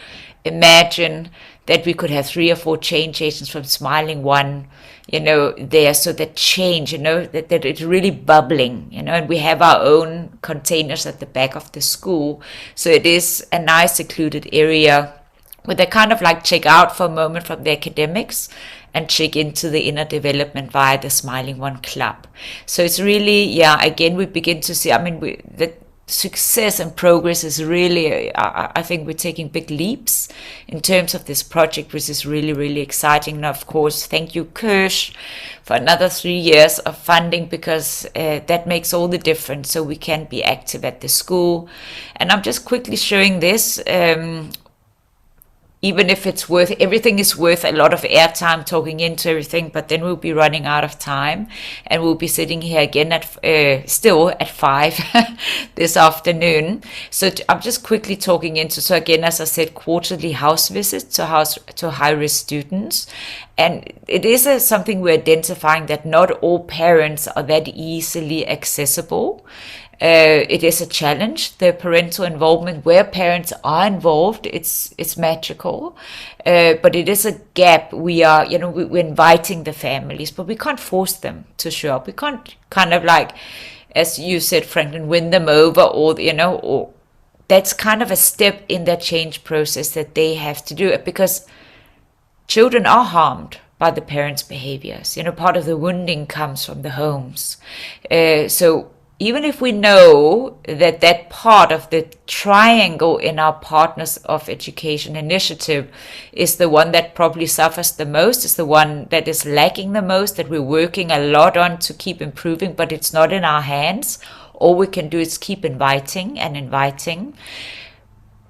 A: imagine that we could have 3 or 4 change agents from Smiling One, you know, there, so that change, you know, that it's really bubbling, you know, and we have our own containers at the back of the school. So it is a nice secluded area where they kind of like check out for a moment from the academics and check into the inner development via the Smiling One Club. So it's really, yeah, again, we begin to see, I mean, the success and progress is really, I think we're taking big leaps in terms of this project, which is really, really exciting. And of course, thank you, Kirsch, for another 3 years of funding, because that makes all the difference, so we can be active at the school. And I'm just quickly showing this, even if it's worth, everything is worth a lot of airtime talking into everything, but then we'll be running out of time, and we'll be sitting here again at still at 5 this afternoon. So I'm just quickly talking into, so again, as I said, quarterly house visits to high-risk students. And it is something we're identifying, that not all parents are that easily accessible. It is a challenge, the parental involvement. Where parents are involved, it's magical, but it is a gap. We are, you know, we're inviting the families, but we can't force them to show up. We can't kind of like, as you said, Franklin, win them over, or, you know, or that's kind of a step in that change process that they have to do, because children are harmed by the parents' behaviors. You know, part of the wounding comes from the homes. So even if we know that that part of the triangle in our Partners of Education initiative is the one that probably suffers the most, is the one that is lacking the most, that we're working a lot on to keep improving, but it's not in our hands. All we can do is keep inviting and inviting.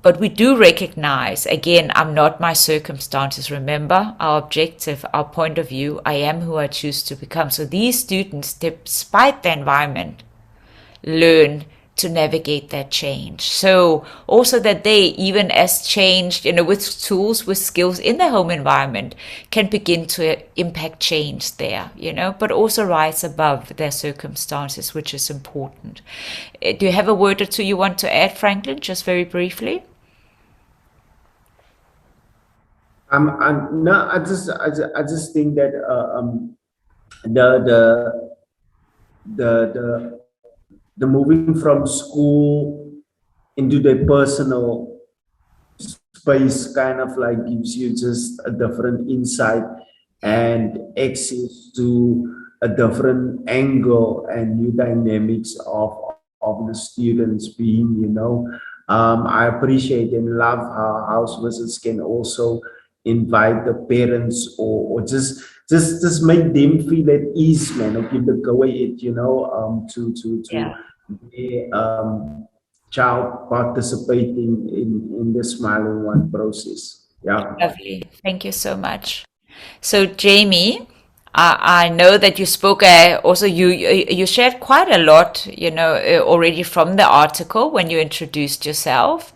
A: But we do recognize, again, I'm not my circumstances. Remember, our objective, our point of view, I am who I choose to become. So these students, despite the environment, learn to navigate that change. So also that they, even as changed, you know, with tools, with skills in the home environment, can begin to impact change there, you know, but also rise above their circumstances, which is important. Do you have a word or two you want to add, Franklin, just very briefly?
N: No, I just think that the moving from school into the personal space kind of like gives you just a different insight and access to a different angle and new dynamics of the students being, you know. I appreciate and love how house visits can also invite the parents, or just make them feel at ease, man, or give the go ahead, you know, to their child participating in the Smiling One process. Yeah.
A: Lovely. Thank you so much. So Jamie, I know that you spoke also, you shared quite a lot, you know, already from the article when you introduced yourself.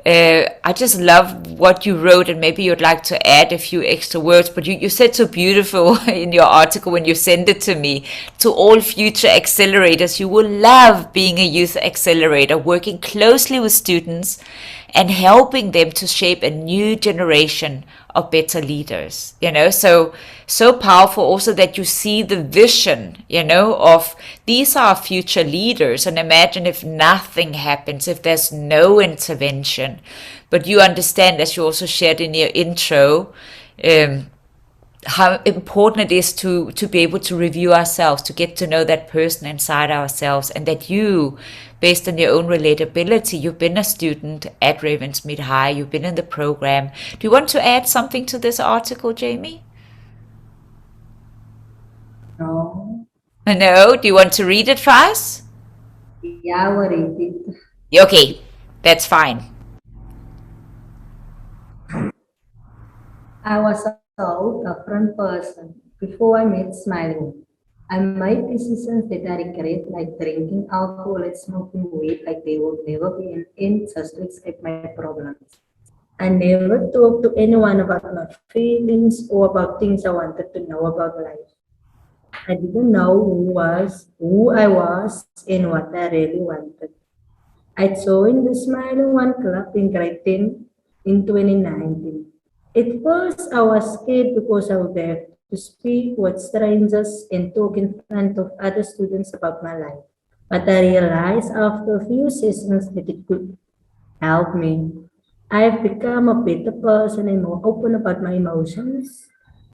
A: I just love what you wrote, and maybe you'd like to add a few extra words, but you said so beautiful in your article when you sent it to me. To all future accelerators, you will love being a youth accelerator, working closely with students and helping them to shape a new generation of better leaders, you know. So powerful also that you see the vision, you know, of these are future leaders. And imagine if nothing happens, if there's no intervention, but you understand, as you also shared in your intro, how important it is to be able to review ourselves, to get to know that person inside ourselves, and that you, based on your own relatability, you've been a student at Ravensmead High, you've been in the program. Do you want to add something to this article, Jamie?
J: No.
A: No? Do you want to read it for us?
J: Yeah, I will read it.
A: Okay, that's fine.
J: I was a different person before I met Smiling. I made decisions that I regret, like drinking alcohol and smoking weed, like they will never be an end just to escape my problems. I never talked to anyone about my feelings or about things I wanted to know about life. I didn't know who I was and what I really wanted. I joined the Smiling One Club in grade 10 in 2019. At first, I was scared because I would have to speak with strangers and talk in front of other students about my life. But I realized after a few sessions that it could help me. I've become a better person and more open about my emotions.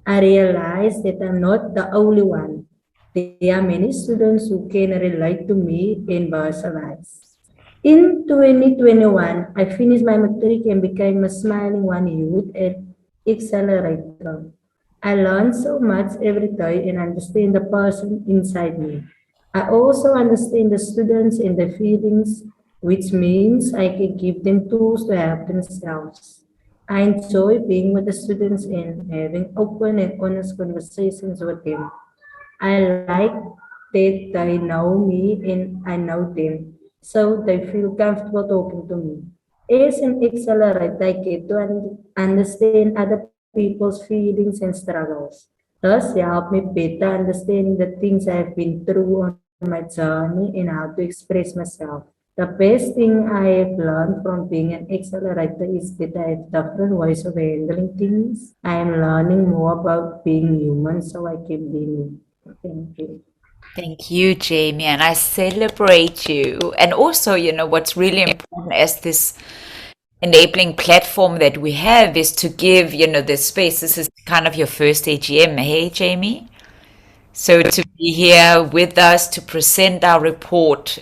J: I realize that I'm not the only one. There are many students who can relate to me and vice versa. In 2021, I finished my matric and became a Smiling One Youth at Accelerator. I learn so much every day and understand the person inside me. I also understand the students and their feelings, which means I can give them tools to help themselves. I enjoy being with the students and having open and honest conversations with them. I like that they know me and I know them, so they feel comfortable talking to me. As an accelerator, I get to understand other people's feelings and struggles. Thus, help me better understanding the things I've been through on my journey and how to express myself. The best thing I have learned from being an accelerator is that I have different ways of handling things. I am learning more about being human so I can be me. Thank you.
A: Thank you, Jamie, and I celebrate you. And also, what's really important as this enabling platform that we have is to give, this space. This is kind of your first AGM, hey, Jamie? So to be here with us to present our report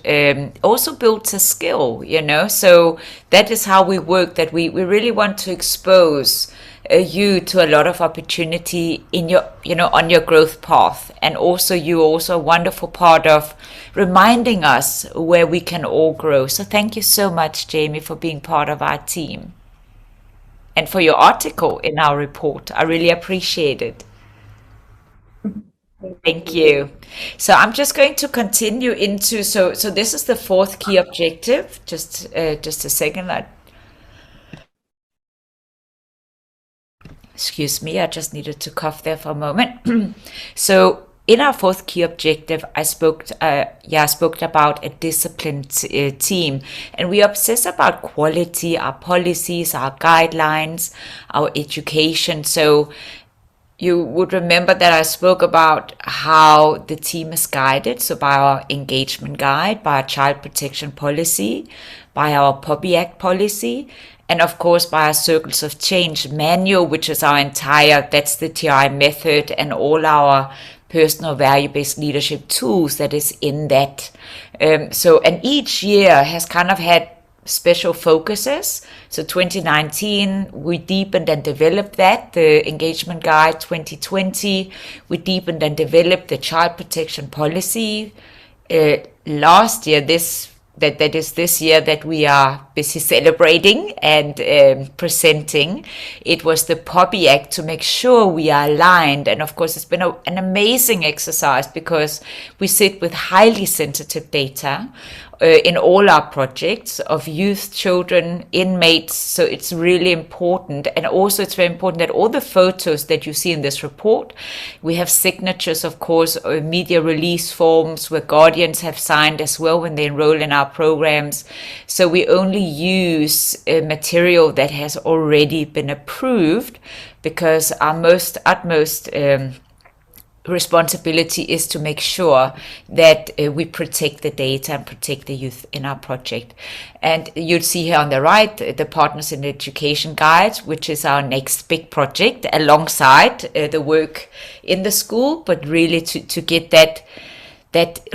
A: also builds a skill, So that is how we work, that we really want to expose you to a lot of opportunity in your, on your growth path. And also you're also a wonderful part of reminding us where we can all grow. So thank you so much, Jamie, for being part of our team and for your article in our report. I really appreciate it. Thank you. So I'm just going to continue into, so this is the fourth key objective. Just a second. Excuse me, I just needed to cough there for a moment. So in our fourth key objective, I spoke about a disciplined team, and we obsess about quality, our policies, our guidelines, our education. So you would remember that I spoke about how the team is guided. So by our engagement guide, by our child protection policy, by our POPI Act policy, and of course by our Circles of Change manual, which is that's the TI method and all our personal value-based leadership tools that is in that. And each year has kind of had special focuses. So 2019, we deepened and developed that, the engagement guide. 2020, we deepened and developed the child protection policy. Last year, that is this year that we are busy celebrating and presenting, it was the POPI Act to make sure we are aligned. And of course, it's been an amazing exercise because we sit with highly sensitive data in all our projects of youth, children, inmates. So it's really important. And also it's very important that all the photos that you see in this report, we have signatures, of course, media release forms where guardians have signed as well when they enroll in our programs. So we only use material that has already been approved because our utmost responsibility is to make sure that we protect the data and protect the youth in our project. And you'll see here on the right, the Partners in Education Guide, which is our next big project alongside the work in the school, but really to get that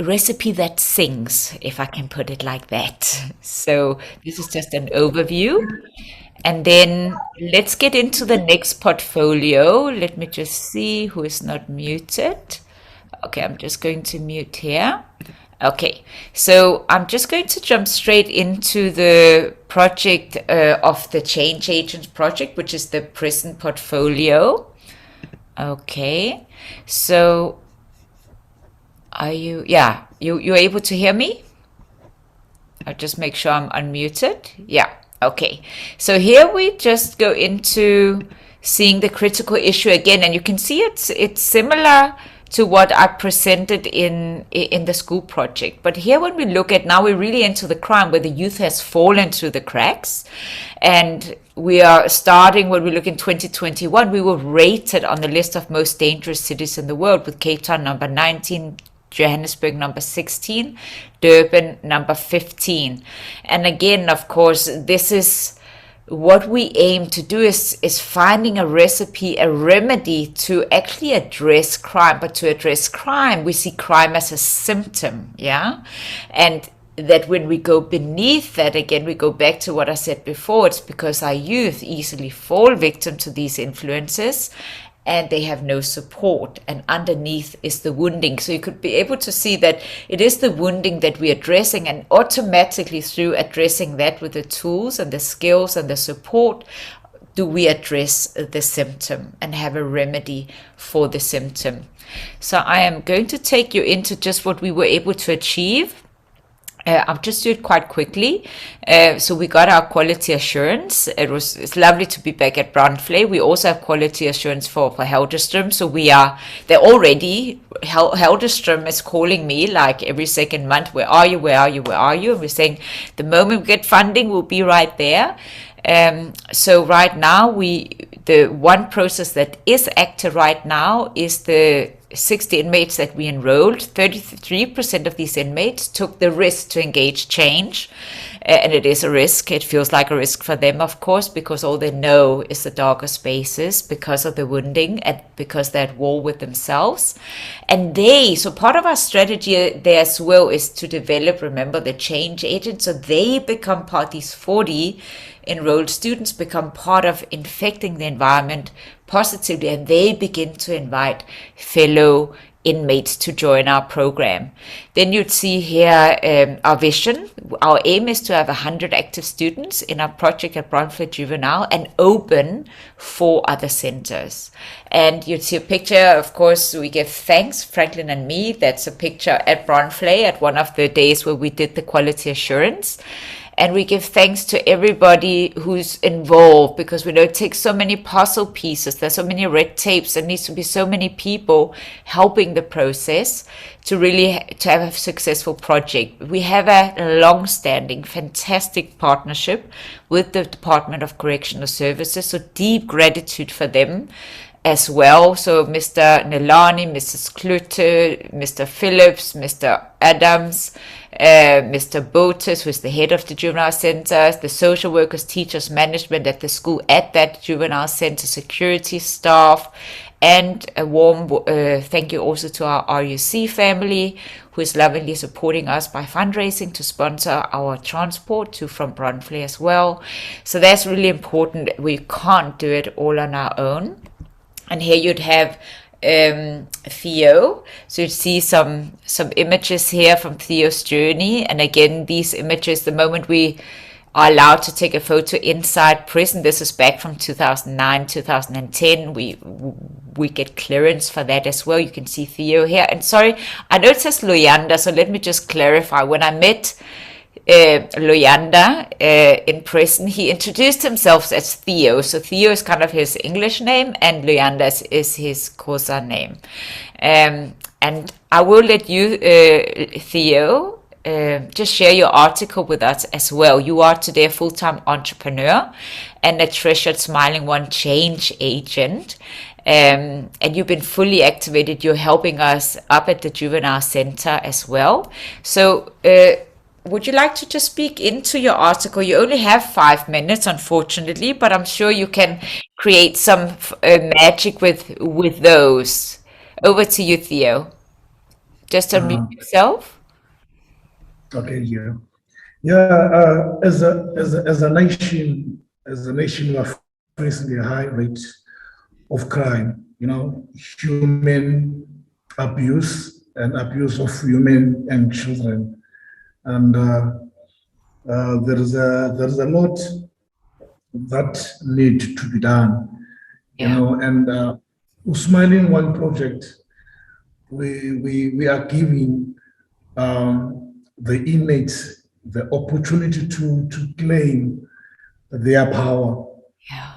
A: recipe that sings, if I can put it like that. So this is just an overview. And then let's get into the next portfolio. Let me just see who is not muted. Okay, I'm just going to mute here. Okay, so I'm just going to jump straight into the project of the Change Agents project, which is the prison portfolio. Okay, so are you, you're able to hear me? I'll just make sure I'm unmuted. Yeah. Okay, so here we just go into seeing the critical issue again, and you can see it's similar to what I presented in the school project. But here when we look at, now we're really into the crime where the youth has fallen through the cracks. And we are starting, when we look in 2021, we were rated on the list of most dangerous cities in the world with Cape Town number 19, Johannesburg number 16, Durban number 15. And again, of course, this is what we aim to do is finding a recipe, a remedy to actually address crime. But to address crime, we see crime as a symptom, yeah? And that when we go beneath that, again, we go back to what I said before, it's because our youth easily fall victim to these influences and they have no support, and underneath is the wounding. So you could be able to see that it is the wounding that we're addressing, and automatically through addressing that with the tools and the skills and the support, do we address the symptom and have a remedy for the symptom. So I am going to take you into just what we were able to achieve. I'll just do it quite quickly. So we got our quality assurance. It's lovely to be back at Brandvlei. We also have quality assurance for Helderstrom. So they're already, Helderstrom is calling me like every second month, where are you, where are you, where are you? And we're saying the moment we get funding, we'll be right there. So right now, the one process that is active right now is the 60 inmates that we enrolled. 33% of these inmates took the risk to engage change. And it is a risk. It feels like a risk for them, of course, because all they know is the darker spaces because of the wounding and because they're at war with themselves. And so part of our strategy there as well is to develop, remember, the change agents. So they become part, these 40 enrolled students become part of infecting the environment positively, and they begin to invite fellow inmates to join our program. Then you'd see here our vision. Our aim is to have 100 active students in our project at Brandvlei Juvenile and open 4 other centers. And you'd see a picture, of course, we give thanks, Franklin and me. That's a picture at Brandvlei at one of the days where we did the quality assurance. And we give thanks to everybody who's involved, because we know it takes so many puzzle pieces. There's so many red tapes. There needs to be so many people helping the process to have a successful project. We have a long-standing, fantastic partnership with the Department of Correctional Services. So deep gratitude for them as well. So Mr. Nelani, Mrs. Klute, Mr. Phillips, Mr. Adams, Mr. Botes, who's the head of the juvenile center, the social workers, teachers, management at the school, at that juvenile center, security staff, and a warm thank you also to our RUC family, who is lovingly supporting us by fundraising to sponsor our transport from Brandvlei as well. So that's really important. We can't do it all on our own. And here you'd have Theo. So you see some images here from Theo's journey. And again, these images, the moment we are allowed to take a photo inside prison, this is back from 2009, 2010. We get clearance for that as well. You can see Theo here. And sorry, I know it says Luyanda, so let me just clarify. When I met Luyanda in prison, he introduced himself as Theo. So Theo is kind of his English name, and Luyanda is his Xhosa name. And I will let you, Theo, just share your article with us as well. You are today a full-time entrepreneur and a treasured Smiling One change agent. And you've been fully activated. You're helping us up at the Juvenile Center as well. So would you like to just speak into your article? You only have 5 minutes, unfortunately, but I'm sure you can create some magic with those. Over to you, Theo. Just unmute yourself.
I: Okay, yeah. As a nation, we are facing a high rate of crime. Human abuse and abuse of women and children. And there is a lot that need to be done, and Smiling One project, we are giving the inmates the opportunity to claim their power.
A: Yeah.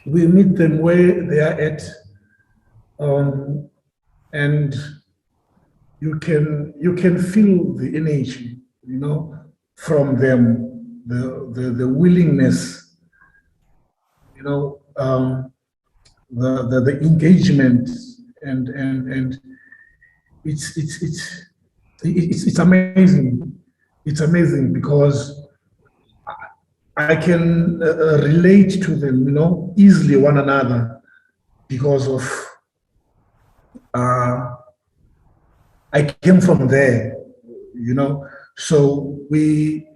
I: We meet them where they are at, and you can feel the energy, from them, the willingness, the engagement, and it's amazing. It's amazing because I can relate to them, you know, easily one another because of I came from there, you know. So we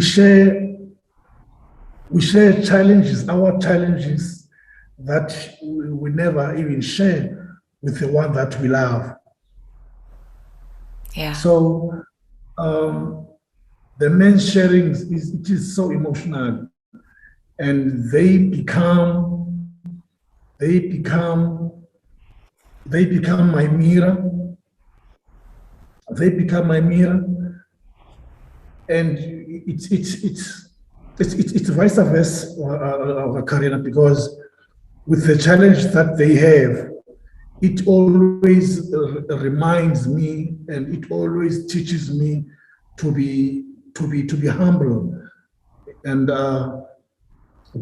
I: share challenges, our challenges that we never even share with the one that we love.
A: Yeah.
I: So the men's sharing it is so emotional, and they become my mirror. They become my mirror, and it's vice versa, Karina, because with the challenge that they have, it always reminds me, and it always teaches me to be humble and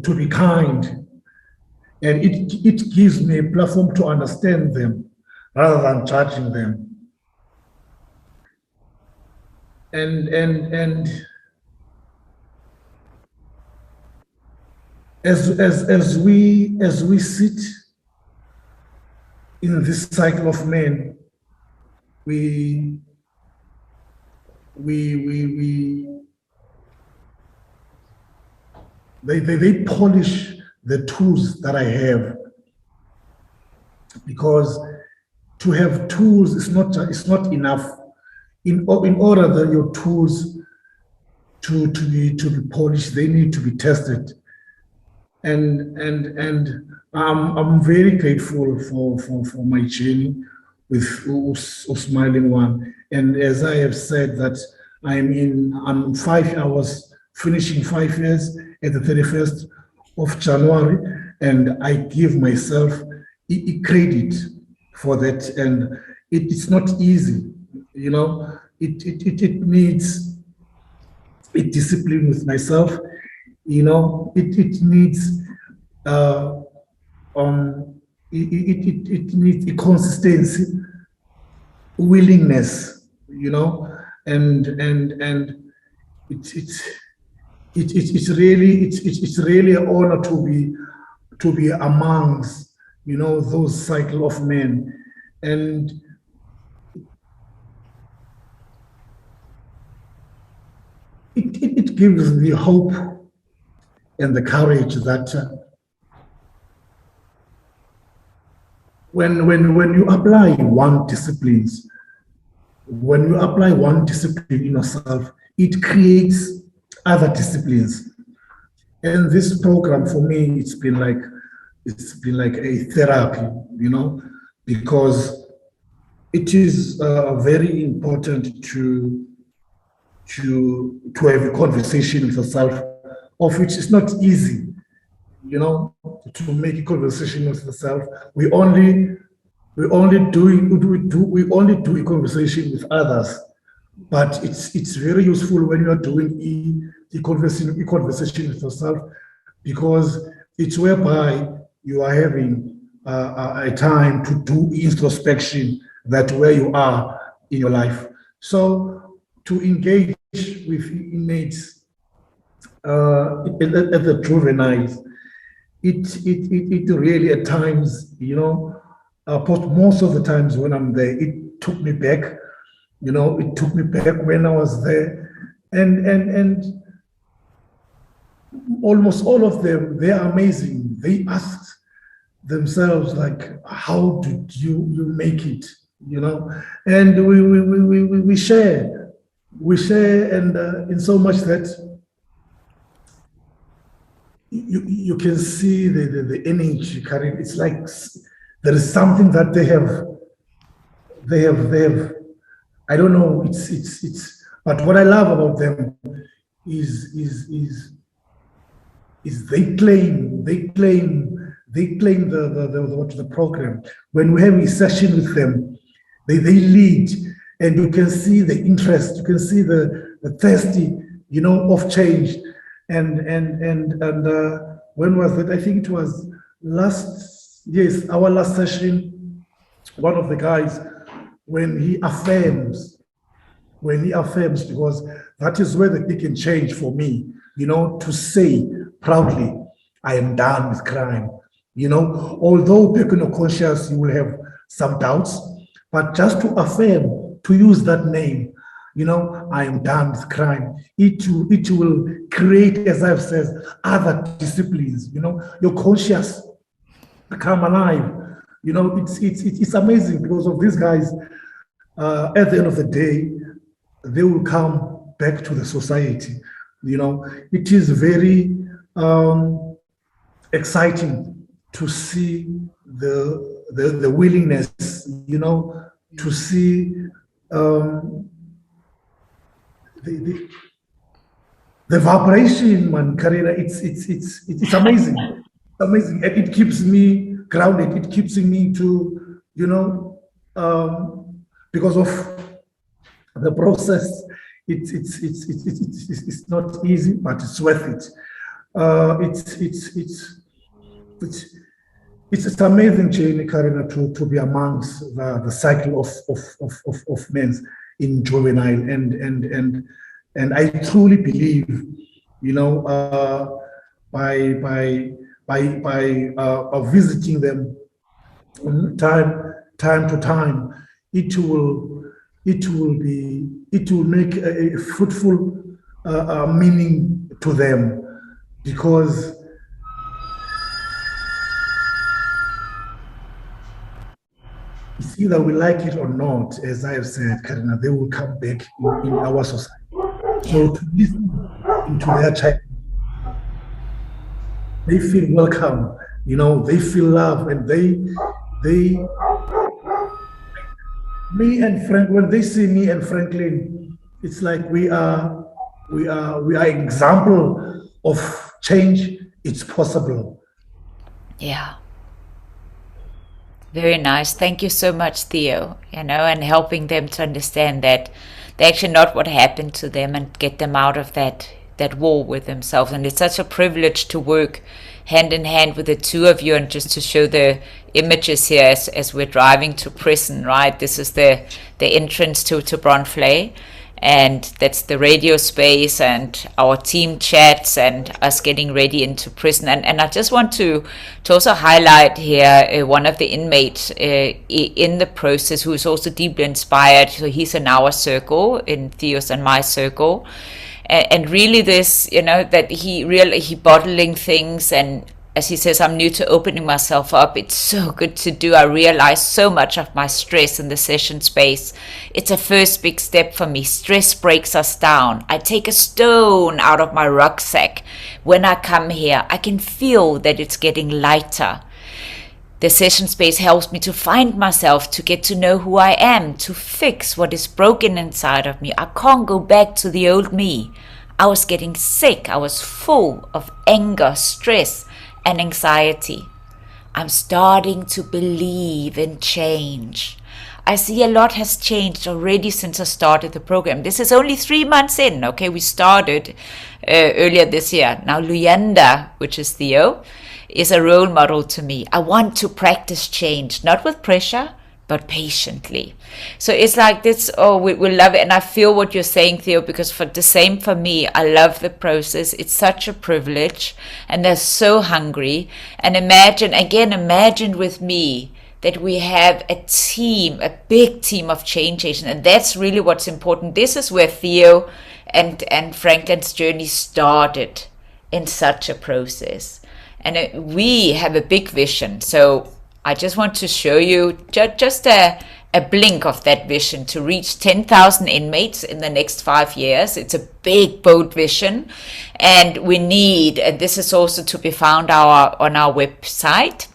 I: to be kind, and it gives me a platform to understand them rather than judging them. And as we sit in this cycle of men, they polish the tools that I have, because to have tools is not enough. In order that your tools to be polished, they need to be tested. And I'm very grateful for my journey with Smiling One. And as I have said, that I was finishing 5 years at the 31st of January, and I give myself credit for that. And it's not easy, you know. It needs a discipline with myself, you know. It needs it needs a consistency, willingness, you know, and it's really an honor to be amongst, you know, those cycle of men. And it gives me hope and the courage that when you apply one discipline in yourself, it creates other disciplines. And this program for me, it's been like a therapy, you know, because it is very important to have a conversation with yourself, of which is not easy, you know, to make a conversation with yourself. We only do a conversation with others, but it's very useful when you are doing a conversation with yourself, because it's whereby you are having a time to do introspection, that where you are in your life. So to engage with inmates at the juveniles, it really at times, you know, most of the times when I'm there, it took me back, you know, it took me back when I was there, and almost all of them, they are amazing. They asked themselves, like, how did you make it, you know? And we share, and in so much that you can see the energy, Karina. It's like there is something that they have. I don't know. It's. But what I love about them is they claim the program. When we have a session with them, they lead, and you can see the interest. You can see the thirsty, you know, of change. And when was it? I think it was our last session. One of the guys, when he affirms when he affirms, because that is where the thing can change for me, to say proudly, I am done with crime. Although back in your conscious, you will have some doubts, but just to affirm, to use that name, I am done with crime. It will create, as I've said, other disciplines. Your conscious come alive. It's amazing because of these guys. At the end of the day, they will come back to the society. It is very exciting to see the willingness, to see the vibration, man, Karina. It's amazing. It's amazing, and it keeps me grounded. It keeps me to, because of the process. It's not easy, but it's worth it. It's amazing journey, Karina, to be amongst the cycle of men in juvenile, and I truly believe, by visiting them time to time, it will make a fruitful meaning to them, because it's either we like it or not. As I have said, Karina, they will come back in our society. So to listen into their child, they feel welcome, they feel love, and me and Frank, when they see me and Franklin, it's like we are example of change. It's possible.
A: Yeah. Very nice. Thank you so much, Theo, and helping them to understand that they're actually not what happened to them, and get them out of that war with themselves. And it's such a privilege to work hand in hand with the two of you, and just to show the images here as we're driving to prison, right? This is the entrance to Bronfley, and that's the radio space and our team chats and us getting ready into prison. And I just want to also highlight here one of the inmates in the process who is also deeply inspired. So he's in our circle, in Theo's and my circle. And really this, that he bottling things, and as he says, I'm new to opening myself up. It's so good to do. I realize so much of my stress in the session space. It's a first big step for me. Stress breaks us down. I take a stone out of my rucksack. When I come here, I can feel that it's getting lighter. The session space helps me to find myself, to get to know who I am, to fix what is broken inside of me. I can't go back to the old me. I was getting sick. I was full of anger, stress, and anxiety. I'm starting to believe in change. I see a lot has changed already since I started the program. This is only 3 months in. Okay, we started earlier this year. Now Luyanda, which is Theo, is a role model to me. I want to practice change, not with pressure, but patiently. So it's like this, we love it. And I feel what you're saying, Theo, because for the same for me, I love the process. It's such a privilege, and they're so hungry. And imagine with me that we have a team, a big team of change agents. And that's really what's important. This is where Theo and Franklin's journey started, in such a process. And we have a big vision. So I just want to show you just a blink of that vision, to reach 10,000 inmates in the next 5 years. It's a big, bold vision. And we need, and this is also to be found on our website.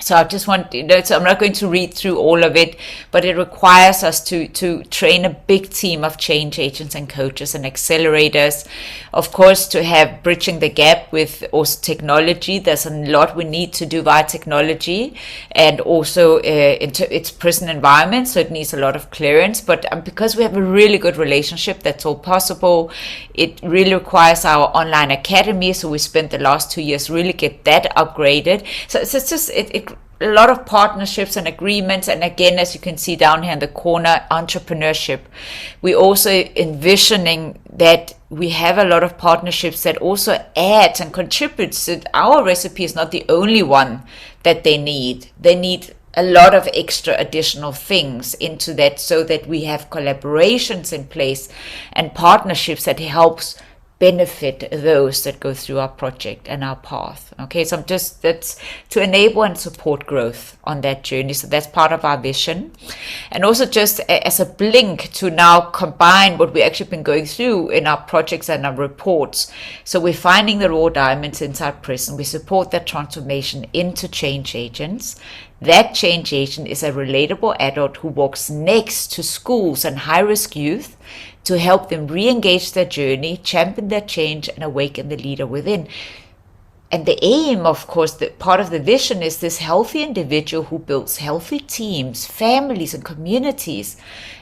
A: So I just want, so I'm not going to read through all of it, but it requires us to train a big team of change agents and coaches and accelerators. Of course, to have bridging the gap with also technology. There's a lot we need to do via technology, and also it's prison environment, so it needs a lot of clearance. But because we have a really good relationship, that's all possible. It really requires our online academy. So we spent the last 2 years really get that upgraded. So it's just, it a lot of partnerships and agreements. And again, as you can see down here in the corner, entrepreneurship. We're also envisioning that we have a lot of partnerships that also adds and contributes. So our recipe is not the only one that they need. They need a lot of extra additional things into that, so that we have collaborations in place and partnerships that helps benefit those that go through our project and our path. Okay, so that's to enable and support growth on that journey. So that's part of our vision. And also just as a blink to now combine what we've actually been going through in our projects and our reports. So we're finding the raw diamonds inside prison. We support that transformation into change agents. That change agent is a relatable adult who walks next to schools and high-risk youth to help them re-engage their journey, champion their change, and awaken the leader within. And the aim, of course, that part of the vision is this healthy individual who builds healthy teams, families, and communities,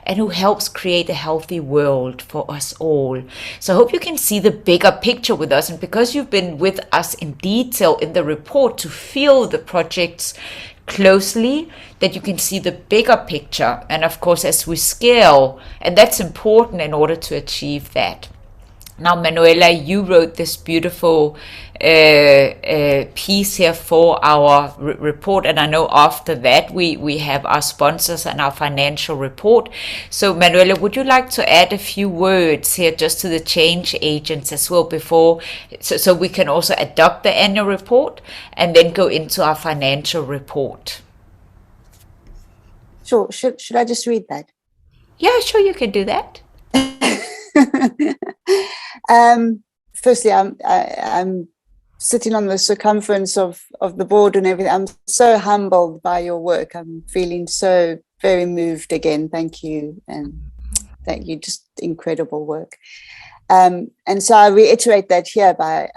A: and who helps create a healthy world for us all. So I hope you can see the bigger picture with us. And because you've been with us in detail in the report to feel the projects closely, that you can see the bigger picture. And of course, as we scale, and that's important in order to achieve that. Now, Manuela, you wrote this beautiful piece here for our report, and I know after that we have our sponsors and our financial report. So Manuela, would you like to add a few words here just to the change agents as well before, so we can also adopt the annual report and then go into our financial report?
H: Sure. Should I just read that?
A: Yeah, sure, you can do that.
H: Firstly, I'm sitting on the circumference of the board and everything. I'm so humbled by your work. I'm feeling so very moved again. Thank you. And thank you. Just incredible work. And so I reiterate that here by,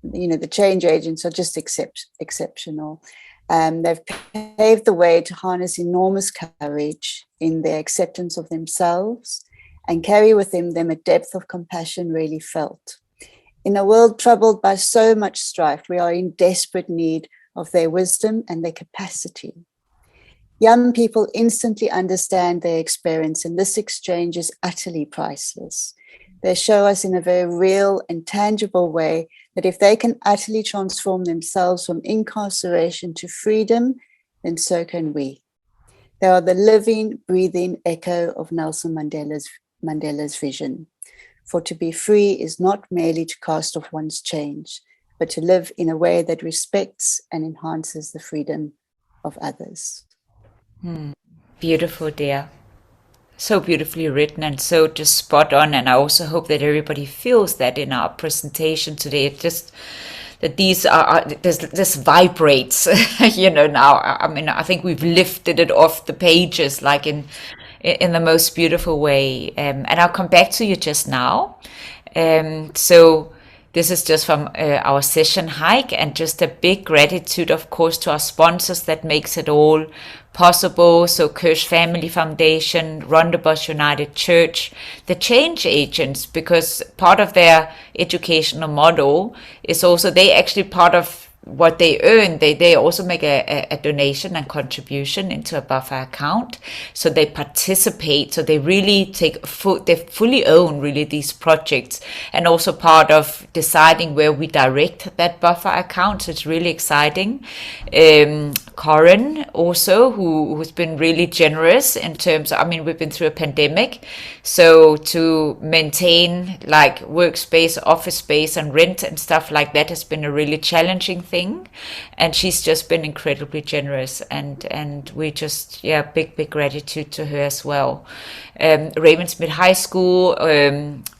H: the change agents are just exceptional. They've paved the way to harness enormous courage in their acceptance of themselves and carry within them a depth of compassion really felt. In a world troubled by so much strife, we are in desperate need of their wisdom and their capacity. Young people instantly understand their experience, and this exchange is utterly priceless. They show us in a very real and tangible way that if they can utterly transform themselves from incarceration to freedom, then so can we. They are the living, breathing echo of Nelson Mandela's vision. For to be free is not merely to cast off one's chains, but to live in a way that respects and enhances the freedom of others.
A: Beautiful, dear. So beautifully written and so just spot on. And I also hope that everybody feels that in our presentation today. It just that these are this vibrates, now. I mean, I think we've lifted it off the pages like in the most beautiful way. And I'll come back to you just now. So this is just from our session hike, and just a big gratitude, of course, to our sponsors that makes it all possible. So Kirsch Family Foundation, Rondebosch United Church, the change agents, because part of their educational model is also they actually part of what they earn, they also make a donation and contribution into a buffer account. So they participate. So they really they fully own really these projects, and also part of deciding where we direct that buffer account. So it's really exciting. Corin also, who's been really generous in terms of, we've been through a pandemic. So to maintain like workspace, office space and rent and stuff like that has been a really challenging thing. And she's just been incredibly generous, and we just big gratitude to her as well. Ravensmith High School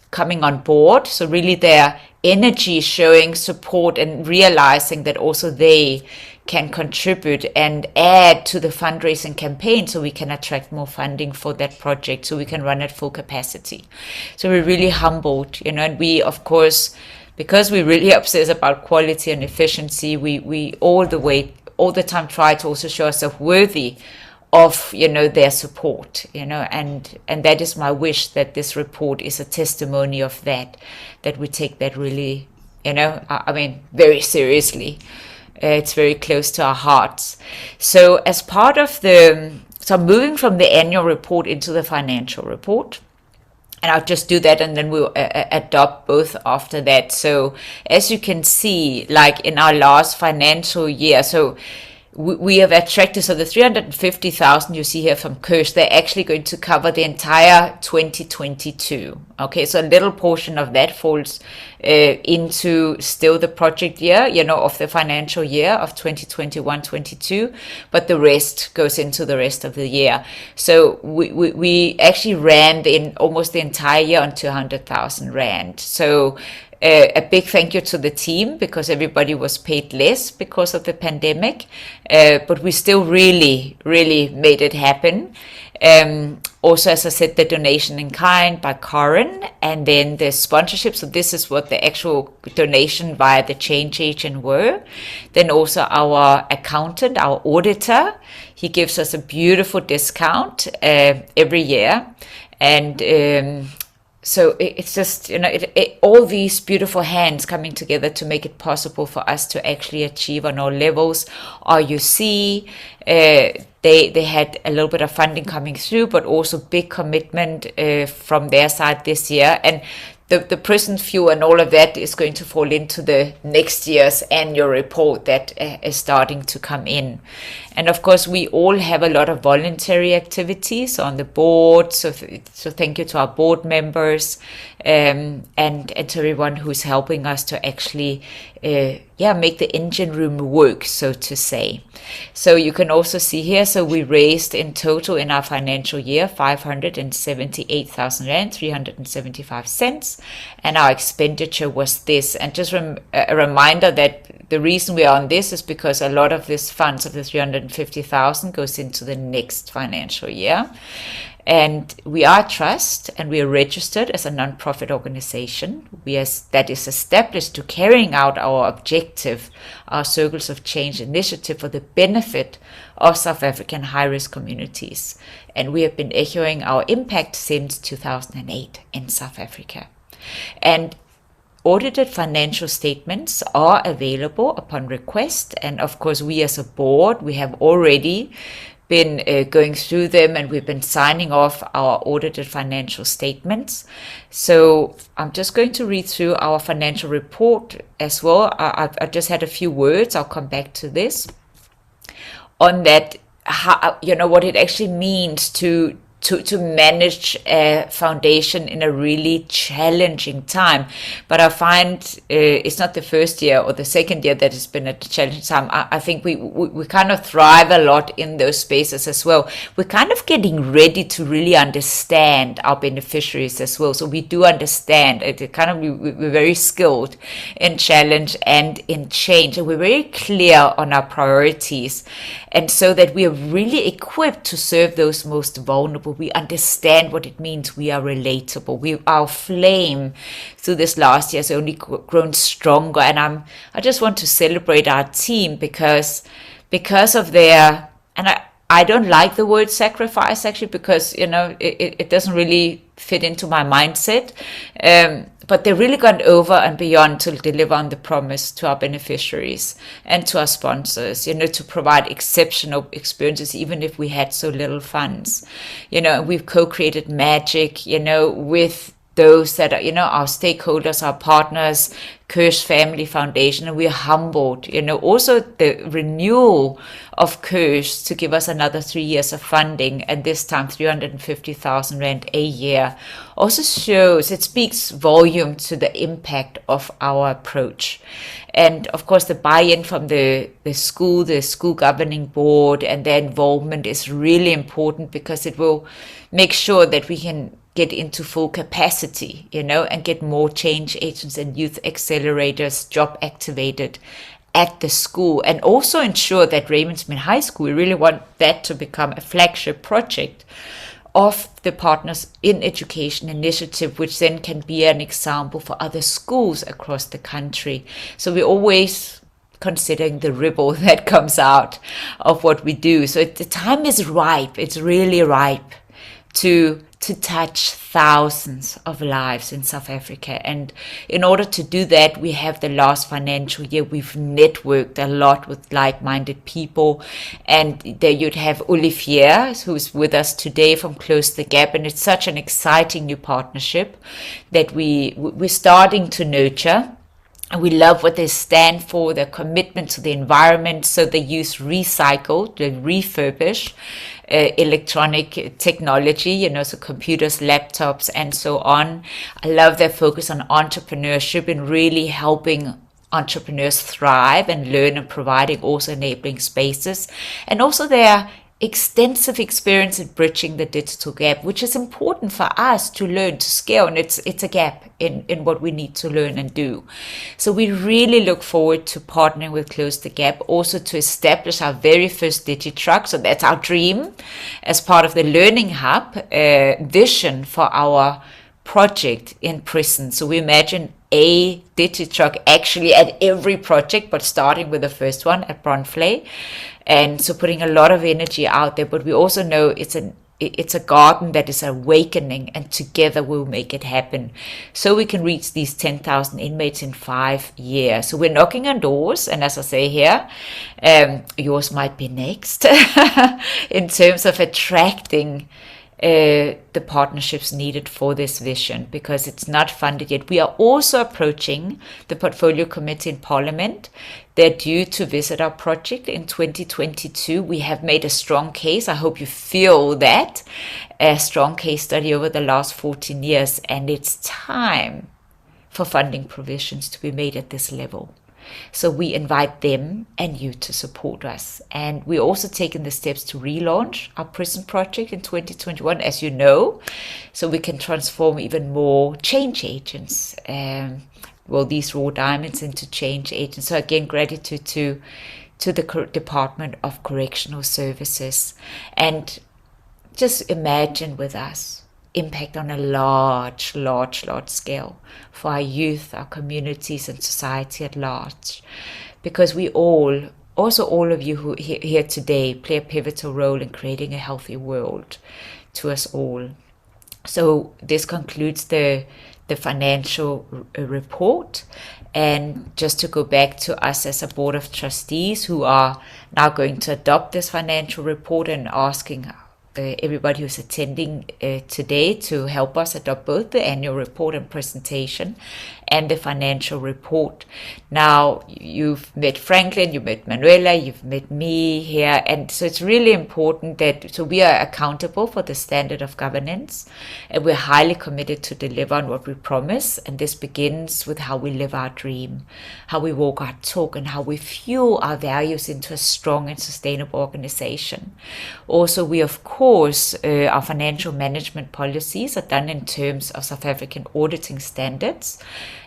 A: coming on board, so really their energy showing support and realizing that also they can contribute and add to the fundraising campaign, so we can attract more funding for that project, so we can run at full capacity. So we're really humbled, and we, of course, because we're really obsessed about quality and efficiency, we all the time try to also show ourselves worthy of, their support, and that is my wish, that this report is a testimony of that we take that really, very seriously. It's very close to our hearts. So as part of so I'm moving from the annual report into the financial report. And I'll just do that, and then we'll adopt both after that. So as you can see, like in our last financial year, so we have attracted, so the 350,000 you see here from Kirsch, they're actually going to cover the entire 2022. Okay, so a little portion of that falls into still the project year, of the financial year of 2021-22, but the rest goes into the rest of the year. So we actually ran almost the entire year on 200,000 Rand. So a big thank you to the team, because everybody was paid less because of the pandemic, but we still really, really made it happen. Also, as I said, the donation in kind by Karina, and then the sponsorship. So this is what the actual donation via the change agent were. Then also our accountant, our auditor, he gives us a beautiful discount every year. And so it's just, all these beautiful hands coming together to make it possible for us to actually achieve on all levels. RUC, they had a little bit of funding coming through, but also big commitment from their side this year. And the present view and all of that is going to fall into the next year's annual report that is starting to come in. And of course, we all have a lot of voluntary activities on the board. So thank you to our board members and to everyone who's helping us to actually make the engine room work, so to say. So you can also see here, so we raised in total in our financial year 578,000 Rand, 375 cents, and our expenditure was this. And just a reminder that the reason we are on this is because a lot of this funds of the 350,000 goes into the next financial year. And we are a trust, and we are registered as a non-profit organization. That is established to carrying out our objective, our Circles of Change initiative, for the benefit of South African high-risk communities. And we have been echoing our impact since 2008 in South Africa. And audited financial statements are available upon request. And of course, we as a board, we have already been going through them, and we've been signing off our audited financial statements. So I'm just going to read through our financial report as well. I've just had a few words. I'll come back to this on that, how, what it actually means to manage a foundation in a really challenging time. But I find it's not the first year or the second year that has been a challenging time. I think we kind of thrive a lot in those spaces as well. We're kind of getting ready to really understand our beneficiaries as well. So we do understand it. We're very skilled in challenge and in change, and we're very clear on our priorities. And so that we are really equipped to serve those most vulnerable. We understand what it means. We are relatable. Our flame through this last year has only grown stronger. And I just want to celebrate our team because of their, and I don't like the word sacrifice actually, because, it doesn't really fit into my mindset. But they've really gone over and beyond to deliver on the promise to our beneficiaries and to our sponsors, to provide exceptional experiences, even if we had so little funds. We've co-created magic, with those that are, our stakeholders, our partners, Kirsch Family Foundation, and we're humbled, also the renewal of Kirsch to give us another 3 years of funding, and this time 350,000 Rand a year, also shows, it speaks volume to the impact of our approach. And of course, the buy-in from the school governing board, and their involvement is really important, because it will make sure that we can get into full capacity, and get more change agents and youth accelerators job activated at the school, and also ensure that Ravensmith High School, we really want that to become a flagship project of the Partners in Education initiative, which then can be an example for other schools across the country. So we're always considering the ripple that comes out of what we do. So the time is ripe. It's really ripe to touch thousands of lives in South Africa. And in order to do that, we have the last financial year, we've networked a lot with like-minded people. And there you'd have Olivier, who's with us today from Close the Gap. And it's such an exciting new partnership that we're starting to nurture. And we love what they stand for, their commitment to the environment. So they use recycled, they refurbish electronic technology, you know, so computers, laptops, and so on. I love their focus on entrepreneurship and really helping entrepreneurs thrive and learn, and providing also enabling spaces. And also their extensive experience in bridging the digital gap, which is important for us to learn, to scale, and it's a gap in what we need to learn and do. So we really look forward to partnering with Close the Gap, also to establish our very first DigiTruck. So that's our dream as part of the Learning Hub vision for our project in prison. So we imagine a DigiTruck actually at every project, but starting with the first one at Bronfley. And so putting a lot of energy out there, but we also know it's a garden that is awakening, and together we'll make it happen. So we can reach these 10,000 inmates in 5 years. So we're knocking on doors, and as I say here, yours might be next in terms of attracting the partnerships needed for this vision, because it's not funded yet. We are also approaching the Portfolio Committee in Parliament. They're due to visit our project in 2022. We have made a strong case. I hope you feel that, a strong case study over the last 14 years, and it's time for funding provisions to be made at this level. So we invite them and you to support us. And we're also taking the steps to relaunch our prison project in 2021, as you know, so we can transform even more change agents, these raw diamonds into change agents. So again, gratitude to the Department of Correctional Services. And just imagine with us, impact on a large scale for our youth, our communities, and society at large. Because we all, also all of you who here today, play a pivotal role in creating a healthy world to us all. So this concludes the financial report. And just to go back to us as a board of trustees who are now going to adopt this financial report, and asking everybody who's attending today to help us adopt both the annual report and presentation and the financial report. Now, you've met Franklin, you've met Manuela, you've met me here, and so it's really important that, so we are accountable for the standard of governance, and we're highly committed to deliver on what we promise, and this begins with how we live our dream, how we walk our talk, and how we fuel our values into a strong and sustainable organization. Also, we, of course, our financial management policies are done in terms of South African auditing standards,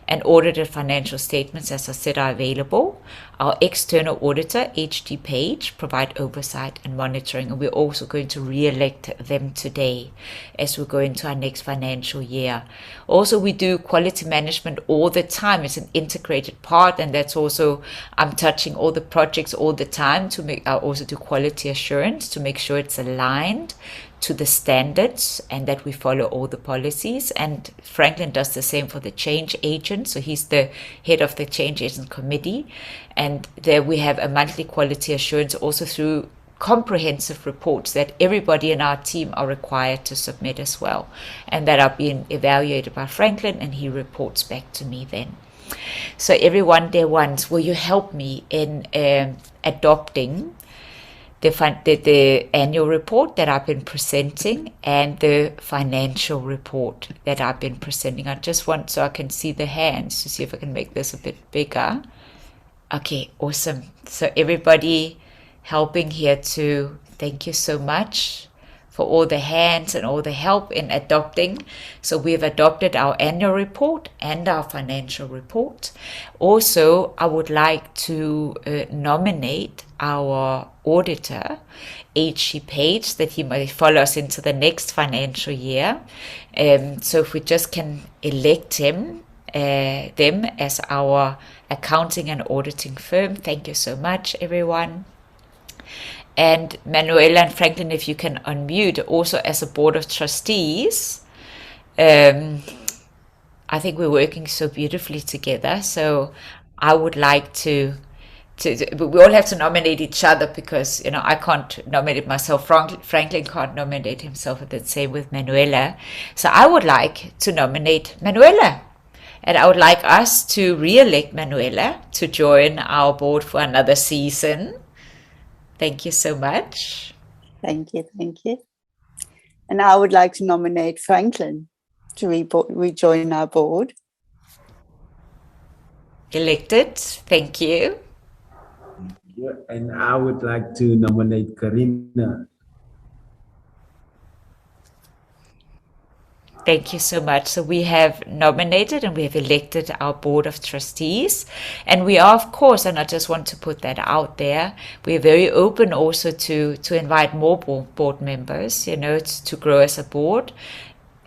A: and audited financial statements, as I said, are available. Our external auditor, HD Page, provide oversight and monitoring, and we're also going to re-elect them today as we go into our next financial year. Also, we do quality management all the time. It's an integrated part, and that's also, I'm touching all the projects all the time to make, I also do quality assurance to make sure it's aligned to the standards and that we follow all the policies. And Franklin does the same for the change agent. So he's the head of the change agent committee. And there we have a monthly quality assurance also through comprehensive reports that everybody in our team are required to submit as well, and that are being evaluated by Franklin, and he reports back to me then. So everyone there once, will you help me in adopting the annual report that I've been presenting and the financial report that I've been presenting? I just want, so I can see the hands, to see if I can make this a bit bigger. Okay, awesome. So everybody helping here too, thank you so much for all the hands and all the help in adopting. So we've adopted our annual report and our financial report. Also, I would like to nominate our auditor, HG Page, that he might follow us into the next financial year. So if we just can elect him, them as our accounting and auditing firm. Thank you so much, everyone. And Manuela and Franklin, if you can unmute, also as a board of trustees, I think we're working so beautifully together. So I would like to we all have to nominate each other, because, you know, I can't nominate myself. Franklin can't nominate himself, and the same with Manuela. So I would like to nominate Manuela. And I would like us to re-elect Manuela to join our board for another season. Thank you so much.
H: Thank you, thank you. And I would like to nominate Franklin to rejoin our board.
A: Elected. Thank you.
N: Yeah, and I would like to nominate Karina.
A: Thank you so much. So we have nominated and we have elected our board of trustees. And we are, of course, and I just want to put that out there, we are very open also to invite more board members, you know, to grow as a board,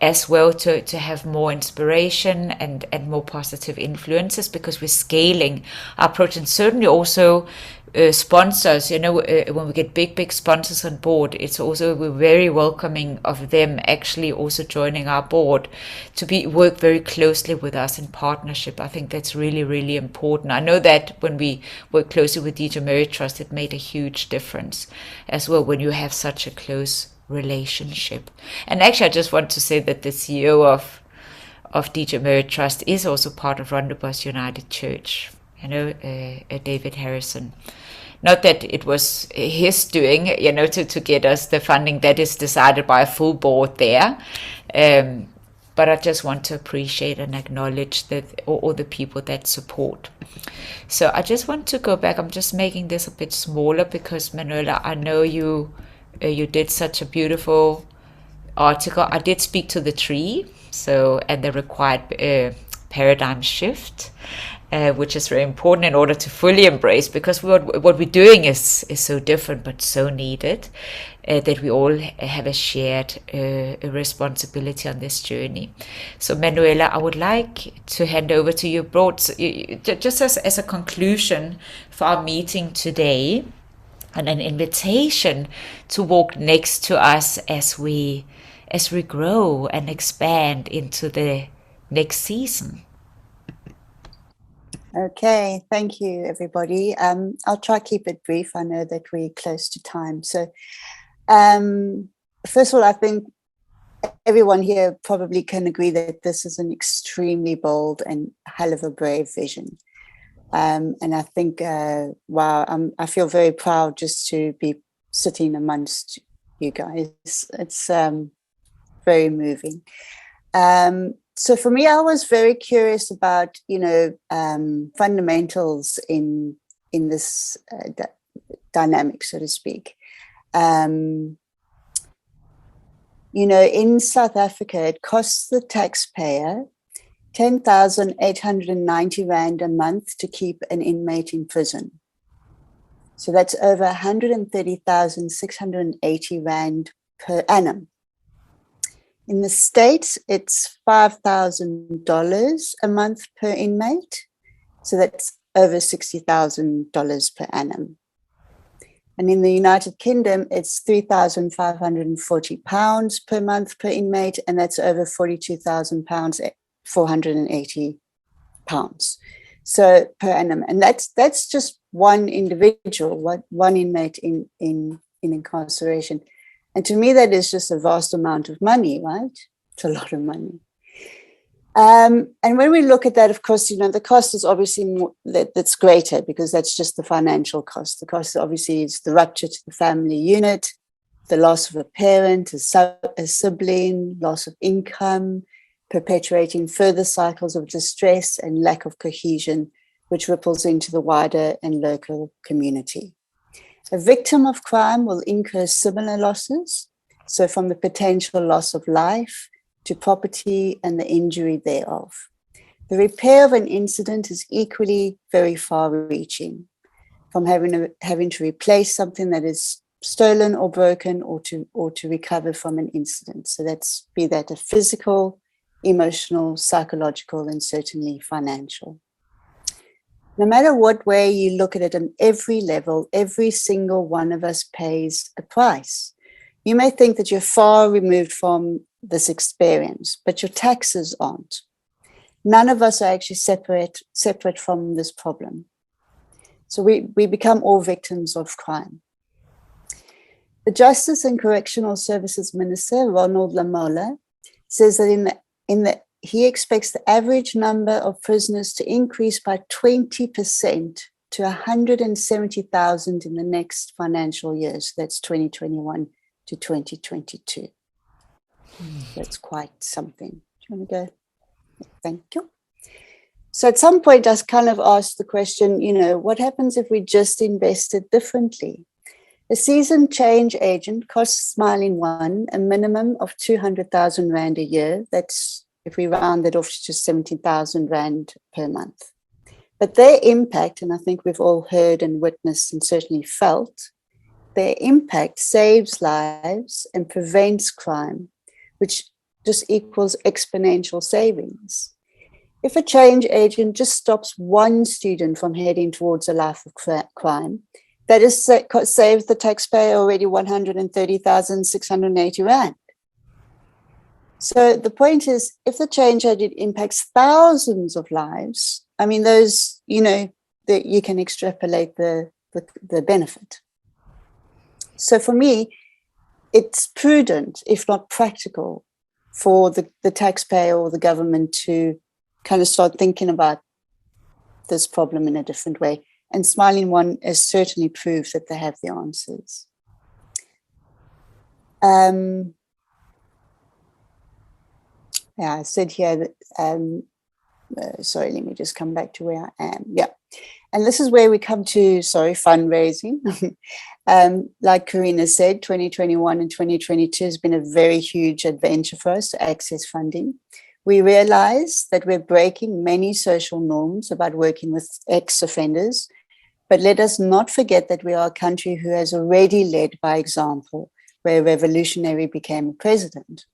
A: as well to have more inspiration and more positive influences, because we're scaling our approach. And certainly also sponsors, you know, when we get big sponsors on board, it's also, we're very welcoming of them actually also joining our board to work very closely with us in partnership. I think that's really important. I know that when we work closely with DJ Merit Trust, it made a huge difference as well when you have such a close relationship. And actually, I just want to say that the CEO of DJ Merit Trust is also part of Rondebosch United Church, you know, David Harrison. Not that it was his doing, you know, to get us the funding. That is decided by a full board there. But I just want to appreciate and acknowledge that all the people that support. So I just want to go back. I'm just making this a bit smaller because, Manuela, I know you did such a beautiful article. I did speak to the tree, and the required paradigm shift, which is very important in order to fully embrace, because what we're doing is so different but so needed, that we all have a shared responsibility on this journey. So Manuela, I would like to hand over to you just as a conclusion for our meeting today, and an invitation to walk next to us as we grow and expand into the next season.
H: Okay, thank you, everybody. I'll try to keep it brief. I know that we're close to time. So first of all, I think everyone here probably can agree that this is an extremely bold and hell of a brave vision. And I think, wow, I feel very proud just to be sitting amongst you guys. It's very moving. So for me, I was very curious about, you know, fundamentals in this dynamic, so to speak. You know, in South Africa, it costs the taxpayer 10,890 Rand a month to keep an inmate in prison. So that's over 130,680 Rand per annum. In the States, it's $5,000 a month per inmate. So that's over $60,000 per annum. And in the United Kingdom, it's £3,540 per month per inmate, and that's over £42,000, 480 pounds, so per annum. And that's just one individual, one inmate in incarceration. And to me, that is just a vast amount of money, right? It's a lot of money. And when we look at that, of course, you know, the cost is obviously more, that's greater, because that's just the financial cost. The cost obviously is the rupture to the family unit, the loss of a parent, a sibling, loss of income, perpetuating further cycles of distress and lack of cohesion, which ripples into the wider and local community. A victim of crime will incur similar losses, so from the potential loss of life to property and the injury thereof. The repair of an incident is equally very far-reaching, from having to replace something that is stolen or broken, or to recover from an incident. So be that a physical, emotional, psychological, and certainly financial. No matter what way you look at it, on every level, every single one of us pays a price. You may think that you're far removed from this experience, but your taxes aren't. None of us are actually separate from this problem. So we become all victims of crime. The Justice and Correctional Services Minister, Ronald Lamola, says that he expects the average number of prisoners to increase by 20% to 170,000 in the next financial year. So that's 2021 to 2022. That's quite something. Do you want to go? Thank you. So at some point, I kind of asked the question, what happens if we just invested differently? A seasoned change agent costs Smiling One a minimum of 200,000 Rand a year. That's, if we round that off to just 70,000 Rand per month. But their impact, and I think we've all heard and witnessed and certainly felt, their impact saves lives and prevents crime, which just equals exponential savings. If a change agent just stops one student from heading towards a life of crime, that has saved the taxpayer already 130,680 Rand. So the point is, if the change agent impacts thousands of lives, I mean, those, that you can extrapolate the benefit. So for me, it's prudent, if not practical, for the taxpayer or the government to kind of start thinking about this problem in a different way. And Smiling One has certainly proved that they have the answers. I said here that, sorry, let me just come back to where I am. Yeah. And this is where we come to, fundraising. Like Karina said, 2021 and 2022 has been a very huge adventure for us to access funding. We realize that we're breaking many social norms about working with ex-offenders, but let us not forget that we are a country who has already led by example, where a revolutionary became a president.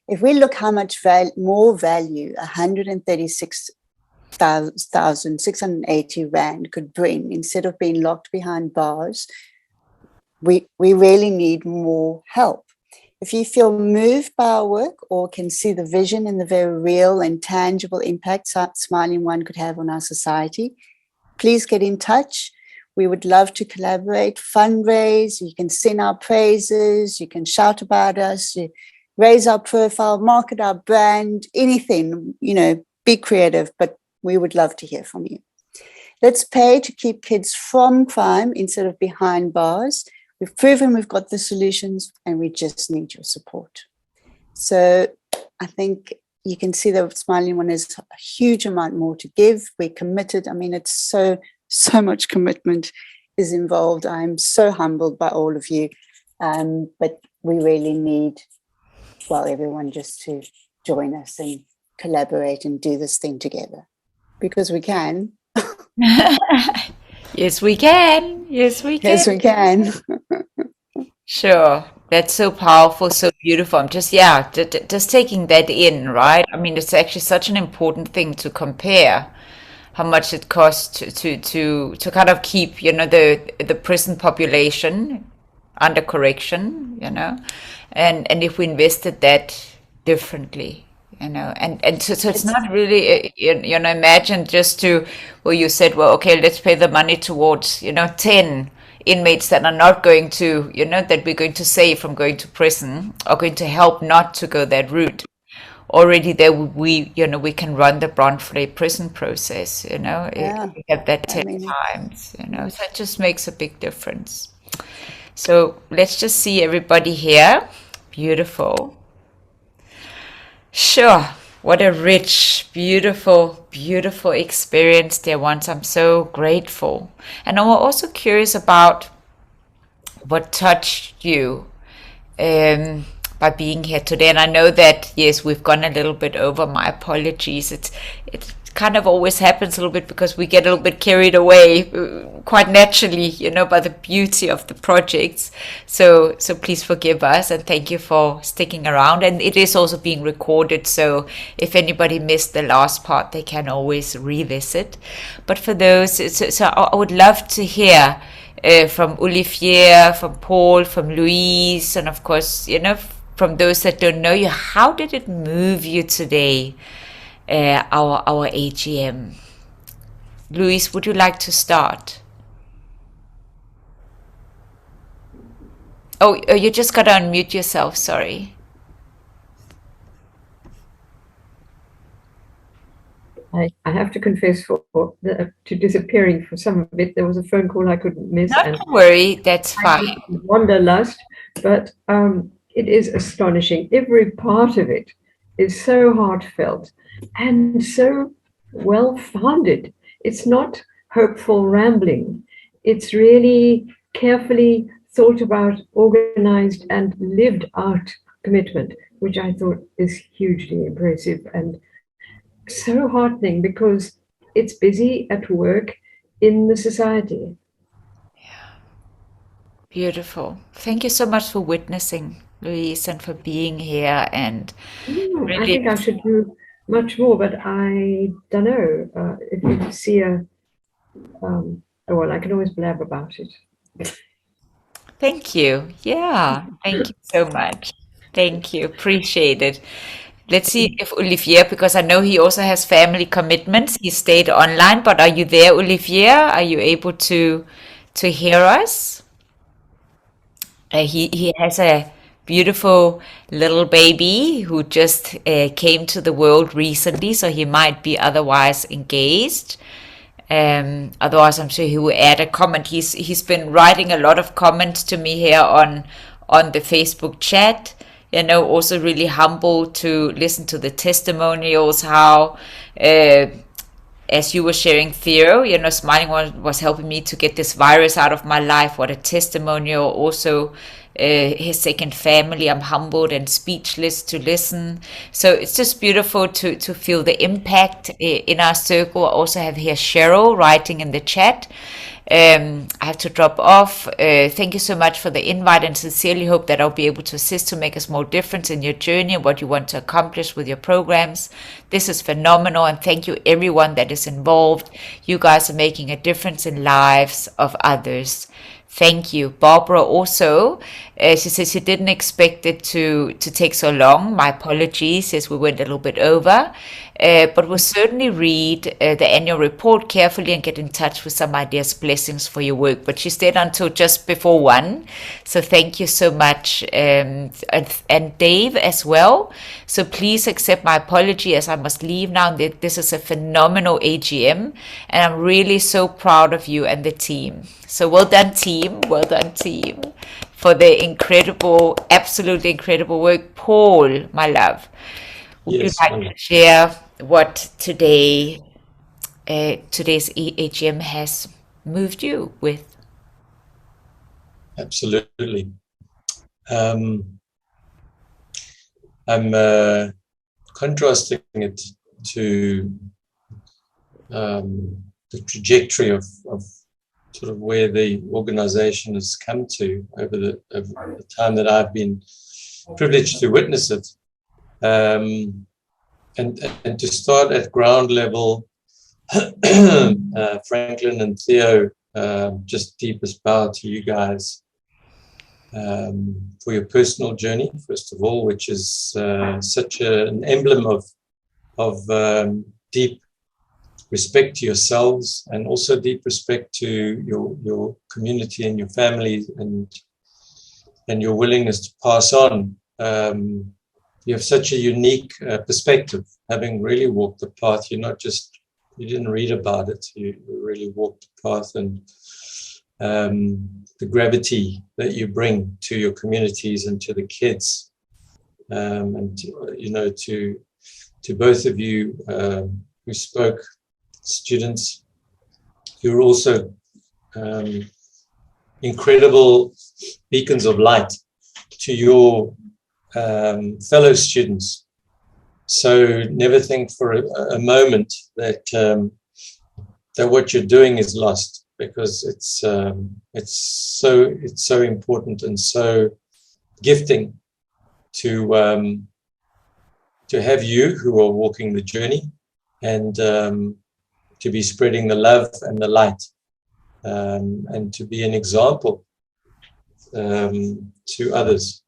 H: If we look how much more value 136,680 Rand could bring instead of being locked behind bars, we really need more help. If you feel moved by our work or can see the vision and the very real and tangible impact Smiling One could have on our society, please get in touch. We would love to collaborate, fundraise. You can sing our praises. You can shout about us, raise our profile, market our brand, anything, be creative, but we would love to hear from you. Let's pay to keep kids from crime instead of behind bars. We've proven we've got the solutions and we just need your support. So I think you can see that Smiling One has a huge amount more to give. We're committed. I mean, it's so much commitment is involved. I'm so humbled by all of you. But we really need, everyone just to join us and collaborate and do this thing together because we can.
A: Yes, we can. Yes, we can.
H: Yes, we can.
A: Sure. That's so powerful, so beautiful. I'm just taking that in, right? I mean, it's actually such an important thing to compare how much it costs to kind of keep, the prison population under correction, and if we invested that differently, and so it's not really, imagine just to, you said, okay, let's pay the money towards, 10 inmates that are not going to, that we're going to save from going to prison, are going to help not to go that route. Already there we can run the Brandflay prison process, we have that 10 times, so it just makes a big difference. So let's just see everybody here. Beautiful. Sure. What a rich, beautiful, beautiful experience there once. I'm so grateful. And I'm also curious about what touched you by being here today. And I know that, yes, we've gone a little bit over. My apologies. It's kind of always happens a little bit because we get a little bit carried away quite naturally, you know, by the beauty of the projects. So please forgive us, and thank you for sticking around. And it is also being recorded, so if anybody missed the last part, they can always revisit. But for those, so I would love to hear from Olivier, from Paul, from Louise, and of course, you know, from those that don't know you, how did it move you today, our AGM? Louise, would you like to start? Oh, you just got to unmute yourself, sorry.
L: I have to confess to disappearing for some of it. There was a phone call I couldn't miss.
A: Don't worry, that's fine.
L: Wanderlust, but it is astonishing. Every part of it is so heartfelt and so well-founded. It's not hopeful rambling. It's really carefully thought about, organized, and lived out commitment, which I thought is hugely impressive and so heartening, because it's busy at work in the society.
A: Yeah, beautiful. Thank you so much for witnessing, Louise, and for being here. And really,
L: I think I should do much more, but I don't know if you see well, I can always blab about it.
A: Thank you. Yeah, thank you so much. Thank you. Appreciate it. Let's see if Olivier, because I know he also has family commitments. He stayed online, but are you there, Olivier? Are you able to hear us? He has a beautiful little baby who just came to the world recently, so he might be otherwise engaged. Otherwise, I'm sure he will add a comment. He's been writing a lot of comments to me here on the Facebook chat. You know, also really humble to listen to the testimonials, how, as you were sharing, Theo, you know, Smiling One was helping me to get this virus out of my life. What a testimonial. Also, his second family, I'm humbled and speechless to listen. So it's just beautiful to feel the impact in our circle. I also have here Cherel writing in the chat. I have to drop off. Thank you so much for the invite, and sincerely hope that I'll be able to assist to make a small difference in your journey and what you want to accomplish with your programs. This is phenomenal, and thank you everyone that is involved. You guys are making a difference in lives of others. Thank you. Barbara also, she says she didn't expect it to take so long. My apologies, as we went a little bit over. But we'll certainly read the annual report carefully and get in touch with some ideas, blessings for your work. But she stayed until just before 1. So thank you so much. And Dave as well. So please accept my apology as I must leave now. This is a phenomenal AGM. And I'm really so proud of you and the team. So well done, team. Well done, team, for the incredible, absolutely incredible work. Paul, my love, would you like to share what today's AGM has moved you with?
E: Absolutely. I'm contrasting it to the trajectory of sort of where the organization has come to over the time that I've been privileged to witness it. And to start at ground level, Franklin and Theo, just deepest bow to you guys for your personal journey, first of all, which is such an emblem of deep respect to yourselves, and also deep respect to your community and your family, and your willingness to pass on. You have such a unique perspective, having really walked the path. You didn't read about it, you really walked the path, and the gravity that you bring to your communities and to the kids, and you know, to both of you who spoke, students, you're also incredible beacons of light to your fellow students, So never think for a moment that that what you're doing is lost, because it's so important and so gifting to have you who are walking the journey, and to be spreading the love and the light, and to be an example to others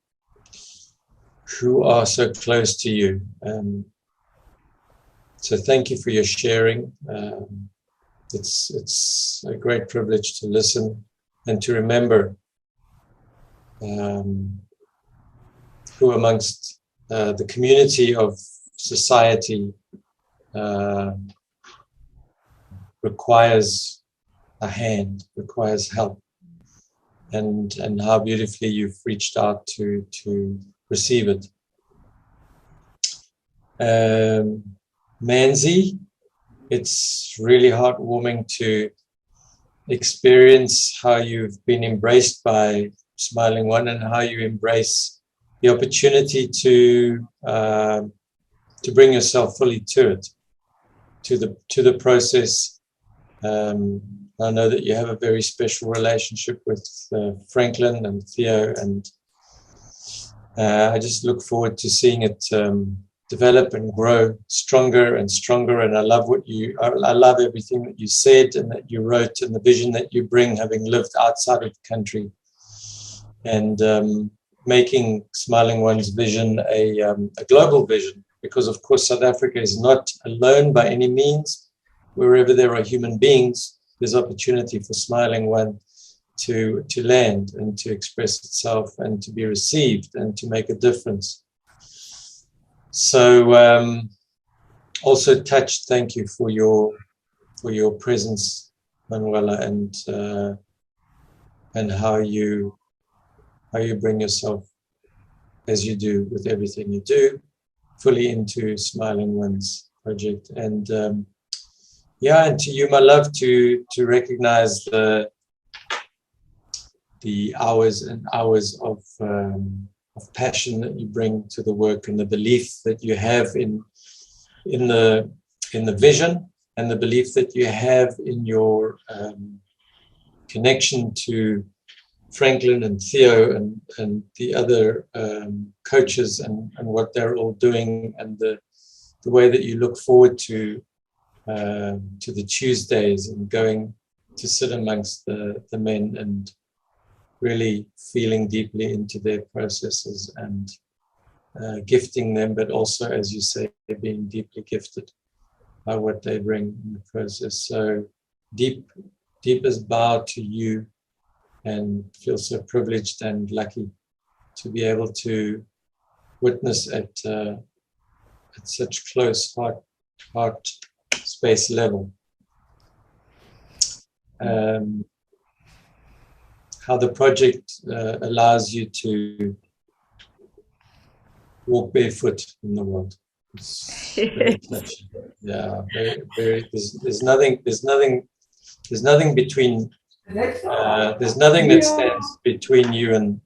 E: who are so close to you. So thank you for your sharing. It's a great privilege to listen and to remember who amongst the community of society requires a hand, requires help, and how beautifully you've reached out to receive it. Manzi, it's really heartwarming to experience how you've been embraced by Smiling One, and how you embrace the opportunity to bring yourself fully to it, to the process. I know that you have a very special relationship with Franklin and Theo, and I just look forward to seeing it develop and grow stronger and stronger. And I love I love everything that you said and that you wrote, and the vision that you bring, having lived outside of the country, and making Smiling One's vision a global vision, because of course South Africa is not alone by any means. Wherever there are human beings, there's opportunity for Smiling One to land and to express itself and to be received and to make a difference. So also touched, thank you for your presence, Manuela, and how you bring yourself, as you do with everything you do, fully into Smiling One's project. And yeah, and to you, my love, to recognize the hours and hours of passion that you bring to the work, and the belief that you have in the vision, and the belief that you have in your connection to Franklin and Theo and the other coaches, and what they're all doing, and the way that you look forward to the Tuesdays and going to sit amongst the men and really feeling deeply into their processes and gifting them, but also, as you say, being deeply gifted by what they bring in the process. So deepest bow to you, and feel so privileged and lucky to be able to witness at such close heart space level how the project allows you to walk barefoot in the world. It's very touching. Yeah, very. There's nothing between. There's nothing that stands between you and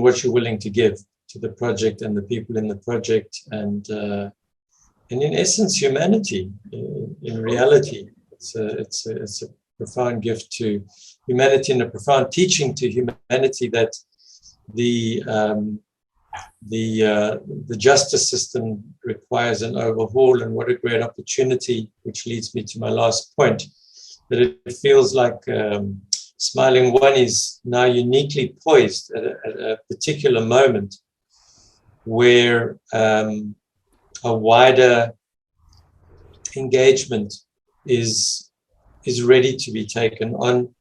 E: what you're willing to give to the project and the people in the project, and in essence, humanity. In reality, it's a profound gift to humanity, and a profound teaching to humanity that the justice system requires an overhaul. And what a great opportunity, which leads me to my last point, that it feels like Smiling One is now uniquely poised at a particular moment where a wider engagement is ready to be taken on.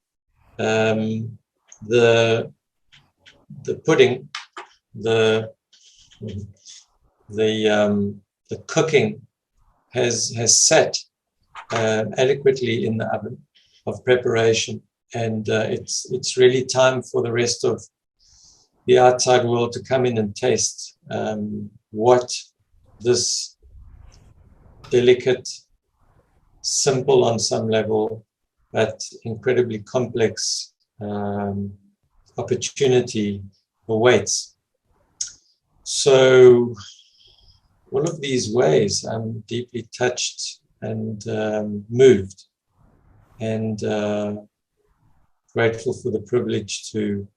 E: The pudding, the cooking has sat adequately in the oven of preparation, and it's really time for the rest of the outside world to come in and taste what this delicate, simple on some level, but incredibly complex opportunity awaits. So all of these ways, I'm deeply touched and moved, and grateful for the privilege to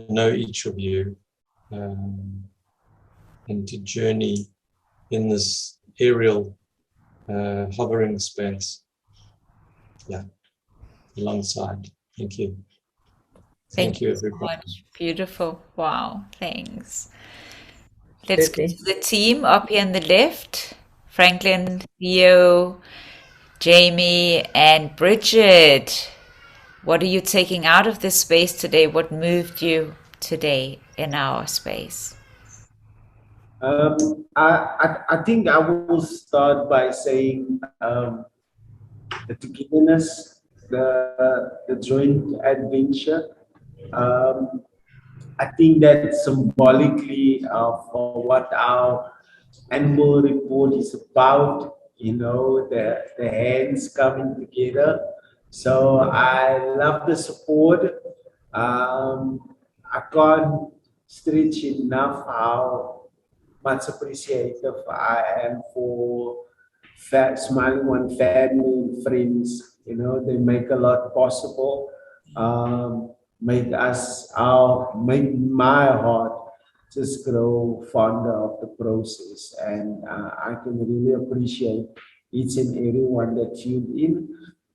E: know each of you, and to journey in this aerial hovering space. Yeah, alongside. Thank you. Thank you, everybody.
A: So much. Beautiful. Wow. Thanks. Let's go to the team up here on the left. Franklin, Theo, Jamie, and Bridget. What are you taking out of this space today? What moved you today in our space?
N: I think I will start by saying the togetherness, the joint adventure. I think that symbolically for what our annual report is about, you know, the hands coming together. So I love the support. I can't stretch enough how much appreciative I am for Smiling One family and friends. You know, they make a lot possible. Make my heart just grow fonder of the process, and I can really appreciate each and every one that tuned in,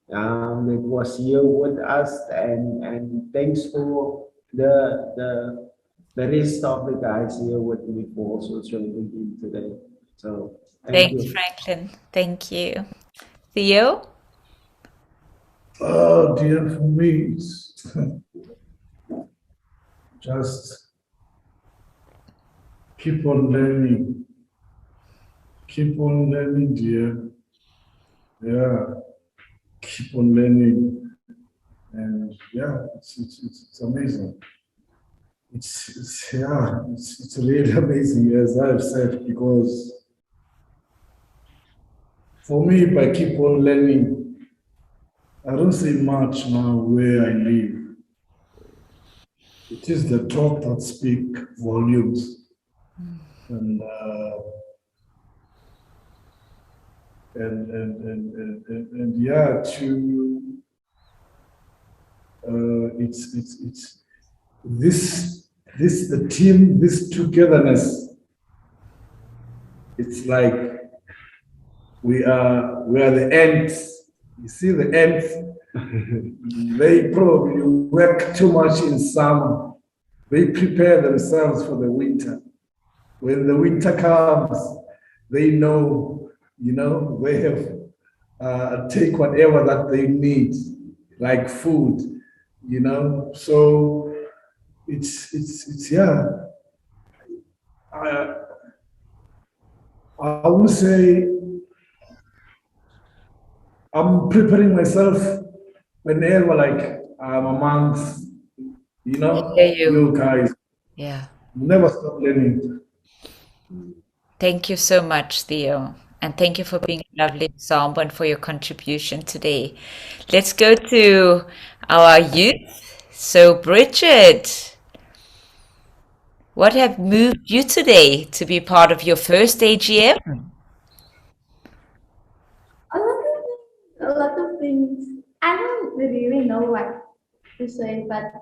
N: that was here with us, and thanks for the rest of the guys here with me for also joining in today. So thank
A: Thanks,
N: you.
A: Franklin. Thank you. Theo?
I: Oh dear, for me, it's just keep on learning. Keep on learning, dear. Yeah, keep on learning. And yeah, it's amazing. It's really amazing, as I've said, because for me, if I keep on learning, I don't say much now where I live. It is the talk that speak volumes, and yeah, it's this the team, this togetherness. It's like we are the ants. You see the ants. They probably work too much in summer. They prepare themselves for the winter. When the winter comes, they know, you know, they have take whatever that they need, like food, you know. So it's yeah. I would say I'm preparing myself whenever, like, I'm amongst, you know, you guys.
A: Yeah.
I: Never stop learning.
A: Thank you so much, Theo. And thank you for being a lovely example and for your contribution today. Let's go to our youth. So, Bridget, what have moved you today to be part of your first AGM?
K: A lot of things. I don't really know what to say, but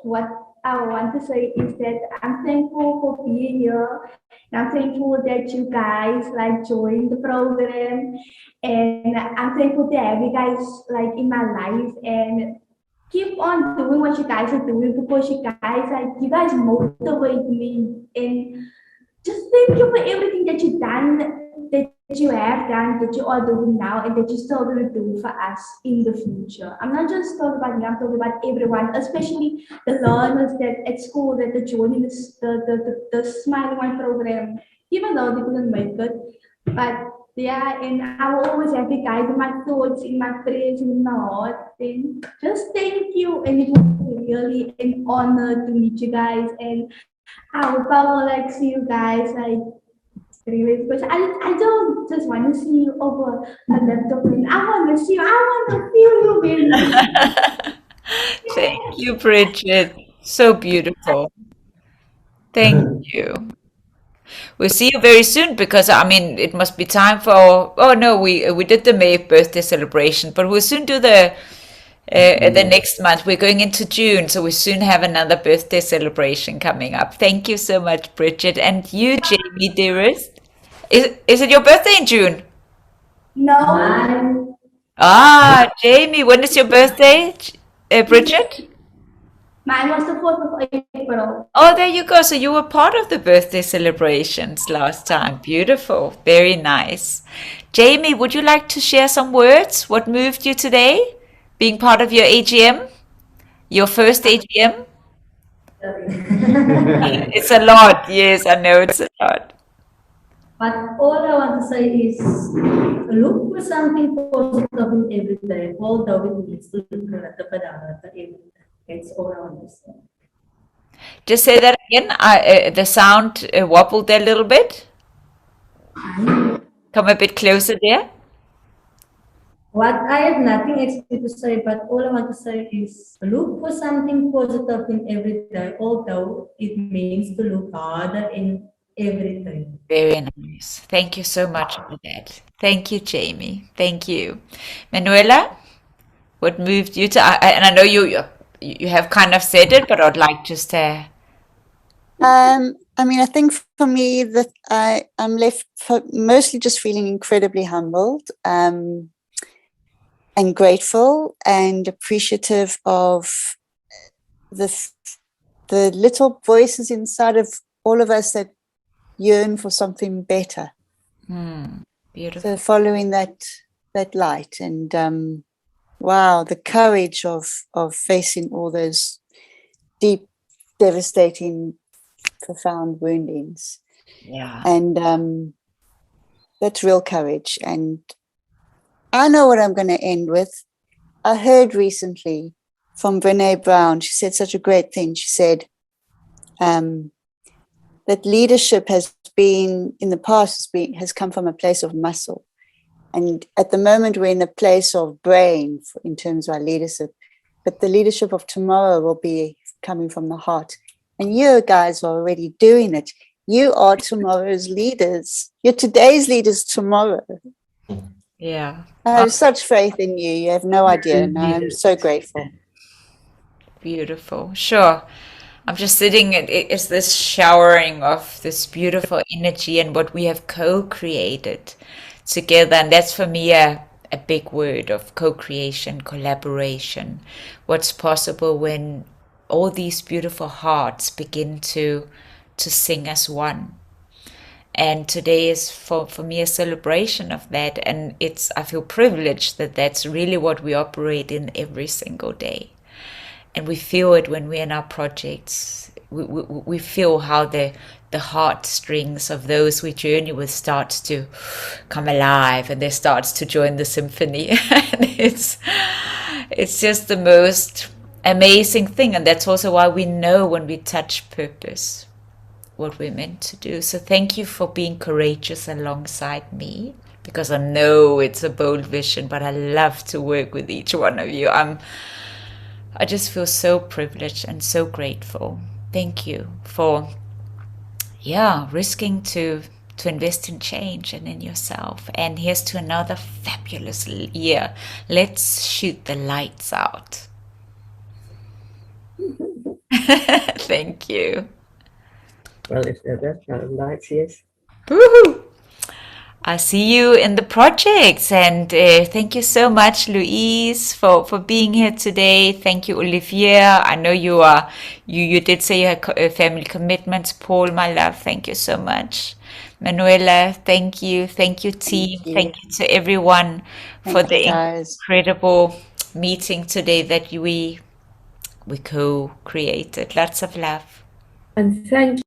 K: what I want to say is that I'm thankful for being here. And I'm thankful that you guys like joined the program, and I'm thankful to have you guys like in my life, and keep on doing what you guys are doing, because you guys motivate me, and just thank you for everything that you've done, that you have done, that you are doing now, and that you're still going to do for us in the future. I'm not just talking about me, I'm talking about everyone, especially the learners that at school that are joining the Smiling One program, even though they couldn't make it. But yeah, and I will always have you guys in my thoughts, in my prayers, in my heart. And just thank you. And it was really an honor to meet you guys. And I hope I will like see you guys like really, because I don't just want to see you over a laptop. And I want to see you. I want to feel you, baby.
A: Thank you, Bridget. So beautiful. Thank you. We'll see you very soon, because I mean it must be time for. Oh no, we did the May birthday celebration, but we'll soon do the next month. We're going into June, so we soon have another birthday celebration coming up. Thank you so much, Bridget, and you, Jamie, dearest. Is it your birthday in June?
K: No.
A: Ah, Jamie, when is your birthday, Bridget?
K: Mine was the 4th of April.
A: Oh, there you go. So you were part of the birthday celebrations last time. Beautiful. Very nice. Jamie, would you like to share some words? What moved you today? Being part of your AGM? Your first AGM? It's a lot. Yes, I know it's a lot.
J: But all I want to say is look for something positive in every day, although it needs to look at the every day. That's all I want to say.
A: Just say that again. The sound wobbled a little bit. Come a bit closer there.
J: What I have nothing extra to say, but all I want to say is look for something positive in every day, although it means to look harder in every day.
A: Very nice. Thank you so much for that. Thank you, Jamie. Thank you. Manuela, what moved you to, and I know you have kind of said it, but I'd like just to.
H: I mean, I think for me that I'm left mostly just feeling incredibly humbled and grateful and appreciative of the little voices inside of all of us that yearn for something better.
A: Beautiful.
H: So following that light, and wow, the courage of facing all those deep, devastating, profound woundings.
A: Yeah.
H: And that's real courage. And I know what I'm going to end with. I heard recently from Brene Brown, she said such a great thing. She said that leadership has been, in the past, has come from a place of muscle. And at the moment, we're in a place of brain in terms of our leadership. But the leadership of tomorrow will be coming from the heart. And you guys are already doing it. You are tomorrow's leaders. You're today's leaders tomorrow.
A: Yeah.
H: I have such faith in you. You have no idea. And I'm so grateful.
A: Beautiful. Sure. I'm just sitting, it's this showering of this beautiful energy and what we have co-created together. And that's for me a big word of co-creation, collaboration. What's possible when all these beautiful hearts begin to sing as one. And today is for me a celebration of that. And I feel privileged that that's really what we operate in every single day. And we feel it when we're in our projects. We feel how the heartstrings of those we journey with starts to come alive, and they starts to join the symphony. And it's just the most amazing thing. And that's also why we know when we touch purpose what we're meant to do. So thank you for being courageous alongside me, because I know it's a bold vision, but I love to work with each one of you. I just feel so privileged and so grateful. Thank you for, risking to invest in change and in yourself. And here's to another fabulous year. Let's shoot the lights out. Thank you.
O: Well, if that's not lights, yes.
A: Woohoo! I see you in the projects, and thank you so much, Louise, for being here today. Thank you, Olivier. I know you did say you had family commitments. Paul, my love, thank you so much. Manuela, thank you. Thank you, team. Thank you to everyone for the incredible meeting today that we co-created. Lots of love.
L: And thank